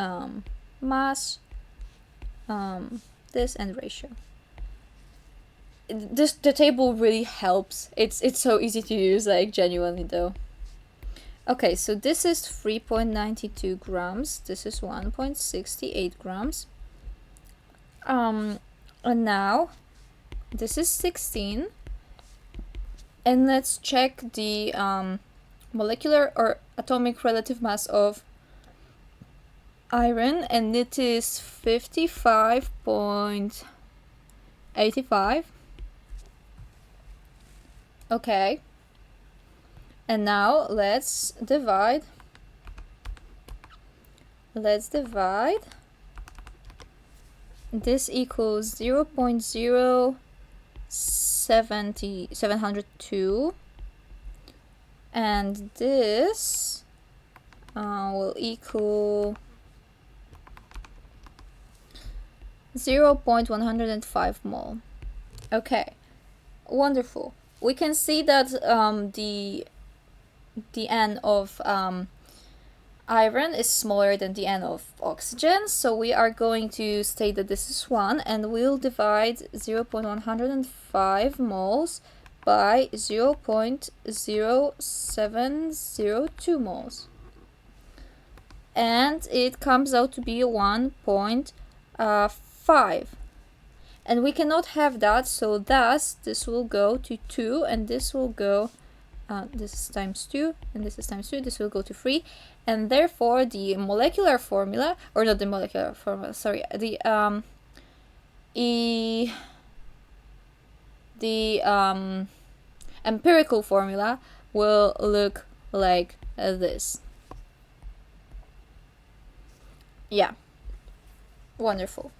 Speaker 1: mass, this, and ratio. The table really helps. It's so easy to use, like, genuinely though. Okay, so this is 3.92 grams, this is 1.68 grams, and now this is 16, and let's check the molecular or atomic relative mass of iron, and it is 55.85. Okay, and now let's divide. This equals 0.0702, and this will equal 0.105 mole. Okay, wonderful. We can see that the N of iron is smaller than the N of oxygen, so we are going to state that this is 1, and we'll divide 0.105 moles by 0.0702 moles. And it comes out to be 1.5. And we cannot have that, so thus this will go to 2, and this will go, this is times 2, and this is times 2, this will go to 3, and therefore the molecular formula, or not the molecular formula, sorry, the empirical formula will look like this. Yeah, wonderful.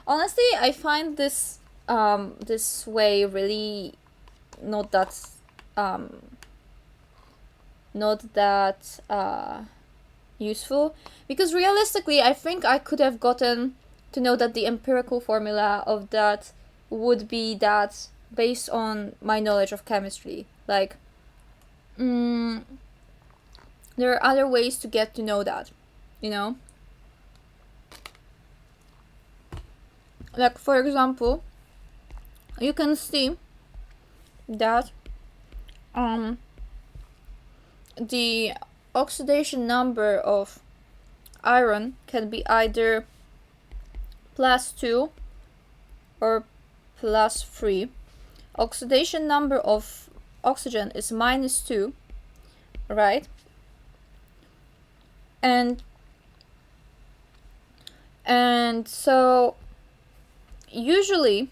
Speaker 1: Honestly, I find this this way really not that useful, because realistically I think I could have gotten to know that the empirical formula of that would be that based on my knowledge of chemistry. Like, there are other ways to get to know that, you know? Like, for example, you can see that the oxidation number of iron can be either +2 or +3. Oxidation number of oxygen is -2, right? And so usually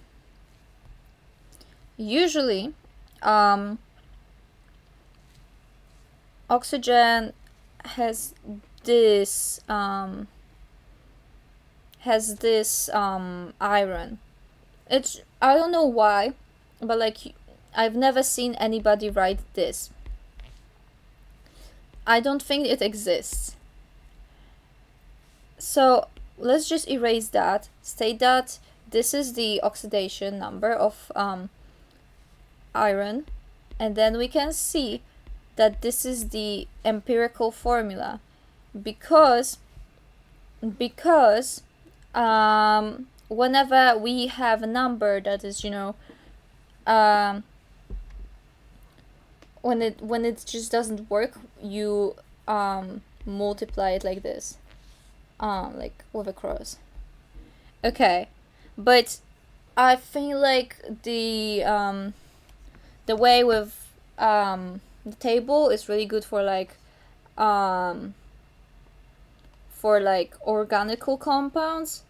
Speaker 1: oxygen has this iron. It's, I don't know why, but like, I've never seen anybody write this. I don't think it exists. So let's just erase that, state that this is the oxidation number of iron, and then we can see that this is the empirical formula, because whenever we have a number that is, you know, when it just doesn't work, you multiply it like this, like with a cross. Okay, but I think like the way with the table is really good for like organical compounds,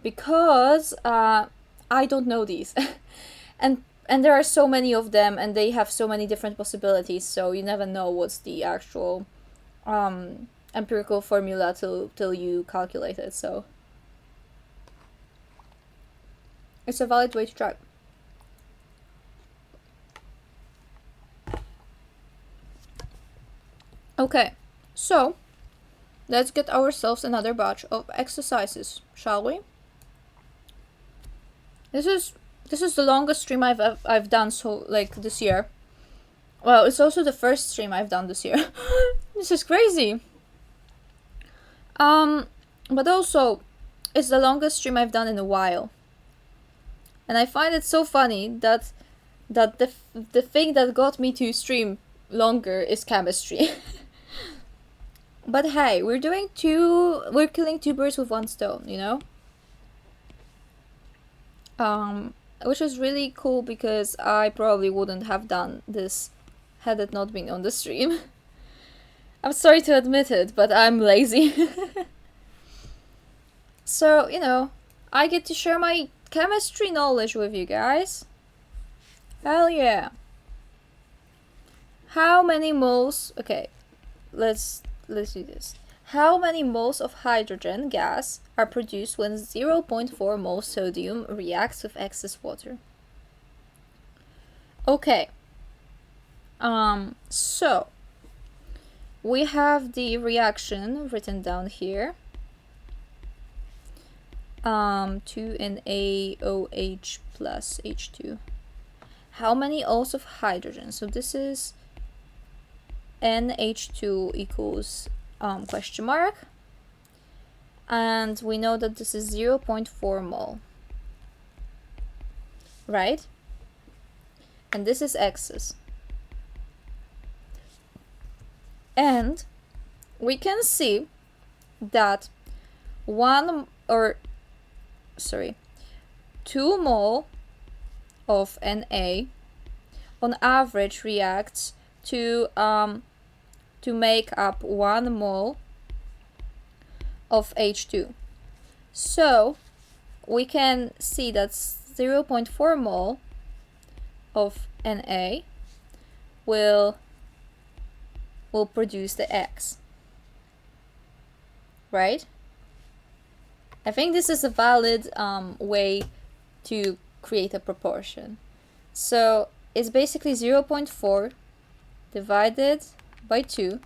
Speaker 1: because I don't know these and there are so many of them, and they have so many different possibilities, so you never know what's the actual empirical formula till you calculate it. So it's a valid way to try. Okay, so let's get ourselves another batch of exercises, shall we? This is the longest stream I've done so like this year. Well, it's also the first stream I've done this year. This is crazy. But also it's the longest stream I've done in a while. And I find it so funny that the thing that got me to stream longer is chemistry. But hey, we're killing two birds with one stone, you know? Which is really cool, because I probably wouldn't have done this had it not been on the stream. I'm sorry to admit it, but I'm lazy. So, you know, I get to share my chemistry knowledge with you guys. Hell yeah. How many moles... Okay, let's do this. How many moles of hydrogen gas are produced when 0.4 moles sodium reacts with excess water? Okay. So we have the reaction written down here. 2NaOH plus H2. how many moles of hydrogen? So this is NH2 equals question mark, and we know that this is 0.4 mole, right? And this is X's. And we can see that 2 mole of Na on average reacts to make up 1 mole of H2. So we can see that 0.4 mole of Na will produce the X, right? I think this is a valid way to create a proportion. So it's basically 0.4 divided by 2,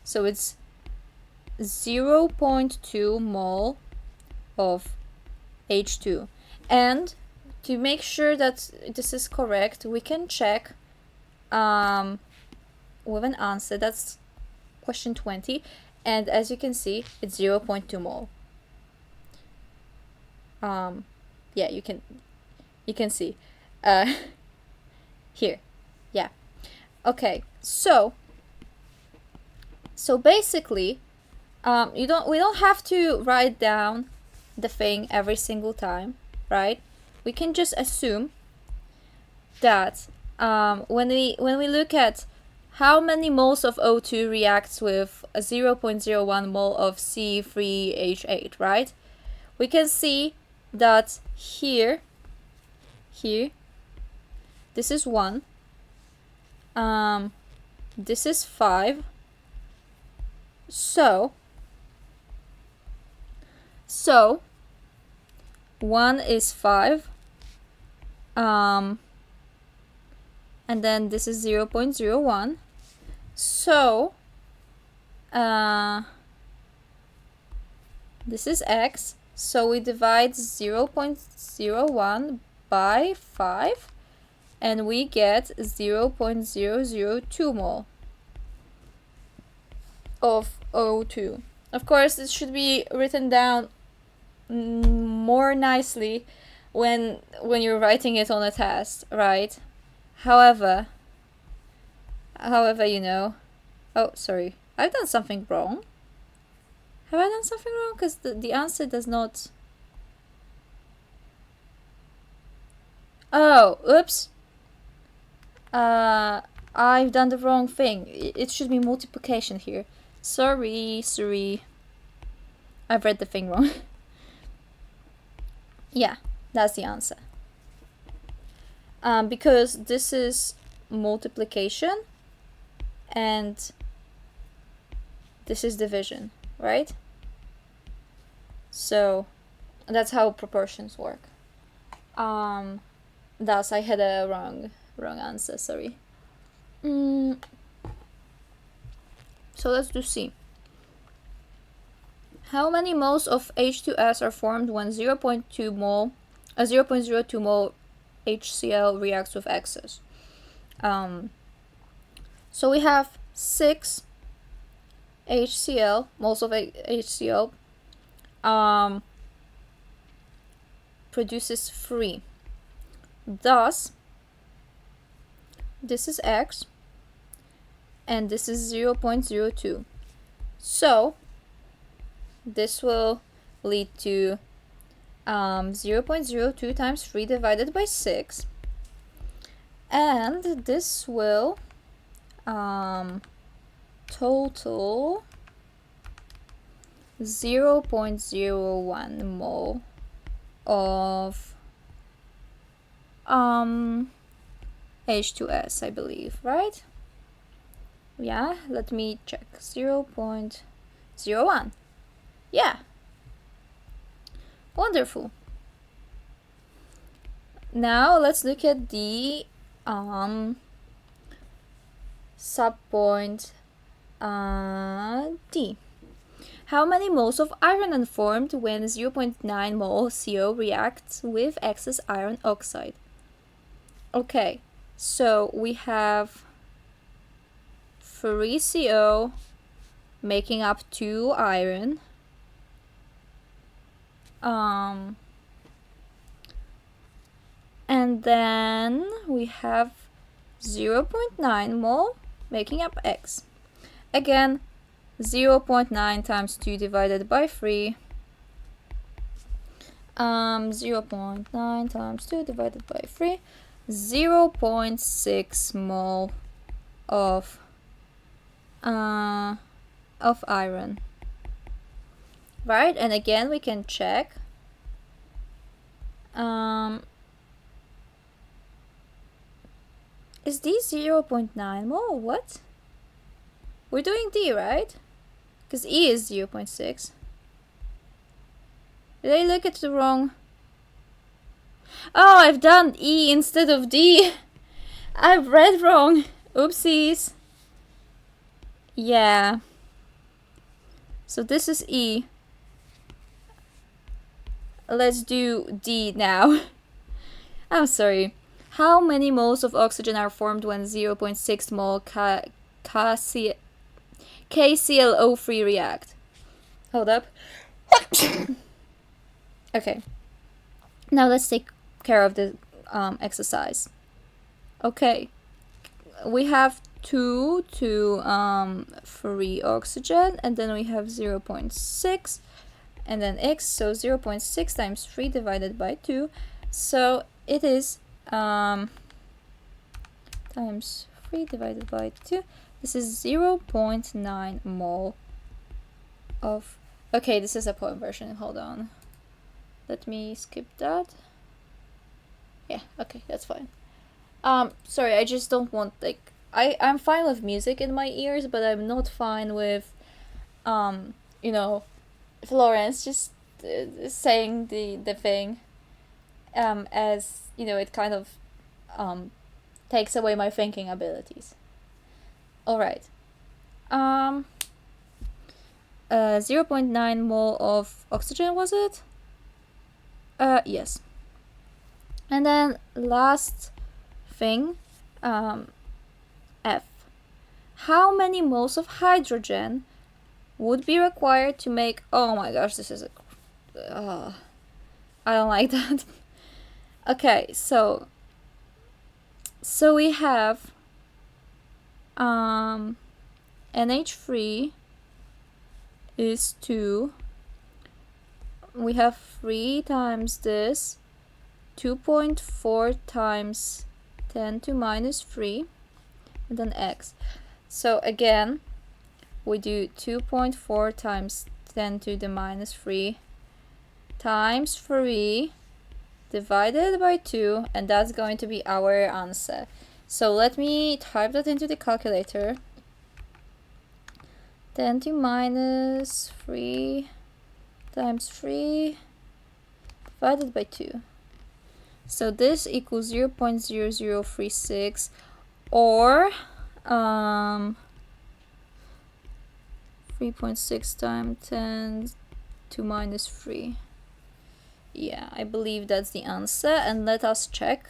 Speaker 1: so it's 0.2 mole of H2. And to make sure that this is correct, we can check with an answer. That's question 20, and as you can see, it's 0.2 mole. Yeah, you can see here. Yeah. Okay, so basically we don't have to write down the thing every single time, right? We can just assume that when we look at how many moles of O2 reacts with a 0.01 mole of C3H8, right? We can see that here this is 1, this is 5, so 1 is 5, and then this is 0.01, so this is X, so we divide 0.01 by 5, and we get 0.002 mole of O2. Of course, it should be written down more nicely when you're writing it on a test, right? However, you know, oh, sorry, I've done something wrong. Have I done something wrong? Because the answer does not... Oh, oops. I've done the wrong thing. It should be multiplication here. Sorry. I've read the thing wrong. Yeah, that's the answer. Because this is multiplication and this is division, right? So that's how proportions work. Thus I had a wrong answer, sorry. So let's do C. How many moles of H2S are formed when 0.02 mole HCl reacts with Xs? So we have 6 HCl, moles of HCl, produces 3. Thus, this is X, and this is 0.02. So, this will lead to 0.02 times 3 divided by 6, and this will total 0.01 mole of H2S, I believe, right? Yeah, let me check. 0.01. Yeah. Wonderful. Now let's look at the subpoint D. How many moles of iron are formed when 0.9 mole CO reacts with excess iron oxide? Okay, So we have 3 CO making up 2 iron. And then we have 0.9 mole making up X. Again, 0.9 times 2 divided by 3. 0.9 times 2 divided by 3. 0.6 mole of iron. Right? And again, we can check. Is D 0.9 mole? What? We're doing D, right? Because E is 0.6. Did I look at the wrong? Oh, I've done E instead of D. I've read wrong. Oopsies. Yeah. So this is E. Let's do D now. I'm sorry. How many moles of oxygen are formed when 0.6 mole KClO3 react? Hold up. Okay. Now let's take care of the exercise. Okay. We have 2 to 3 oxygen, and then we have 0.6, and then X, so 0.6 times 3 divided by 2. So it is times 3 divided by 2. This is 0.9 mole of... Okay, this is a poem version. Hold on. Let me skip that. Yeah, okay, that's fine. Sorry, I just don't want, like... I'm fine with music in my ears, but I'm not fine with, you know, Florence just saying the thing, as, you know, it kind of, takes away my thinking abilities. Alright. 0.9 mole of oxygen, was it? Yes. And then last thing, F. How many moles of hydrogen would be required to make... Oh my gosh, this is a... I don't like that. Okay, so we have NH3 is 2. We have 3 times this, 2.4 times 10 to minus 3, and then X. So again, we do 2.4 times 10 to the minus 3 times 3 divided by 2, and that's going to be our answer. So let me type that into the calculator. 10 to minus 3 times 3 divided by 2. So this equals 0.0036, or 3.6 times 10 to minus 3. Yeah, I believe that's the answer, and let us check.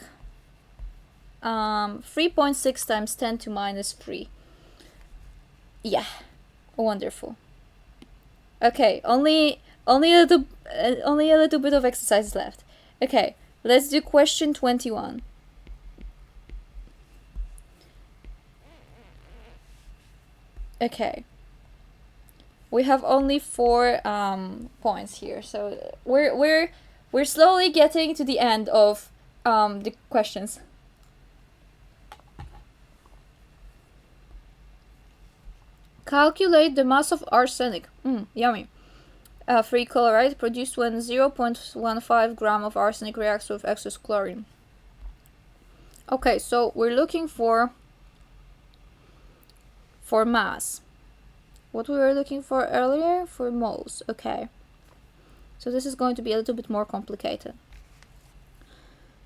Speaker 1: 3.6 times 10 to minus 3. Yeah, wonderful. Okay, only a little bit of exercise left. Okay, let's do question 21. Okay, we have only 4 points here, so we're slowly getting to the end of the questions. Calculate the mass of arsenic. Yummy. Free chloride produced when 0.15 gram of arsenic reacts with excess chlorine. Okay, so we're looking for mass. What we were looking for earlier? For moles. Okay. So this is going to be a little bit more complicated.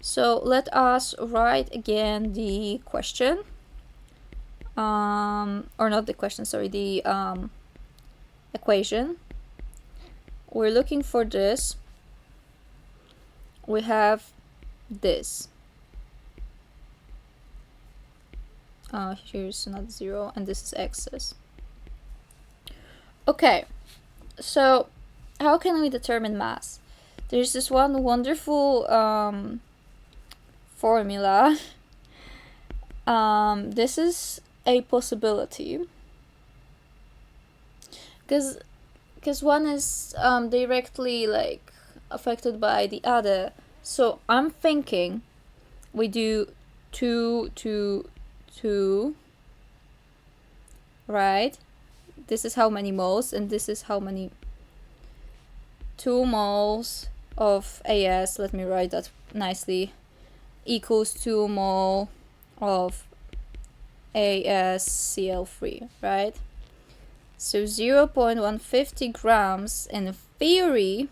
Speaker 1: So let us write again the question. Or not the question, sorry, the equation. We're looking for this. We have this. here's another 0, and this is excess. Okay, so how can we determine mass? There's this one wonderful formula. This is a possibility, because one is directly like affected by the other. So I'm thinking we do 2, 2, 2, right? This is how many moles, and this is how many. 2 moles of AS, let me write that nicely, equals 2 mole of AsCl3, right? So 0.150 grams in theory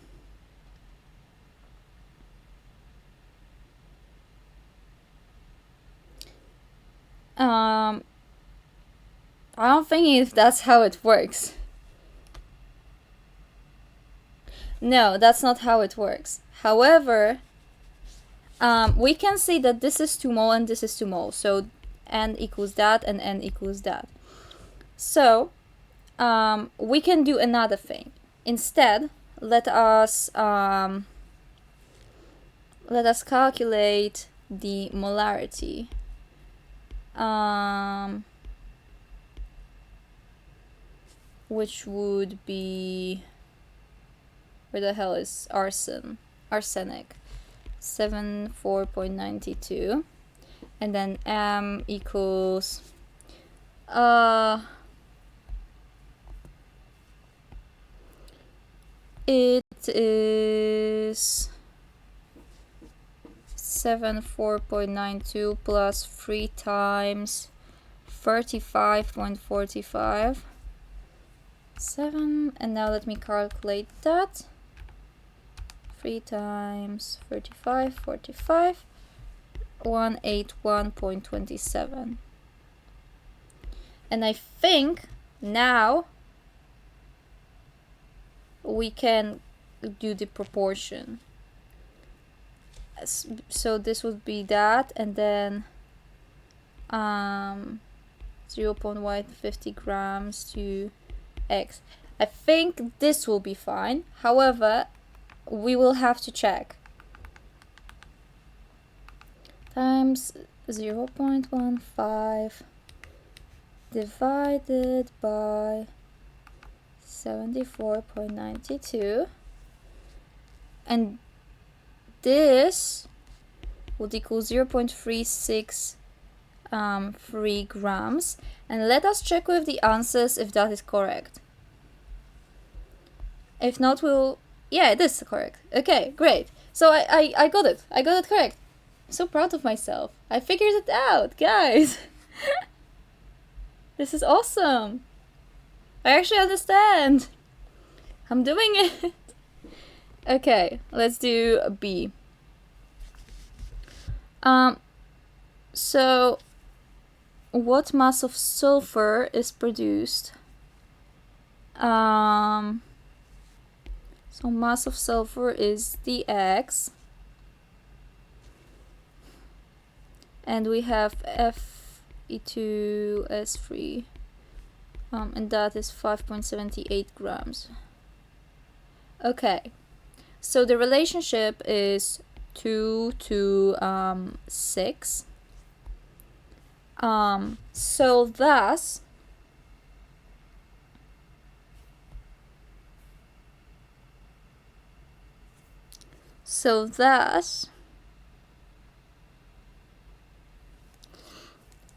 Speaker 1: I don't think if that's how it works. No, that's not how it works. However, we can see that this is 2 mole and this is 2 mole. So n equals that and n equals that. So we can do another thing. Instead, let us calculate the molarity. Which would be, where the hell is arsenic? 74.92, and then M equals it is 74.92 plus 3 times 35.45, 7, and now let me calculate that. 3 times 35, 45, 181.27. And I think now we can do the proportion. So this would be that, and then 0.150 grams to X. I think this will be fine. However, we will have to check. Times 0.15 divided by 74.92, and this would equal 0.363 grams. And let us check with the answers if that is correct. If not, we'll... Yeah, it is correct. Okay, great. So I got it. I got it correct. I'm so proud of myself. I figured it out, guys. This is awesome. I actually understand. I'm doing it. Okay, let's do B. So what mass of sulfur is produced? So mass of sulfur is the X, and we have Fe2S3, and that is 5.78 grams. Okay, so the relationship is 2 to 6. So thus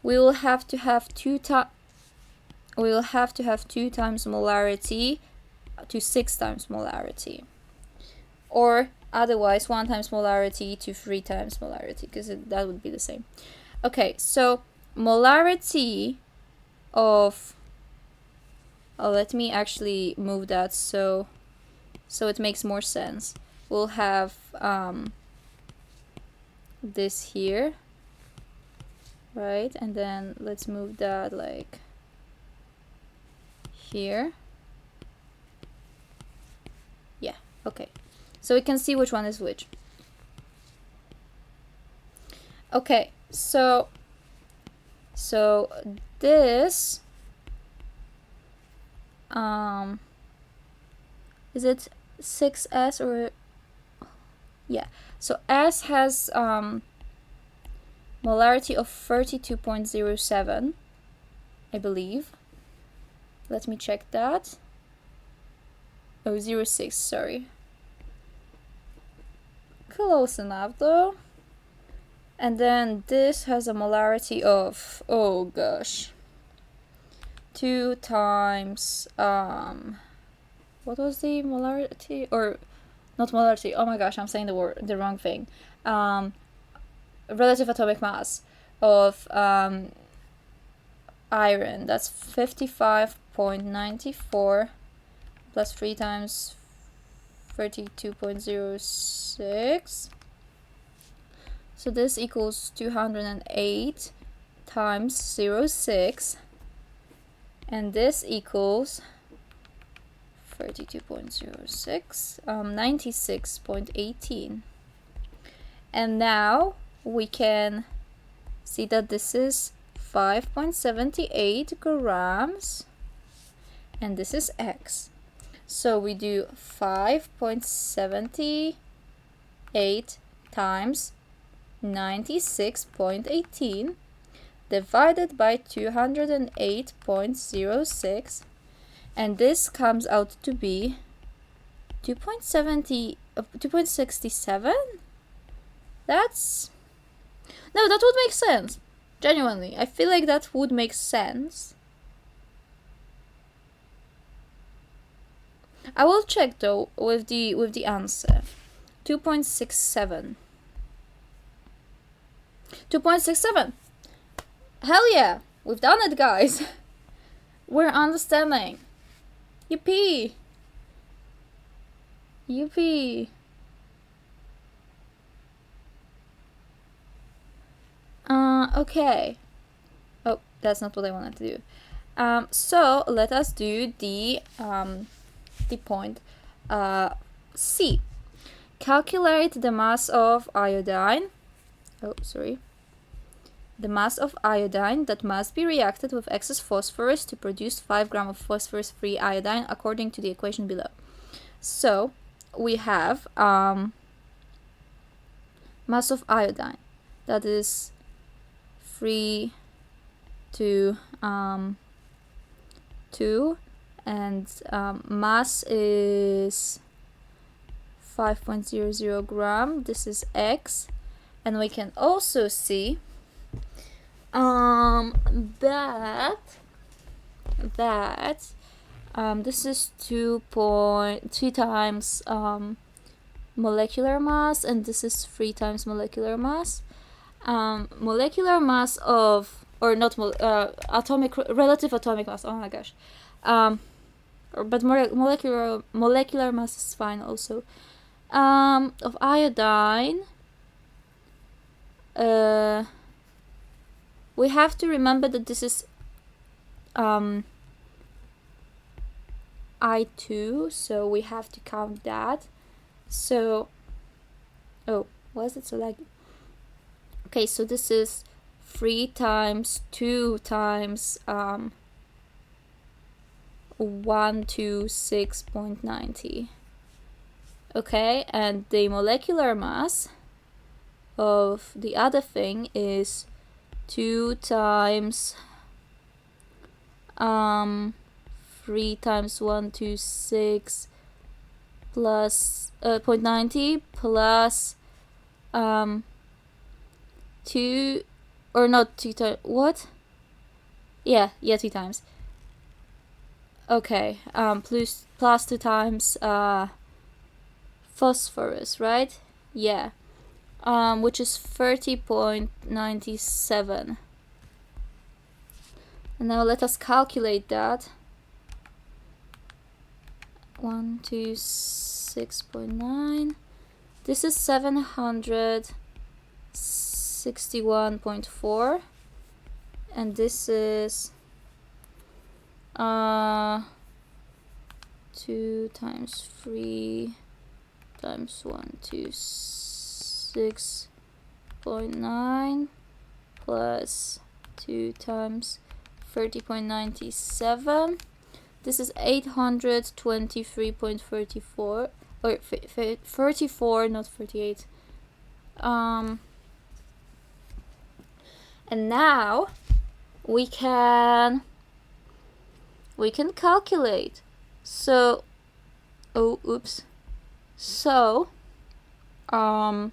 Speaker 1: we will have to have 2 times molarity to 6 times molarity, or otherwise 1 times molarity to 3 times molarity, because that would be the same. Okay, so molarity of, let me actually move that so it makes more sense. We'll have this here, right? And then let's move that like here. Yeah, okay. So we can see which one is which. Okay, so So this is it 6S or yeah, so S has molarity of 32.07, I believe. Let me check that. Oh, 06, sorry. Close enough though. And then this has a molarity of, oh gosh, 2 times, what was the molarity? Or, not molarity, oh my gosh, I'm saying the wrong thing. Relative atomic mass of iron, that's 55.94 plus 3 times 32.06. So this equals 208 times 0.6, and this equals 32.06, 96.18. And now we can see that this is 5.78 grams, and this is X. So we do 5.78 times 96.18 divided by 208.06, and this comes out to be 2.67. That's no, that would make sense. Genuinely, I feel like that would make sense. I will check though with the answer. 2.67. 2.67. Hell yeah, we've done it, guys. We're understanding. Yippee. Yippee. Okay. Oh, that's not what I wanted to do. So let us do the point C. Calculate the mass of iodine. Oh, sorry. The mass of iodine that must be reacted with excess phosphorus to produce 5 grams of phosphorus-free iodine according to the equation below. So we have mass of iodine, that is 3 to 2, and mass is 5.00 gram. This is X, and we can also see that this is 2.2 times molecular mass, and this is 3 times molecular mass. Molecular mass of, or not relative atomic mass, oh my gosh, but molecular mass is fine also, of iodine. We have to remember that this is I2, so we have to count that. So, oh, why is it so laggy? Okay, so this is 3 times 2 times 126.90. Okay, and the molecular mass of the other thing is 2 times 3 times 126 plus 0.90 plus 2, or not 2 times, what? Yeah, 2 times. Okay, plus 2 times phosphorus, right? Yeah. Which is 30.97. And now let us calculate that. 126.9. This is 761.4, and this is 2 times 3 times 126.9 plus 2 times 30.97. This is 823.34, or 34, not 38. And now we can calculate. So, oh, oops. So, 5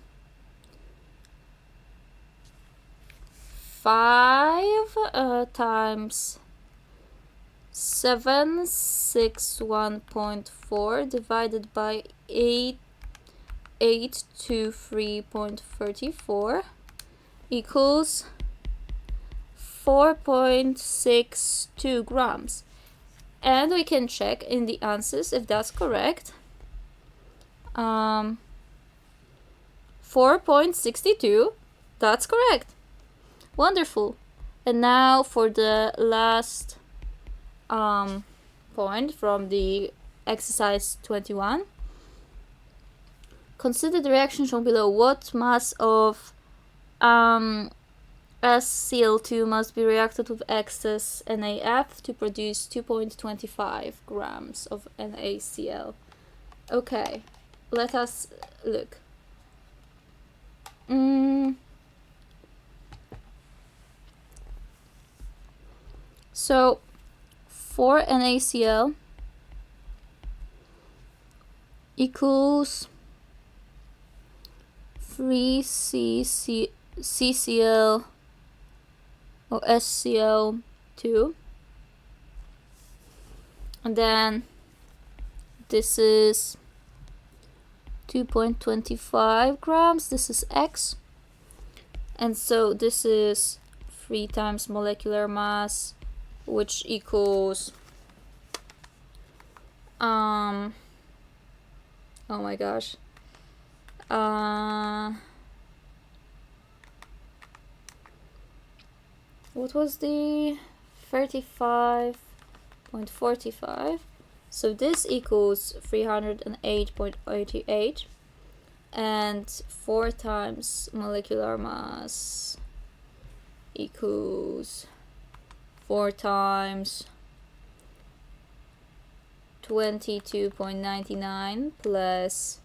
Speaker 1: times 761.4 divided by 823.34 equals 4.62 grams. And we can check in the answers if that's correct. 4.62, that's correct. Wonderful. And now for the last point from the exercise 21. Consider the reaction shown below. What mass of SCl2 must be reacted with excess NaF to produce 2.25 grams of NaCl? Okay, let us look. So, for NaCl equals 3 CCl or SCl2, and then this is 2.25 grams, this is X, and so this is 3 times molecular mass, which equals oh my gosh, what was the 35.45? So this equals 308.88, and 4 times molecular mass equals 4 times 22.99 plus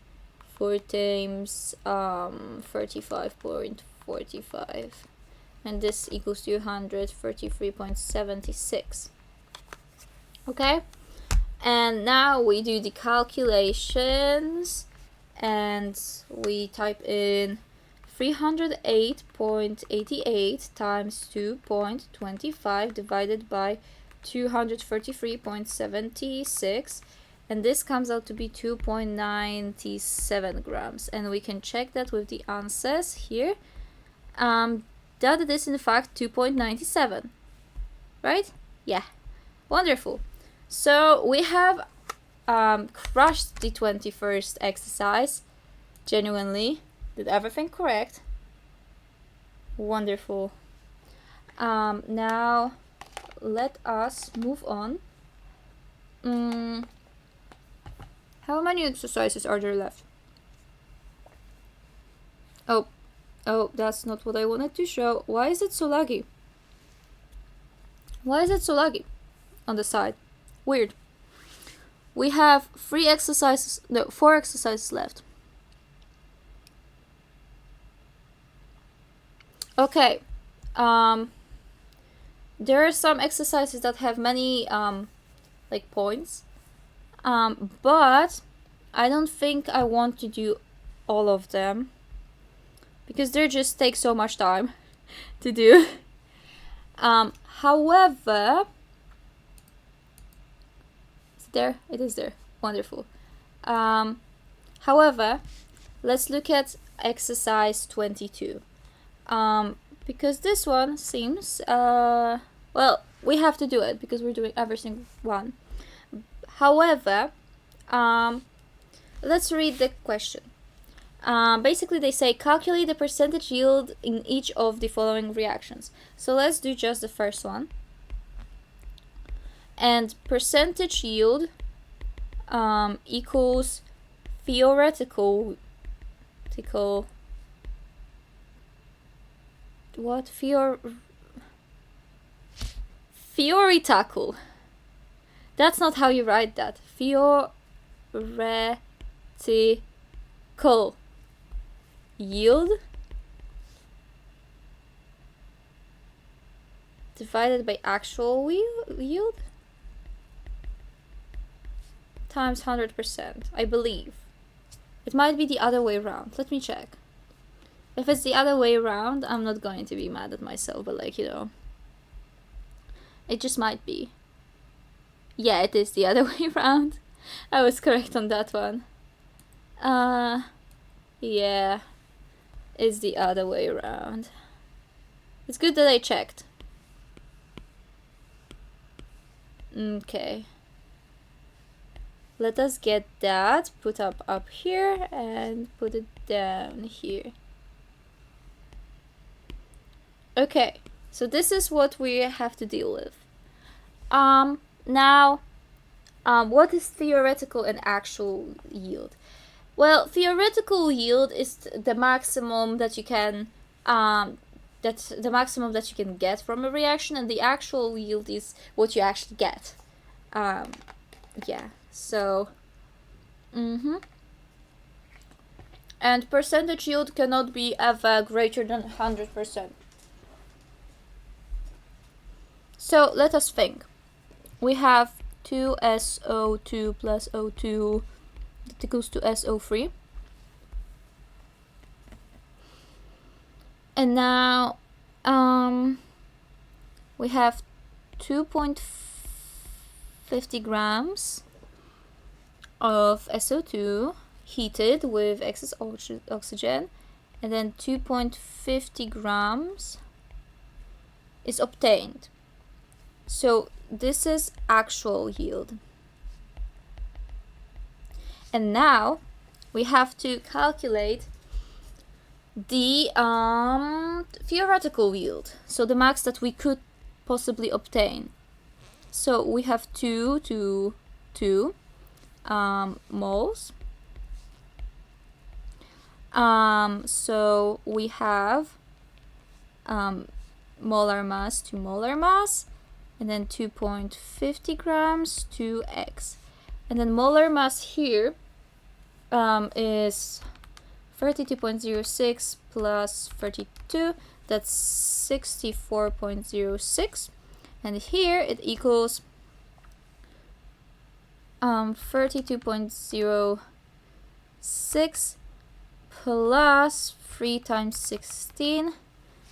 Speaker 1: 4 times 35.45, and this equals 233.76. Okay, and now we do the calculations, and we type in 308.88 times 2.25 divided by 233.76, and this comes out to be 2.97 grams, and we can check that with the answers here. That it is in fact 2.97, right? Yeah, wonderful. So we have crushed the 21st exercise. Genuinely did everything correct. Wonderful. Now let us move on. How many exercises are there left? Oh, that's not what I wanted to show. Why is it so laggy? Why is it so laggy on the side? Weird. We have 4 exercises left. Okay. There are some exercises that have many like points, but I don't think I want to do all of them because they just take so much time to do. However, it is there. Wonderful. However, let's look at exercise 22. Because this one seems, well, we have to do it because we're doing every single one. However, let's read the question. Basically, they say calculate the percentage yield in each of the following reactions. So let's do just the first one. And percentage yield equals theoretical. What? Theoretical. That's not how you write that. Theoretical yield divided by actual yield times 100%, I believe. It might be the other way around. Let me check. If it's the other way around, I'm not going to be mad at myself, but like, you know, it just might be. Yeah, it is the other way around. I was correct on that one. Yeah, it's the other way around. It's good that I checked. Okay. Let us get that put up here and put it down here. Okay, so this is what we have to deal with. Now, what is theoretical and actual yield? Well, theoretical yield is the maximum that you can that's the maximum that you can get from a reaction, and the actual yield is what you actually get. Yeah. So, and percentage yield cannot be ever greater than 100%. So let us think. We have 2SO2 plus O2 that equals to SO3. And now we have 2.50 grams of SO2 heated with excess oxygen, and then 2.50 grams is obtained. So this is actual yield. And now we have to calculate the theoretical yield, so the max that we could possibly obtain. So we have 2 moles. So we have molar mass to molar mass, and then 2.50 grams to x. And then molar mass here is 32.06 plus 32, that's 64.06. And here it equals 32.06 plus 3 times 16,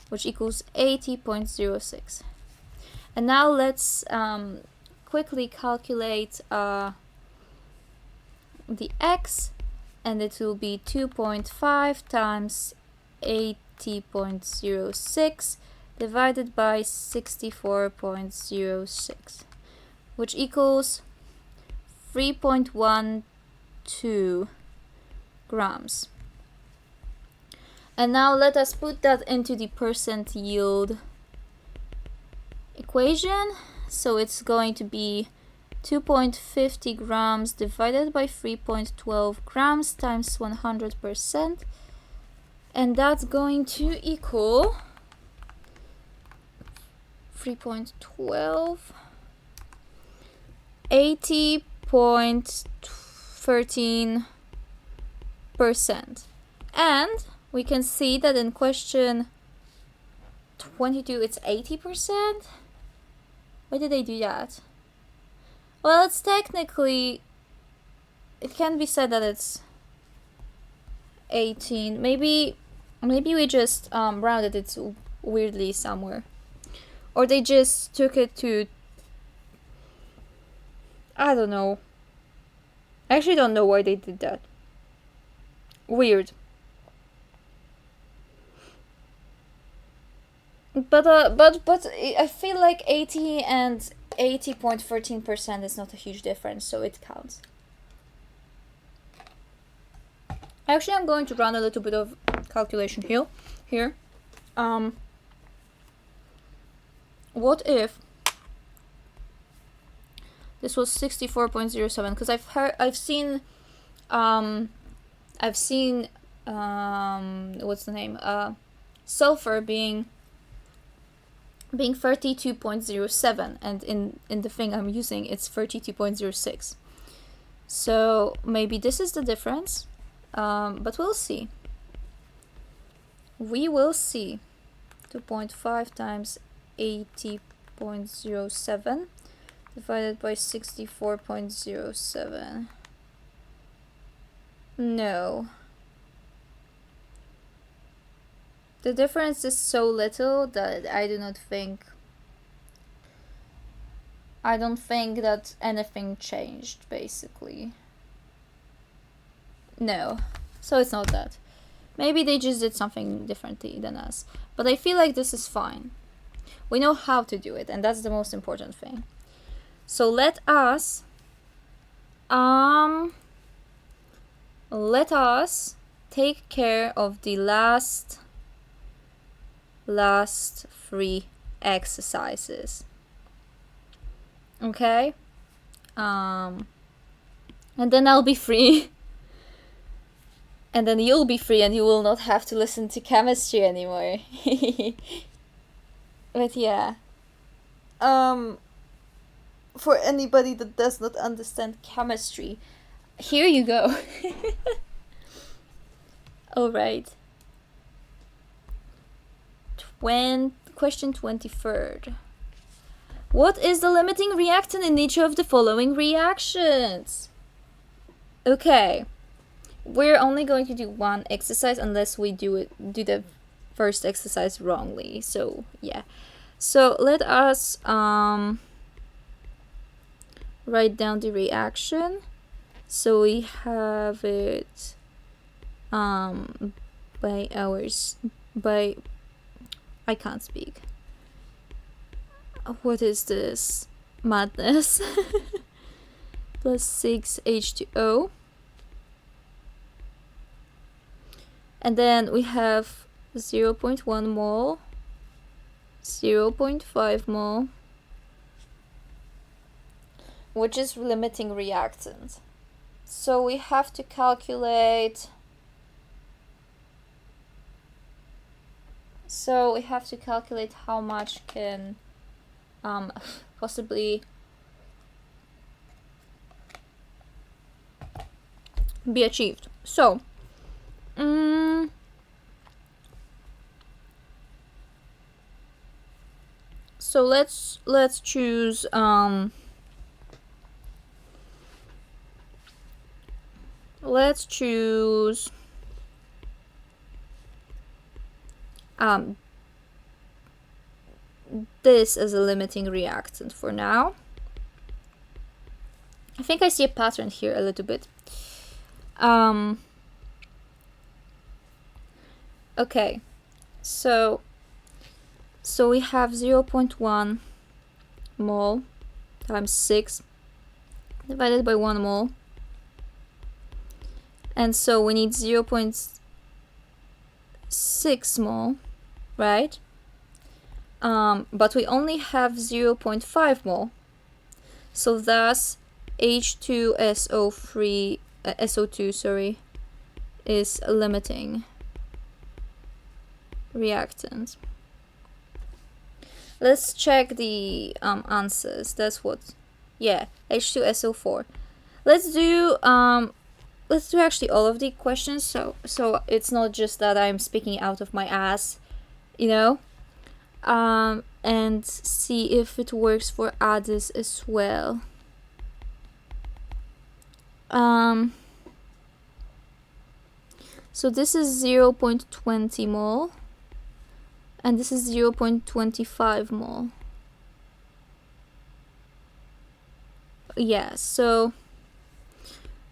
Speaker 1: which equals 80.06. And now let's quickly calculate the x, and it will be 2.5 times 80.06 divided by 64.06, which equals 3.12 grams. And now let us put that into the percent yield equation. So it's going to be 2.50 grams divided by 3.12 grams times 100%, and that's going to equal 3.12 80.13%. And we can see that in question 22 it's 80%. Why did they do that? Well, it's technically, it can be said that it's 18. Maybe we just rounded it weirdly somewhere, or they just took it to, I don't know. I actually don't know why they did that. Weird. But I feel like 80 and 80.13% is not a huge difference, so it counts. Actually, I'm going to run a little bit of calculation here. What if this was 64.07? Because I've seen what's the name? Sulfur being being 32.07, and in the thing I'm using it's 32.06. So maybe this is the difference, but we'll see. We will see. 2.5 times 80.07 divided by 64.07. No. The difference is so little that I don't think that anything changed, basically. No. So it's not that. Maybe they just did something differently than us. But I feel like this is fine. We know how to do it, and that's the most important thing. So let us take care of the last 3 exercises. Okay? And then I'll be free. And then you'll be free and you will not have to listen to chemistry anymore. But yeah. For anybody that does not understand chemistry, here you go. Alright. Question 23rd. What is the limiting reactant in each of the following reactions? Okay. We're only going to do one exercise unless we do the first exercise wrongly. So yeah. So let us write down the reaction. So we have it I can't speak. What is this madness? Plus 6 H2O. And then we have 0.1 mole, 0.5 mole, which is limiting reactant. So we have to calculate. How much can possibly be achieved. So let's choose this as a limiting reactant for now. I think I see a pattern here a little bit. Okay, so we have 0.1 mole times 6 divided by 1 mole, and so we need 0.6 mole, right? But we only have 0.5 mole, so thus H2SO3 SO2 is a limiting reactant. Let's check the answers. That's what, yeah, H2SO4. Let's do actually all of the questions, so it's not just that I'm speaking out of my ass, you know, and see if it works for others as well. So this is 0.20 mole, and this is 0.25 mole. Yeah, so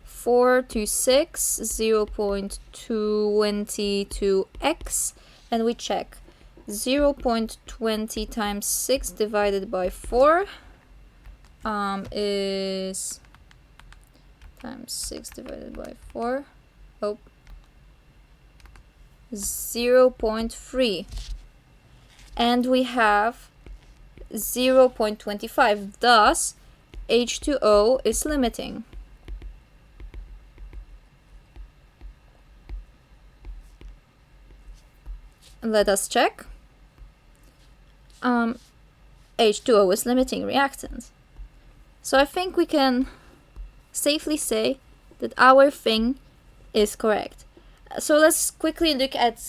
Speaker 1: 4 to 6, 0.22x, and we check 0.20 times 6 divided by 4 is times 6 divided by 4, 0.3, and we have 0.25, thus H2O is limiting. Let us check. H2O is limiting reactant. So I think we can safely say that our thing is correct. So let's quickly look at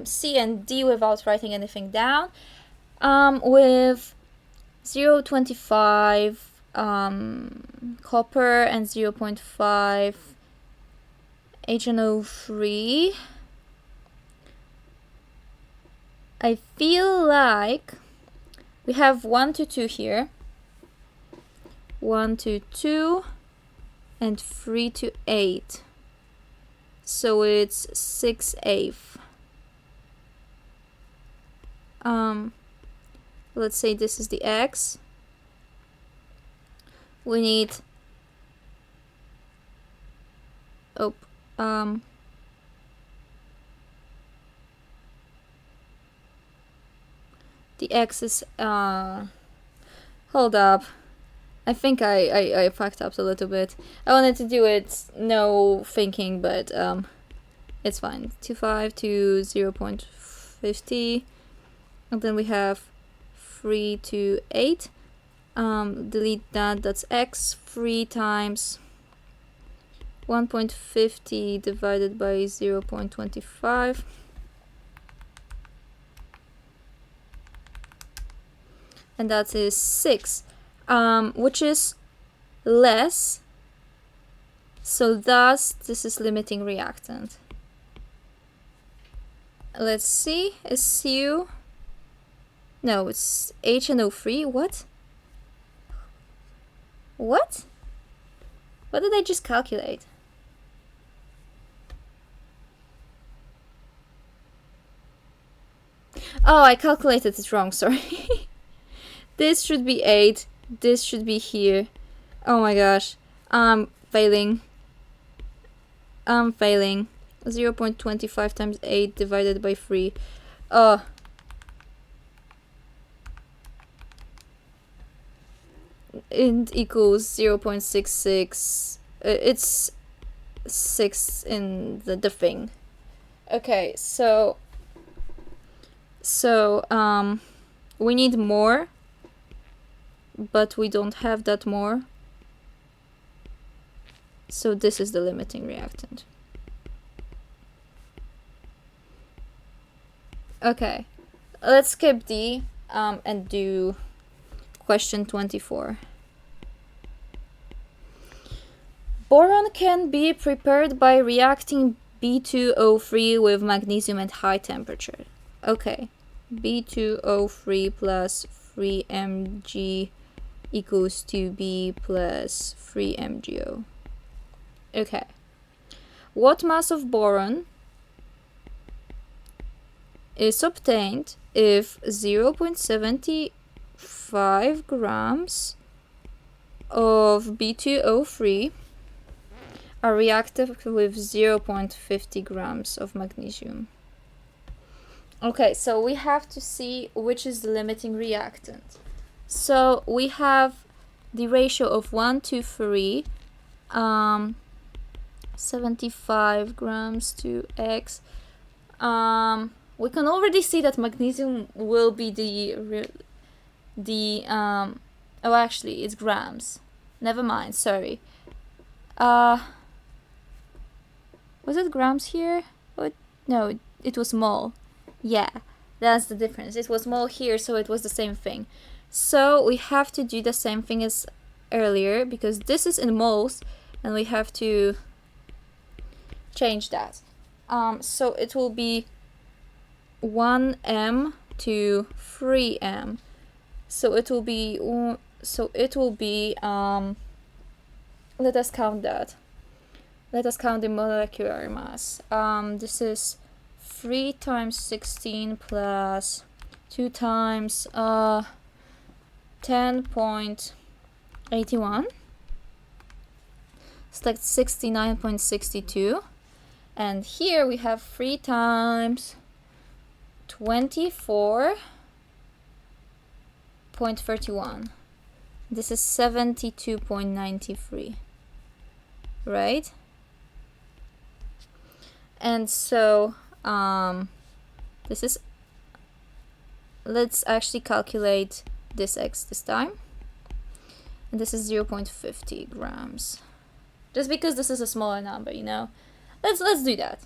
Speaker 1: C and D without writing anything down. With 0.25 copper and 0.5 HNO3, I feel like we have 1 to 2 here, 1 to 2, and 3 to 8. So it's 6/8. Let's say this is the X. We need the X is hold up. I think I fucked up a little bit. I wanted to do it no thinking, but it's fine. 2.5 to 0.50, and then we have 3 to 8. Delete that. That's X. 3 times 1.50 divided by 0.25. And that is 6, which is less. So thus, this is limiting reactant. Let's see. Is Cu? No, it's HNO3. What? What? What did I just calculate? Oh, I calculated it wrong, sorry. This should be 8. This should be here. Oh my gosh. I'm failing. 0.25 times 8 divided by 3. It equals 0.66. It's 6 in the thing. Okay, so we need more, but we don't have that more. So this is the limiting reactant. Okay, let's skip D and do question 24. Boron can be prepared by reacting B2O3 with magnesium at high temperature. Okay, B2O3 plus 3Mg equals 2B plus 3MgO. Okay, what mass of boron is obtained if 0.75 grams of B2O3 are reactive with 0.50 grams of magnesium? Okay, so we have to see which is the limiting reactant. So we have the ratio of 1 to 3, 75 grams to X. We can already see that magnesium will be oh, actually it's grams. Never mind, sorry. Was it grams here? No, it was mole. Yeah, that's the difference. It was mole here, so it was the same thing. So we have to do the same thing as earlier, because this is in moles, and we have to change that. So it will be 1m to 3m. So it will be let us count that. Let us count the molecular mass. This is 3 times 16 plus 2 times 10.81. It's like 69.62. And here we have 3 times 24.31. This is 72.93, right? And so this is, let's actually calculate this X this time. And this is 0.50 grams. Just because this is a smaller number, you know. Let's do that.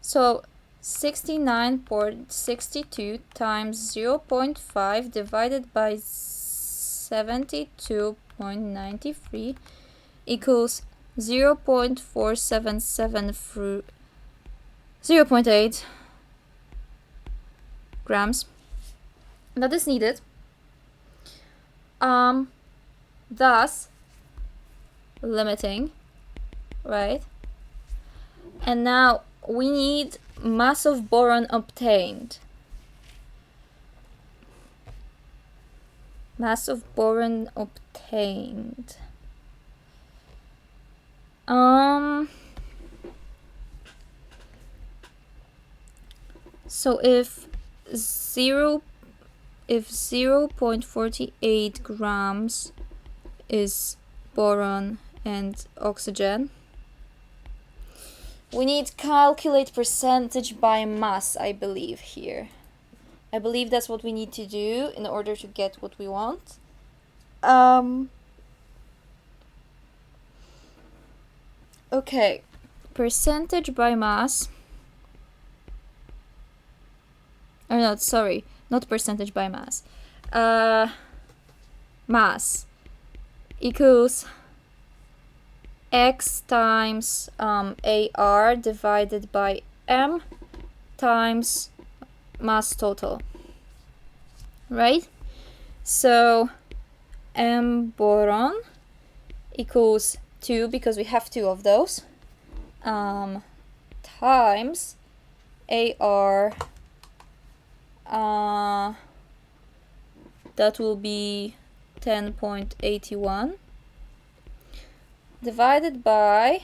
Speaker 1: So 69.62 times 0.5 divided by 72.93 equals 0.477 through 0.8 grams. That is needed. Thus limiting, right? And now we need mass of boron obtained. Mass of boron obtained. So if 0.48 grams is boron and oxygen, we need to calculate percentage by mass, I believe, here. I believe that's what we need to do in order to get what we want. Okay, percentage by mass. Oh no, sorry, not percentage by mass. Mass equals X times AR divided by M times mass total, right? So M boron equals 2 because we have 2 of those, times AR, that will be 10.81 divided by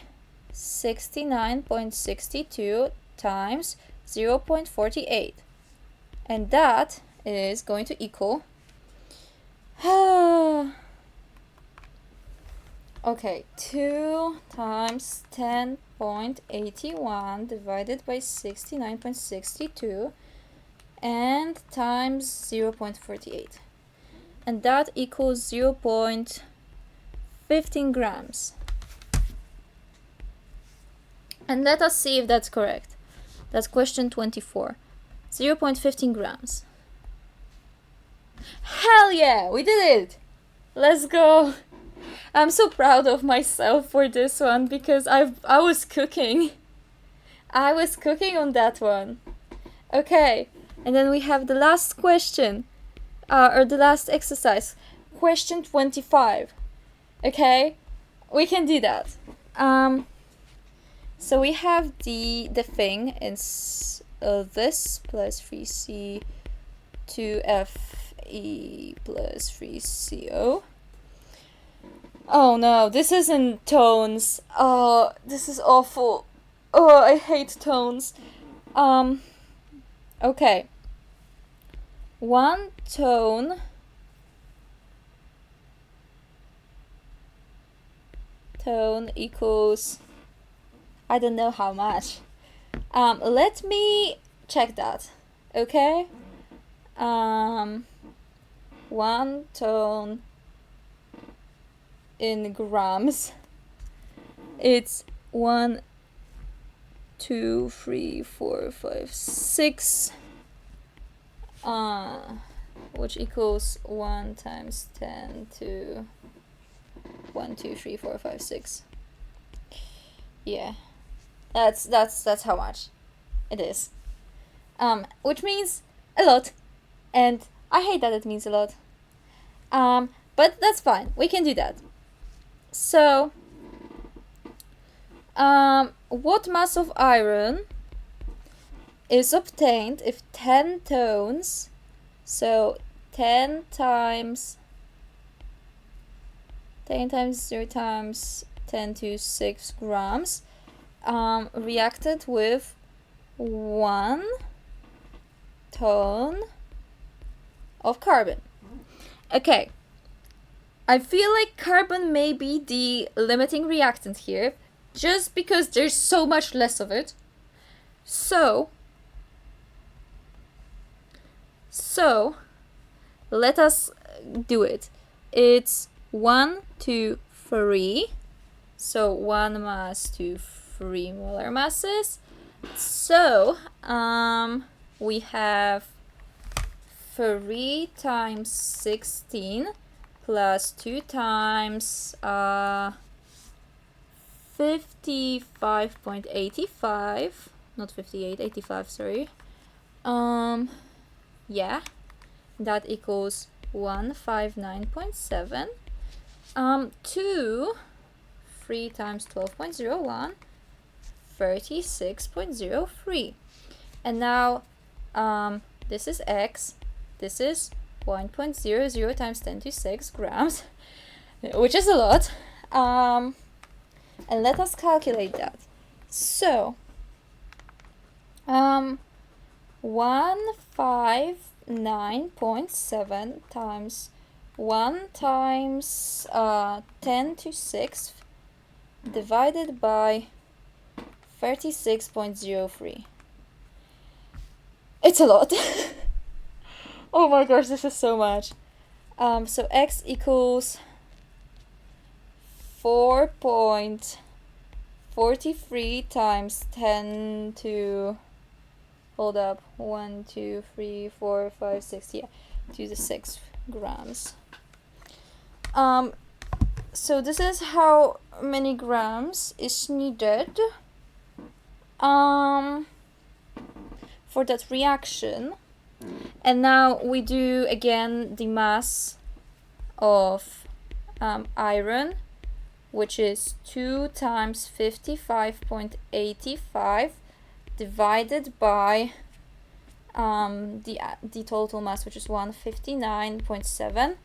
Speaker 1: 69.62 times 0.48, and that is going to equal okay, 2 times 10.81 divided by 69.62 and times 0.48, and that equals 0.15 grams. And let us see if that's correct. That's question 24. 0.15 grams. Hell yeah, we did it! Let's go! I'm so proud of myself for this one because I was cooking. I was cooking on that one. Okay, and then we have the last question, or the last exercise, question 25. Okay, we can do that. So we have the thing in this plus 3C 2Fe plus 3CO. Oh no, this is in tones. Oh, this is awful. Oh, I hate tones. Okay. 1 tone equals, I don't know how much. Let me check that. Okay. 1 tone in grams. It's 1, 2, 3, 4, 5, 6. Which equals 1 times 10 to 1, 2, 3, 4, 5, 6. Yeah, that's how much it is. Which means a lot, and I hate that it means a lot. But that's fine. We can do that. So, what mass of iron is obtained if 10 tones, so 10 times 0 times 10 to 6 grams, reacted with 1 ton of carbon. Okay, I feel like carbon may be the limiting reactant here, just because there's so much less of it. So let us do it. It's 1, 2, 3. So 1 mass to 3 molar masses. So we have 3 times 16 plus 2 times 55.85, not 58, 85, sorry. Yeah, that equals 159.7. 2, 3 times 12.01, 36.03. And now this is x, this is 1.00 times 10 to 6 grams, which is a lot. And let us calculate that. So 159.7 times 1 times 10 to 6 divided by 36.03. It's a lot. Oh my gosh, this is so much. So x equals 4.43 times 10 to, hold up, 1, 2, 3, 4, 5, 6, yeah, to the 6 grams. So this is how many grams is needed for that reaction. And now we do again the mass of iron, which is 2 times 55.85 divided by the total mass, which is 159.7,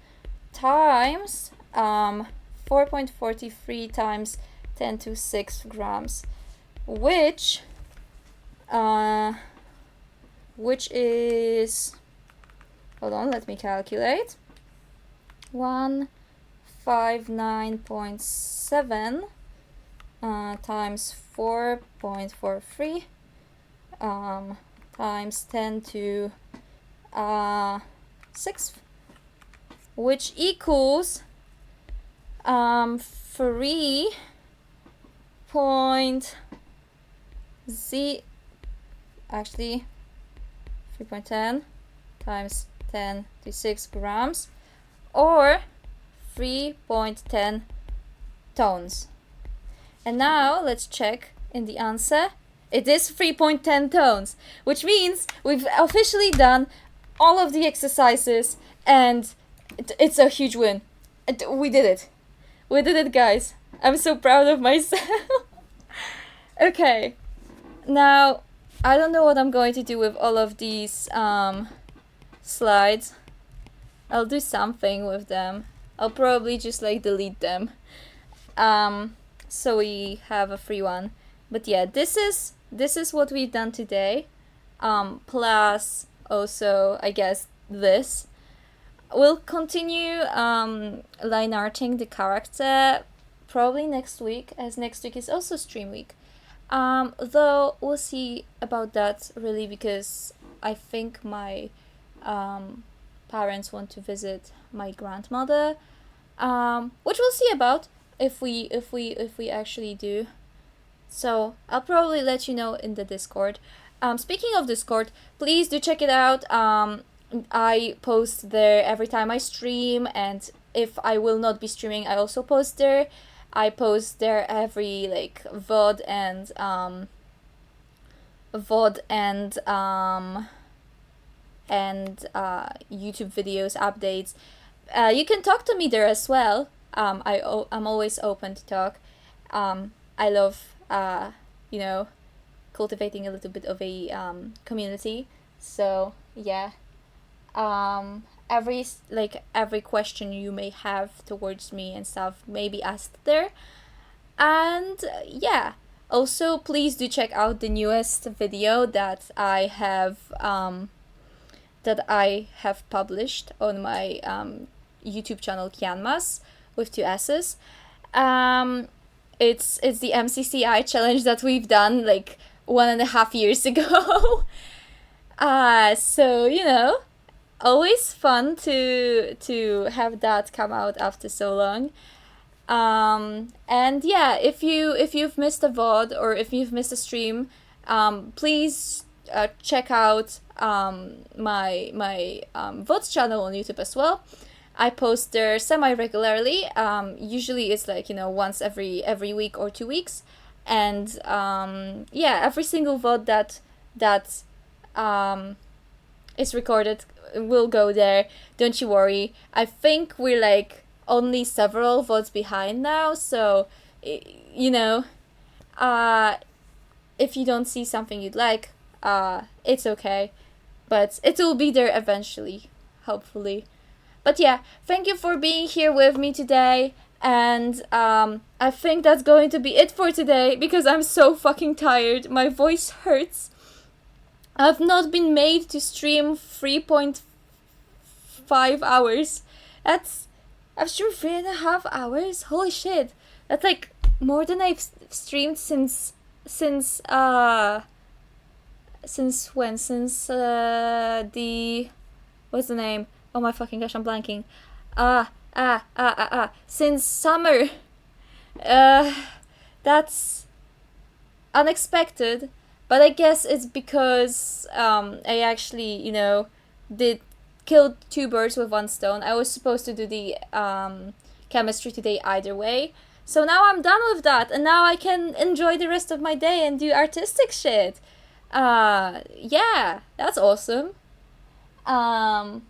Speaker 1: times 4.43 times 10 to 6 grams, which is, hold on, let me calculate, 159.7 times 4.43 times 10 to 6, which equals 3 point actually 3.10 times 10 to 6 grams, or 3.10 tons. And now let's check in the answer. It is 3.10 tons, which means we've officially done all of the exercises, and it's a huge win. We did it. We did it, guys. I'm so proud of myself. Okay, now I don't know what I'm going to do with all of these slides. I'll do something with them. I'll probably just like delete them. So we have a free one. But yeah, this is what we've done today. Plus also, I guess, this. We'll continue line arting the character probably next week, as next week is also stream week. Though we'll see about that, really, because I think my parents want to visit my grandmother, which we'll see about if we actually do. So I'll probably let you know in the Discord. Speaking of Discord, please do check it out. I post there every time I stream, and if I will not be streaming, I also post there. I post there every like VOD and YouTube videos, updates. You can talk to me there as well. I'm always open to talk. I love cultivating a little bit of a community. So yeah. Every question you may have towards me and stuff may be asked there. And yeah, also please do check out the newest video that I have published on my YouTube channel, Kianmas, with 2 S's. It's the MCCI challenge that we've done like 1.5 years ago. So always fun to have that come out after so long. And yeah, if you've missed a VOD or if you've missed a stream, please check out my VODs channel on YouTube as well. I post there semi regularly. Usually it's like, once every week or 2 weeks, and yeah, every single VOD that is recorded will go there. Don't you worry. I think we're like only several votes behind now, so you know, uh, if you don't see something you'd like, it's okay, but it will be there eventually, hopefully. But yeah, thank you for being here with me today. And I think that's going to be it for today because I'm so fucking tired. My voice hurts. I've not been made to stream 3.5 hours. I've streamed 3.5 hours. Holy shit. That's like more than I've streamed since when? Since the what's the name? Oh my fucking gosh, I'm blanking. Since summer. That's unexpected, but I guess it's because I actually, did kill two birds with one stone. I was supposed to do the chemistry today either way. So now I'm done with that, and now I can enjoy the rest of my day and do artistic shit. Yeah, that's awesome. Um,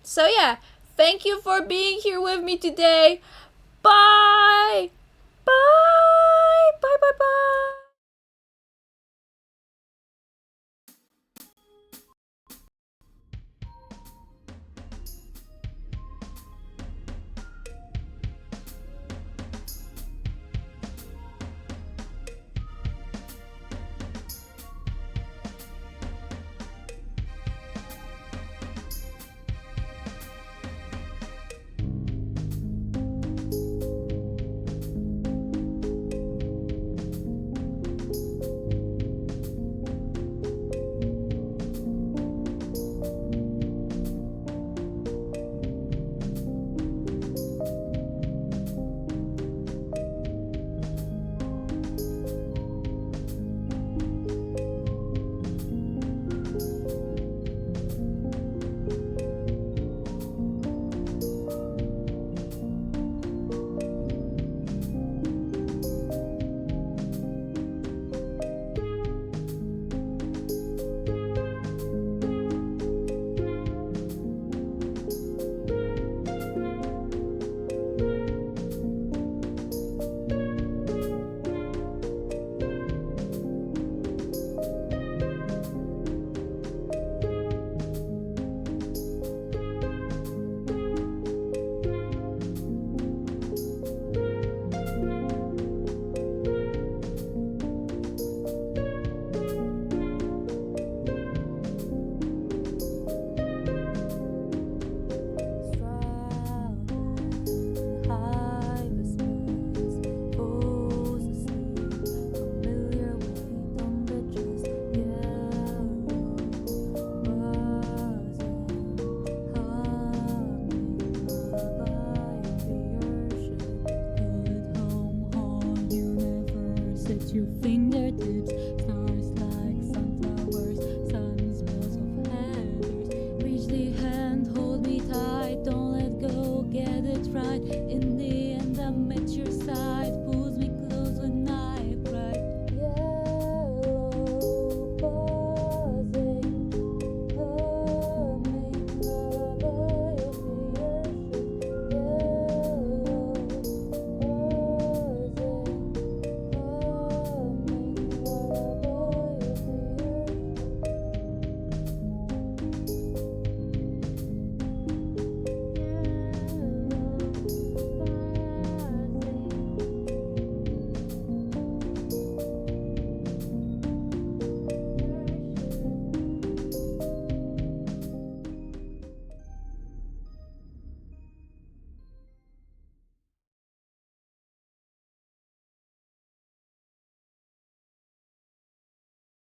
Speaker 1: so yeah, thank you for being here with me today. Bye! Bye! Bye bye bye! Your fingertips, stars like sunflowers, sun smells of heathers. Reach the hand, hold me tight, don't let go, get it right. In